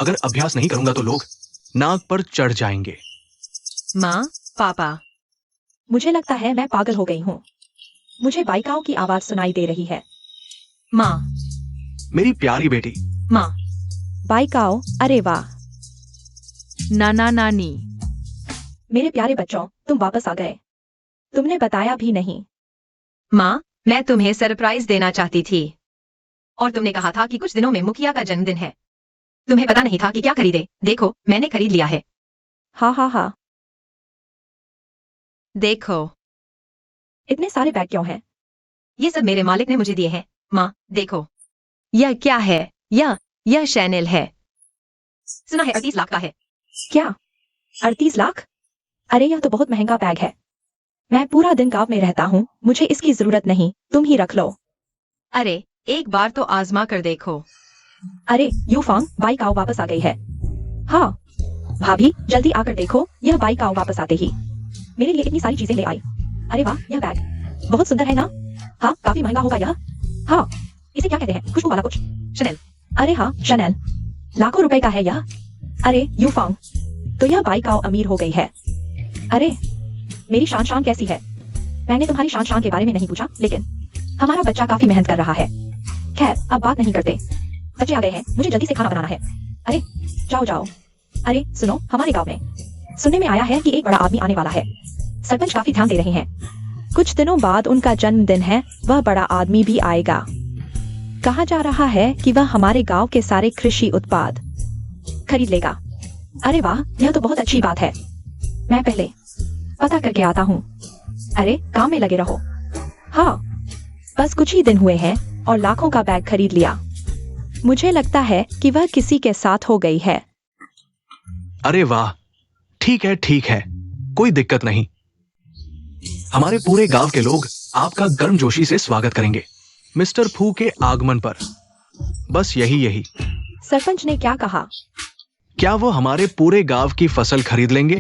अगर अभ्यास नहीं करूंगा तो लोग नाक पर चढ़ जाएंगे। माँ, पापा, मुझे लगता है मैं पागल हो गई हूँ। मुझे बाइकाओं की आवाज सुनाई दे रही है। माँ, मेरी प्यारी बेटी। माँ, बाइकाओ, अरे वाह, नाना नानी। मेरे प्यारे बच्चों, तुम वापस आ गए। तुमने बताया भी नहीं। माँ, मैं तुम्हें सरप्राइज देना चाहती थी और तुमने कहा था कि कुछ दिनों में मुखिया का जन्मदिन है। तुम्हें पता नहीं था कि क्या खरीदे। देखो, मैंने खरीद लिया है। हाँ हाँ हाँ। देखो। इतने सारे बैग क्यों हैं? ये सब मेरे मालिक ने मुझे दिए हैं। माँ, देखो। यह क्या है? यह शैनेल है। सुना है 38 लाख का है। क्या 38 लाख? अरे यह तो बहुत महंगा बैग है। मैं पूरा दिन गांव में रहता हूँ, मुझे इसकी जरूरत नहीं, तुम ही रख लो। अरे एक बार तो आजमा कर देखो। अरे यूफांग, बाइकाओ वापस आ गई है। हाँ भाभी, जल्दी आकर देखो, यह बाइकाओ वापस आते ही मेरे लिए इतनी सारी चीजें ले आई। अरे वाह, यह बैग बहुत सुंदर है ना? हाँ, काफी महंगा होगा यह। हाँ, इसे क्या कहते हैं? खुशबू वाला कुछ? शनेल। अरे हाँ, शनेल। लाखों रुपए का है यह। अरे यूफांग, तो यह बाईकाओ अमीर हो गई है। अरे, मेरी शान शान कैसी है? मैंने तुम्हारी शान शान के बारे में नहीं पूछा, लेकिन हमारा बच्चा काफी मेहनत कर रहा है। खैर, अब बात नहीं करते। बच्चे आ गए हैं, मुझे जल्दी से खाना बनाना है। अरे, जाओ जाओ। अरे सुनो, हमारे गांव में सुनने में आया है कि एक बड़ा आदमी आने वाला है। सरपंच काफी ध्यान दे रहे हैं। कुछ दिनों बाद उनका जन्मदिन है, वह बड़ा आदमी भी आएगा। कहा जा रहा है कि वह हमारे गांव के सारे कृषि उत्पाद खरीद लेगा। अरे वाह, यह तो बहुत अच्छी बात है। मैं पहले पता करके आता हूँ। अरे, काम में लगे रहो। हाँ, बस कुछ ही दिन हुए हैं और लाखों का बैग खरीद लिया। मुझे लगता है कि वह किसी के साथ हो गई है। अरे वाह, ठीक है, कोई दिक्कत नहीं। हमारे पूरे गांव के लोग आपका गर्मजोशी से स्वागत करेंगे मिस्टर फू के आगमन पर। बस यही। सरपंच ने क्या कहा? क्या वो हमारे पूरे गांव की फसल खरीद लेंगे?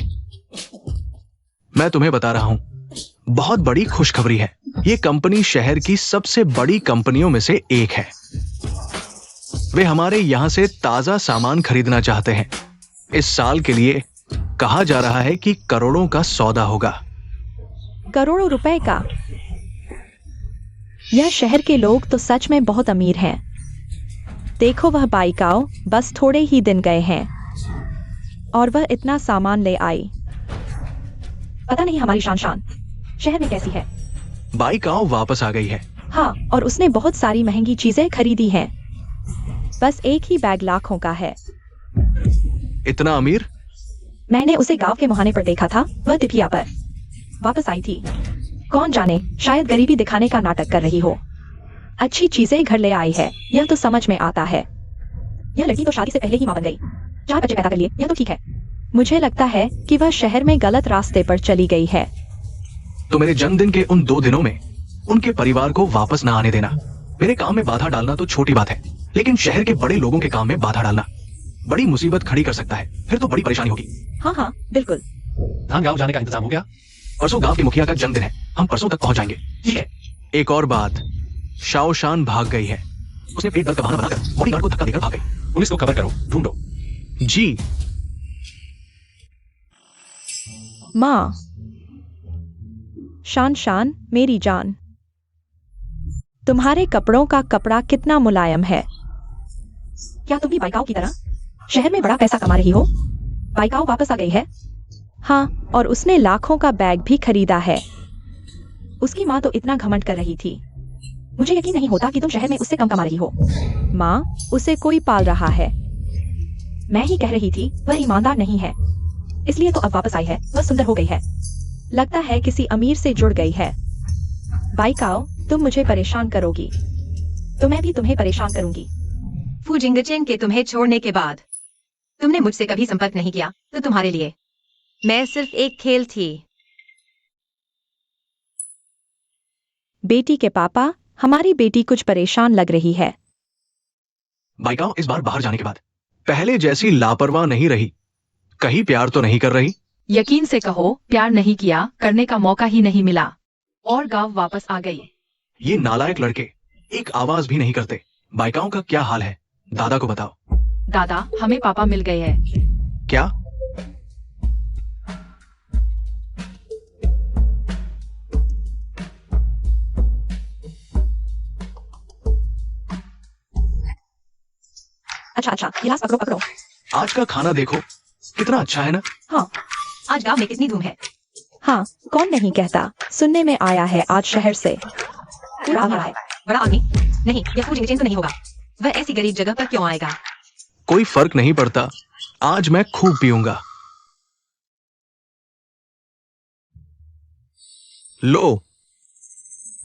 मैं तुम्हें बता रहा हूं, बहुत बड़ी खुशखबरी है। ये कंपनी शहर की सबसे बड़ी कंपनियों में से एक है। वे हमारे यहां से ताजा सामान खरीदना चाहते हैं। इस साल के लिए कहा जा रहा है कि करोड़ों का सौदा होगा। करोड़ों रुपए का? यह शहर के लोग तो सच में बहुत अमीर हैं। देखो, वह बाईकाओ बस थोड़े ही दिन गए हैं और वह इतना सामान ले आई। पता नहीं हमारी शान शान शहर में कैसी है। बाईकाओ वापस आ गई है। हाँ, और उसने बहुत सारी महंगी चीजें खरीदी हैं। बस एक ही बैग लाखों का है। इतना अमीर? मैंने उसे गांव के मुहाने पर देखा था, वह तिथिया पर वापस आई थी। कौन जाने, शायद गरीबी दिखाने का नाटक कर रही हो। अच्छी चीजें घर ले आई है, यह तो समझ में आता है। यह लड़की तो शादी से पहले ही मां बन गई, 4 बच्चे पैदा कर लिए, यह तो ठीक है। मुझे लगता है कि वह शहर में गलत रास्ते पर चली गई है। तो मेरे जन्मदिन के उन 2 दिनों में उनके परिवार को वापस ना आने देना। मेरे काम में बाधा डालना तो छोटी बात है, लेकिन शहर के बड़े लोगों के काम में बाधा डालना बड़ी मुसीबत खड़ी कर सकता है। फिर तो बड़ी परेशानी होगी। हाँ, बिल्कुल। धान गांव जाने का इंतजाम हो गया? परसों गांव के मुखिया का जन्मदिन है, हम परसों तक पहुंच जाएंगे। ठीक है। एक और बात, शाओशान भाग गई है। उसने पेट दर्द का बहाना बनाकर बॉडीगार्ड को धक्का देकर भाग गई। पुलिस को खबर करो, ढूंढो। जी। माँ, शान शान मेरी जान, तुम्हारे कपड़ों का कपड़ा कितना मुलायम है। क्या तुम भी बाईकाओ की तरह शहर में बड़ा पैसा कमा रही हो? बाईकाओ वापस आ गई है। हाँ, और उसने लाखों का बैग भी खरीदा है। उसकी माँ तो इतना घमंड कर रही थी। मुझे यकीन नहीं होता कि तुम शहर में उससे कम कमा रही हो। माँ, उसे कोई पाल रहा है। मैं ही कह रही थी वह ईमानदार नहीं है, इसलिए तो अब वापस आई है। वह सुंदर हो गई है, लगता है किसी अमीर से जुड़ गई है। बाईकाओ, तुम मुझे परेशान करोगी तो मैं भी तुम्हें परेशान करूंगी। फू जिंगचेन के तुम्हें छोड़ने के बाद तुमने मुझसे कभी संपर्क नहीं किया, तो तुम्हारे लिए मैं सिर्फ एक खेल थी। बेटी के पापा, हमारी बेटी कुछ परेशान लग रही है। बाईकाओ इस बार बाहर जाने के बाद पहले जैसी लापरवाह नहीं रही। कहीं प्यार तो नहीं कर रही? यकीन से कहो, प्यार नहीं किया, करने का मौका ही नहीं मिला और गांव वापस आ गई। ये नालायक लड़के एक आवाज भी नहीं करते। बाईकाओ का क्या हाल है? दादा को बताओ। दादा, हमें पापा मिल गए हैं। क्या? अच्छा, गिलास पकड़ो। आज का खाना देखो, कितना अच्छा है ना? हाँ, आज गांव में कितनी धूम है। हाँ, कौन नहीं कहता। सुनने में आया है आज शहर से पूरा आ रहा है। बड़ा आदमी? नहीं, यह फू जिंगचेन तो नहीं होगा। वह ऐसी गरीब जगह पर क्यों आएगा? कोई फर्क नहीं पड़ता, आज मैं खूब पीऊंगा। लो,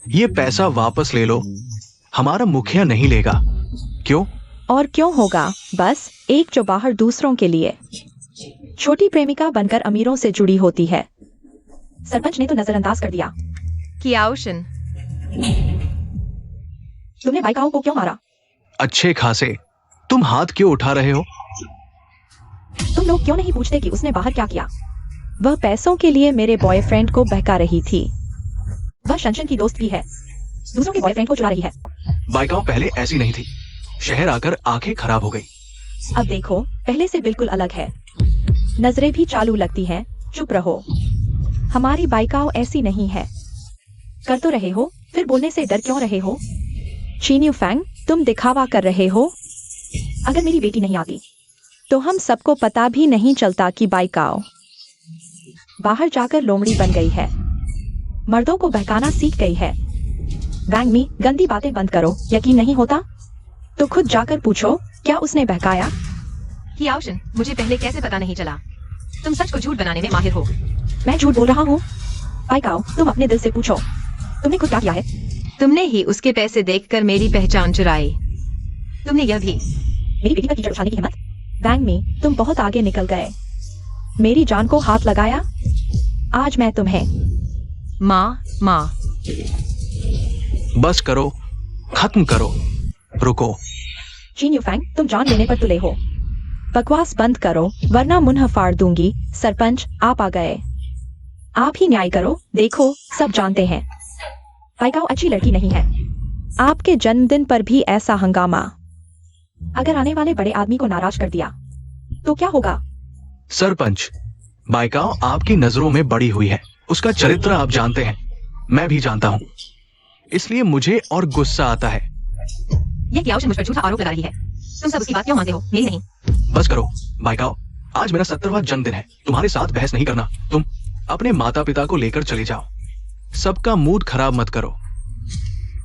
ये पैसा वापस ले लो। हमारा मुखिया नहीं लेगा। क्यों? और क्यों होगा, बस एक जो बाहर दूसरों के लिए छोटी प्रेमिका बनकर अमीरों से जुड़ी होती है। सरपंच ने तो नजरअंदाज कर दिया। कियाओशन, तुमने बाईकाओ को क्यों मारा? अच्छे खासे। तुम हाथ क्यों उठा रहे हो? तुम लोग क्यों नहीं पूछते कि उसने बाहर क्या किया? वह पैसों के लिए मेरे बॉयफ्रेंड को बहका रही थी। वह शनशन की दोस्त भी है, दूसरों के बॉयफ्रेंड को चुरा रही है। बाईकाओ पहले ऐसी नहीं थी, शहर आकर आंखें खराब हो गई। अब देखो, पहले से बिल्कुल अलग है। नजरें भी चालू लगती हैं। चुप रहो। हमारी बाइकाओ ऐसी नहीं है। कर तो रहे हो, फिर बोलने से डर क्यों रहे हो? चीन्यू फैंग, तुम दिखावा कर रहे हो। अगर मेरी बेटी नहीं आती तो हम सबको पता भी नहीं चलता कि बाइकाओ बाहर जाकर लोमड़ी बन गई है, मर्दों को बहकाना सीख गई है। वैंग मी, गंदी बातें बंद करो। यकीन नहीं होता तो खुद जाकर पूछो, क्या उसने बहकाया? हियाओशन, मुझे पहले कैसे पता नहीं चला? तुम सच को झूठ बनाने में माहिर हो। मैं झूठ बोल रहा हूँ? बाइकाओ, तुम अपने दिल से पूछो, तुमने खुद क्या किया है? तुमने ही उसके पैसे देखकर मेरी पहचान चुराई। तुमने यह भी। मेरी बेटी पर कीचड़ उछालने की हिम्मत? वैंग मी, तुम बहुत आगे निकल गए। मेरी जान को हाथ लगाया। आज मैं तुम्हें माँ, बस करो, खत्म करो, रुको। चीन्यू फैंग, तुम जान लेने पर तुले हो। बकवास बंद करो वरना मुंह फाड़ दूंगी। सरपंच, आप आ गए। आप ही न्याय करो। देखो, सब जानते हैं बाइकाओ अच्छी लड़की नहीं है। आपके जन्मदिन पर भी ऐसा हंगामा। अगर आने वाले बड़े आदमी को नाराज कर दिया तो क्या होगा? सरपंच, बाइकाओ आपकी नजरों में बड़ी हुई है। उसका चरित्र आप जानते हैं, मैं भी जानता हूँ। इसलिए मुझे और गुस्सा आता है। यह हियाओशन मुझ पर झूठा आरोप लगा रही है। तुम सब उसकी बात क्यों मानते हो, मेरी नहीं? बस करो बाइकाओ, आज मेरा 70वां जन्मदिन है। तुम्हारे साथ बहस नहीं करना। तुम अपने माता पिता को लेकर चले जाओ। सबका मूड खराब मत करो।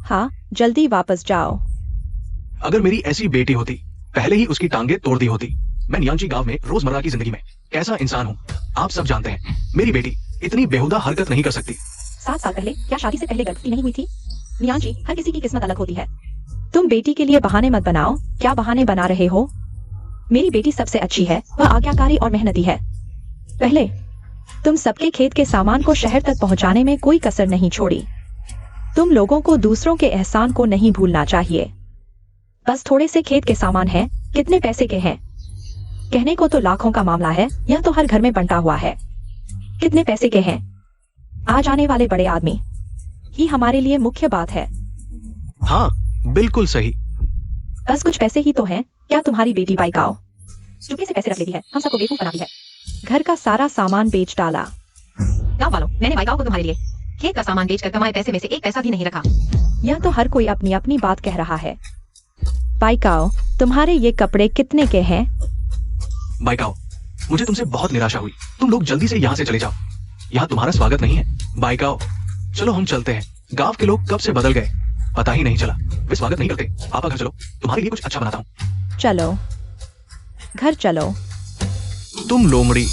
हाँ, जल्दी वापस जाओ। अगर मेरी ऐसी बेटी होती, पहले ही उसकी टांगे तोड़ दी होती। मैं नियांची गांव में रोजमर्रा की जिंदगी में कैसा इंसान हूँ, आप सब जानते हैं। मेरी बेटी इतनी बेहुदा हरकत नहीं कर सकती। 7 साल पहले क्या शादी से पहले गर्भवती नहीं हुई थी? नियांची, हर किसी की किस्मत अलग होती है। तुम बेटी के लिए बहाने मत बनाओ। क्या बहाने बना रहे हो? मेरी बेटी सबसे अच्छी है। वह आज्ञाकारी और मेहनती है। पहले तुम सबके खेत के सामान को शहर तक पहुंचाने में कोई कसर नहीं छोड़ी। तुम लोगों को दूसरों के एहसान को नहीं भूलना चाहिए। बस थोड़े से खेत के सामान हैं, कितने पैसे के हैं? कहने को तो लाखों का मामला है, यह तो हर घर में बंटा हुआ है। कितने पैसे के हैं? आज आने वाले बड़े आदमी ही हमारे लिए मुख्य बात है। हाँ, बिल्कुल सही। बस कुछ पैसे ही तो हैं। क्या तुम्हारी बेटी बाइकाओ चुपके से पैसे रख लेती है, हम सबको बेवकूफ बनाती है? घर का सारा सामान बेच डाला। गाँव वालों, मैंने बाइकाओ को तुम्हारे लिए खेत का सामान बेचकर कमाए पैसे में से एक पैसा भी नहीं रखा। यह तो हर कोई अपनी अपनी बात कह रहा है। बाइकाओ, तुम्हारे ये कपड़े कितने के हैं? बाइकाओ, मुझे तुमसे बहुत निराशा हुई। तुम लोग जल्दी से यहाँ से चले जाओ। यहाँ तुम्हारा स्वागत नहीं है। बाइकाओ, चलो हम चलते हैं। गांव के लोग कब से बदल गए, पता ही नहीं चला। वे स्वागत नहीं करते। पापा घर चलो, तुम्हारे लिए कुछ अच्छा बनाता हूँ। चलो, घर चलो। तुम लोमड़ी,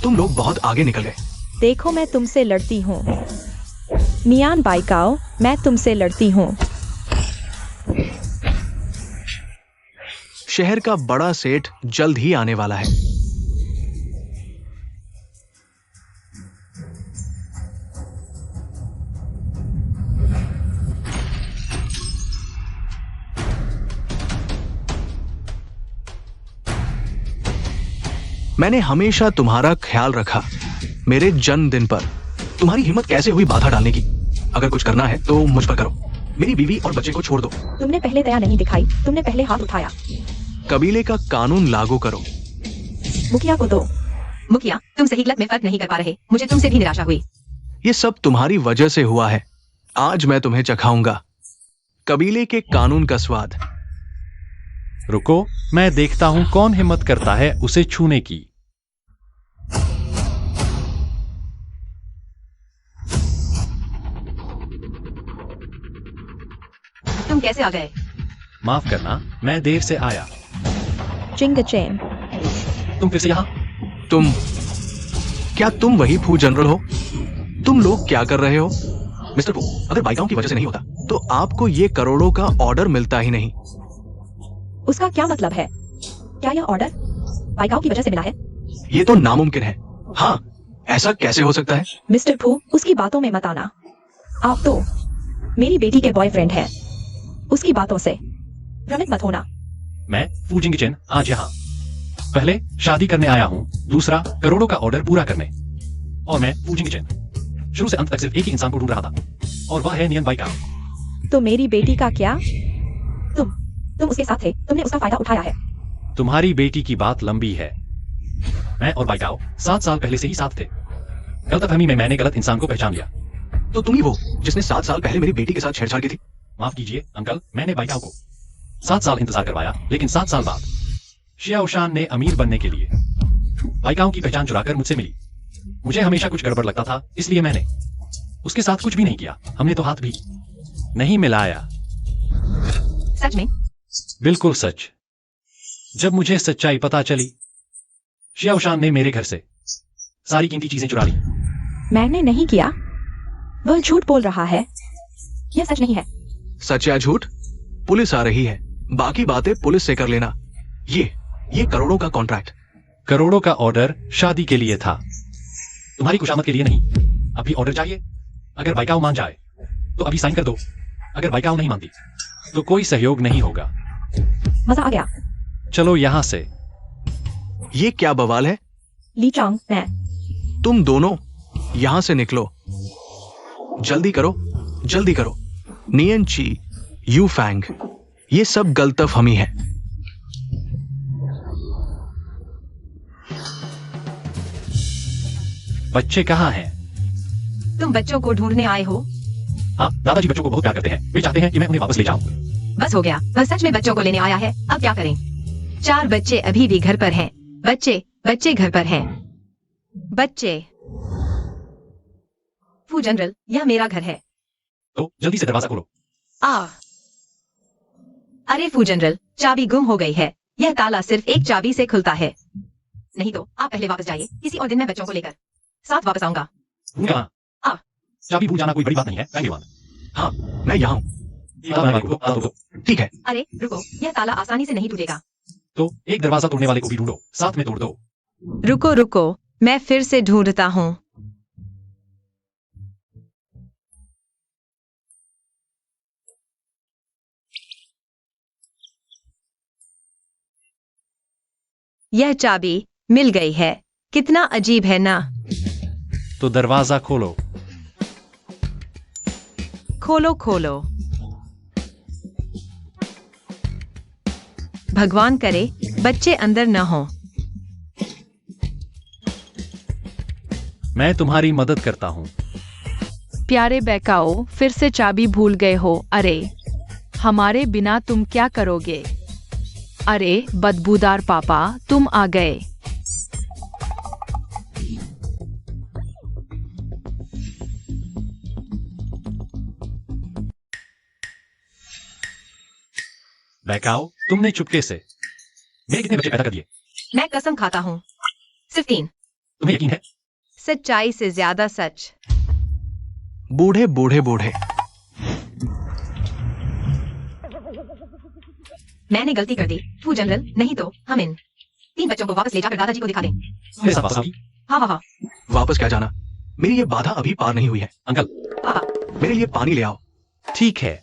तुम लोग बहुत आगे निकल गए। देखो, मैं तुमसे लड़ती हूँ। नियान बाइकाओ, मैं तुमसे लड़ती हूँ। शहर का बड़ा सेठ जल्द ही आने वाला है। मैंने हमेशा तुम्हारा ख्याल रखा। मेरे जन्मदिन पर तुम्हारी हिम्मत कैसे हुई बाधा डालने की? अगर कुछ करना है तो मुझ पर करो। मेरी बीवी और बच्चे को छोड़ दो। तुमने पहले दया नहीं दिखाई, तुमने पहले हाथ उठाया। कबीले का कानून लागू करो। मुखिया को दो। मुखिया, तुम सही गलत में फर्क नहीं कर पा रहे। मुझे तुमसे भी निराशा हुई। ये सब तुम्हारी वजह से हुआ है। आज मैं तुम्हें चखाऊंगा कबीले के कानून का स्वाद। रुको, मैं देखता हूं कौन हिम्मत करता है उसे छूने की। तुम कैसे आ गए? माफ करना, मैं देर से आया। चिंगचेन, तुम फिर से यहाँ? क्या तुम वही फू जनरल हो? तुम लोग क्या कर रहे हो? मिस्टर फू, अगर बाइकाओं की वजह से नहीं होता तो आपको ये करोड़ों का ऑर्डर मिलता ही नहीं। उसका क्या मतलब है? क्या यह ऑर्डर बाइकाओ की वजह से मिला है? ये तो नामुमकिन है। हाँ, ऐसा कैसे हो सकता है? मिस्टर फू, उसकी बातों में मत आना। आप तो मेरी बेटी के बॉयफ्रेंड हैं। उसकी बातों से भ्रमित मत होना। मैं फू जिंगचेन आज यहाँ पहले शादी करने आया हूँ, दूसरा करोड़ों का ऑर्डर पूरा करने। और मैं फू जिंगचेन शुरू से अंत तक सिर्फ एक ही इंसान को ढूंढ रहा था, और वह है नियन बाइकाओ। तो मेरी बेटी का क्या? तुम उसके साथ थे, तुमने उसका फायदा उठाया है। तुम्हारी बेटी की बात लंबी है। मैं और बाइकाओ 7 साल पहले से ही साथ थे। गलतफहमी में मैंने गलत इंसान को पहचान लिया। तो तुम ही वो जिसने 7 साल पहले मेरी बेटी के साथ छेड़छाड़ की थी? माफ कीजिए अंकल, मैंने बाइकाओ को 7 साल इंतजार करवाया, लेकिन 7 साल बाद शियाओशान ने अमीर बनने के लिए बाइकाओ की पहचान चुराकर मुझसे मिली। मुझे हमेशा कुछ गड़बड़ लगता था, इसलिए मैंने उसके साथ कुछ भी नहीं किया। हमने तो हाथ भी नहीं मिलाया। सच में? बिल्कुल सच। जब मुझे सच्चाई पता चली, शियाओशान ने मेरे घर से सारी कीमती चीजें चुरा ली। मैंने नहीं किया। वह झूठ बोल रहा है। यह सच नहीं है। सच या झूठ? पुलिस आ रही है, बाकी बातें पुलिस से कर लेना। ये करोड़ों का कॉन्ट्रैक्ट। करोड़ों का ऑर्डर शादी के लिए था, तुम्हारी खुशामद के लिए नहीं। अभी ऑर्डर चाहिए? अगर बाइकाओ मान जाए तो अभी साइन कर दो। अगर बाइकाओ नहीं मानती तो कोई सहयोग नहीं होगा। मजा आ गया। चलो यहां से। ये क्या बवाल है? ली चांग, मैं। तुम दोनों यहां से निकलो। जल्दी करो, जल्दी करो। नियन ची, यू फैंग, ये सब गलतफहमी है। बच्चे कहाँ हैं? तुम बच्चों को ढूंढने आए हो? हाँ, दादाजी बच्चों को बहुत प्यार करते हैं। वे चाहते हैं कि मैं उन्हें वापस ले जाऊं। बस हो गया, वह सच में बच्चों को लेने आया है। अब क्या करें? 4 बच्चे अभी भी घर पर हैं। बच्चे घर पर हैं। बच्चे। फू जनरल, यह मेरा घर है। तो जल्दी से दरवाजा खोलो। अरे फू जनरल, चाबी गुम हो गई है। यह ताला सिर्फ एक चाबी से खुलता है। नहीं तो आप पहले वापस जाइए। किसी और दिन मैं बच्चों को लेकर साथ वापस आऊंगा। कहाँ? चाबी भूल जाना कोई बड़ी बात नहीं है। धन्यवाद। हाँ, मैं यहां हूं। ठीक है। अरे रुको, यह ताला आसानी से नहीं टूटेगा। तो एक दरवाजा तोड़ने वाले को भी ढूंढो, साथ में तोड़ दो। रुको, मैं फिर से ढूंढता हूँ। यह चाबी मिल गई है। कितना अजीब है ना? तो दरवाजा खोलो। खोलो। भगवान करे बच्चे अंदर न हो। मैं तुम्हारी मदद करता हूँ। प्यारे बैकाओ, फिर से चाबी भूल गए हो। अरे, हमारे बिना तुम क्या करोगे? अरे बदबूदार पापा, तुम आ गए। बैकाओ, तुमने चुपके से मेरे कितने बच्चे पैदा कर दिए? मैं कसम खाता हूँ, सिर्फ 3। तुम्हें यकीन है? सच्चाई से ज्यादा सच। बूढ़े। मैंने गलती कर दी फू जनरल, नहीं तो हम इन 3 बच्चों को वापस ले जाकर दादाजी को दिखा दें। मेरे साथ वापस आओगी? हाँ। वापस क्या जाना? मेरी ये बाधा अभी पार नहीं हुई है। अंकल, पापा, मेरे लिए पानी ले आओ। ठीक है।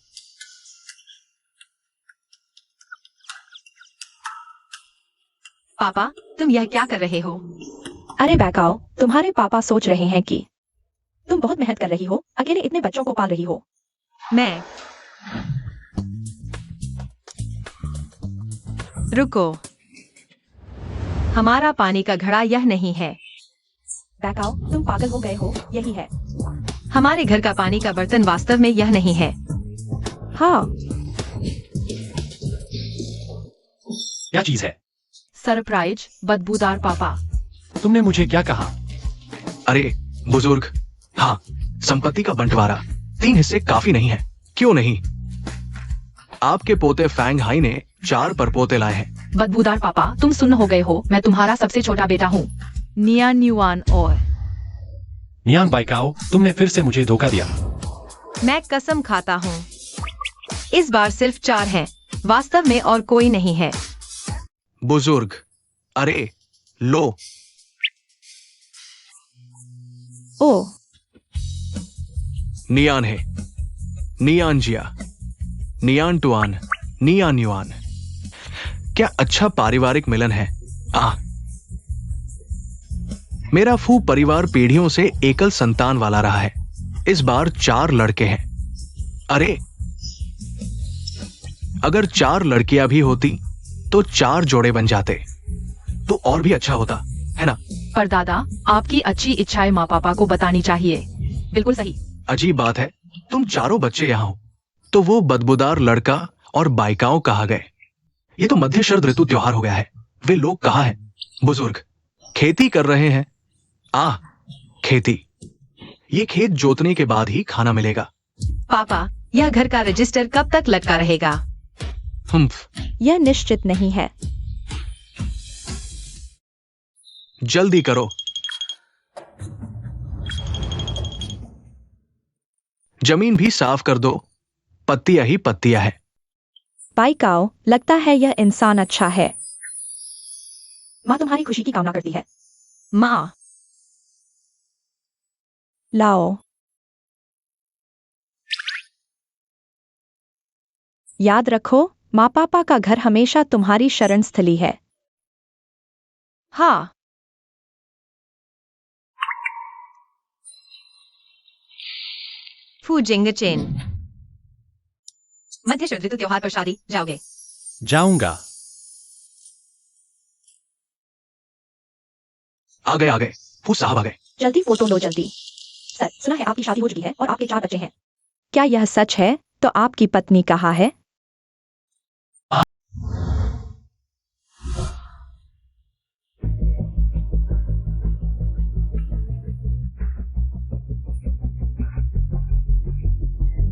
पापा, तुम यह क्या कर रहे हो? अरे बैकाओ, तुम्हारे पापा सोच रहे हैं कि तुम बहुत मेहनत कर रही हो, अकेले इतने बच्चों को पाल रही हो। मैं। रुको, हमारा पानी का घड़ा यह नहीं है। बैकाओ, तुम पागल हो गए हो, यही है। हमारे घर का पानी का बर्तन वास्तव में यह नहीं है। हाँ। क्या चीज है? सरप्राइज, बदबूदार पापा। तुमने मुझे क्या कहा? अरे बुजुर्ग, हाँ, संपत्ति का बंटवारा 3 हिस्से काफी नहीं है। क्यों नहीं? आपके पोते फैंग हाई ने 4 परपोते लाए हैं। बदबूदार पापा, तुम सुन्न हो गए हो। मैं तुम्हारा सबसे छोटा बेटा हूँ। नियान युआन और नियान बाइकाओ, तुमने फिर से मुझे धोखा दिया। मैं कसम खाता हूँ, इस बार सिर्फ 4 हैं। वास्तव में और कोई नहीं है। बुजुर्ग, अरे लो। ओ, नियान है, नियान जिया, नियान टुआन, नियान युआन। क्या अच्छा पारिवारिक मिलन है। मेरा फू परिवार पीढ़ियों से एकल संतान वाला रहा है। इस बार 4 लड़के हैं। अरे, अगर 4 लड़कियां भी होती तो 4 जोड़े बन जाते, तो और भी अच्छा होता, है ना? पर दादा, आपकी अच्छी इच्छाएं माँ पापा को बतानी चाहिए। बिल्कुल सही। अजीब बात है, तुम चारों बच्चे यहाँ हो, तो वो बदबूदार लड़का और बाइकाओं कहाँ गए? ये तो मध्य शरद ऋतु त्योहार हो गया है। वे लोग कहाँ हैं? बुजुर्ग खेती कर रहे हैं। खेती। ये खेत जोतने के बाद ही खाना मिलेगा। पापा, यह घर का रजिस्टर कब तक लटका रहेगा? यह निश्चित नहीं है। जल्दी करो। जमीन भी साफ कर दो, पत्तियां ही पत्तियां है। बाइकाओ, लगता है यह इंसान अच्छा है। माँ तुम्हारी खुशी की कामना करती है। माँ, लाओ। याद रखो, माँ पापा का घर हमेशा तुम्हारी शरण स्थली है। हाँ। फू जिंगचेन, मध्य शरद ऋतु त्योहार पर शादी जाओगे? जाऊंगा। आ गए, फू साहब आ गए। जल्दी फोटो लो, जल्दी। सर, सुना है आपकी शादी हो चुकी है और आपके 4 बच्चे हैं। क्या यह सच है? तो आपकी पत्नी कहाँ है?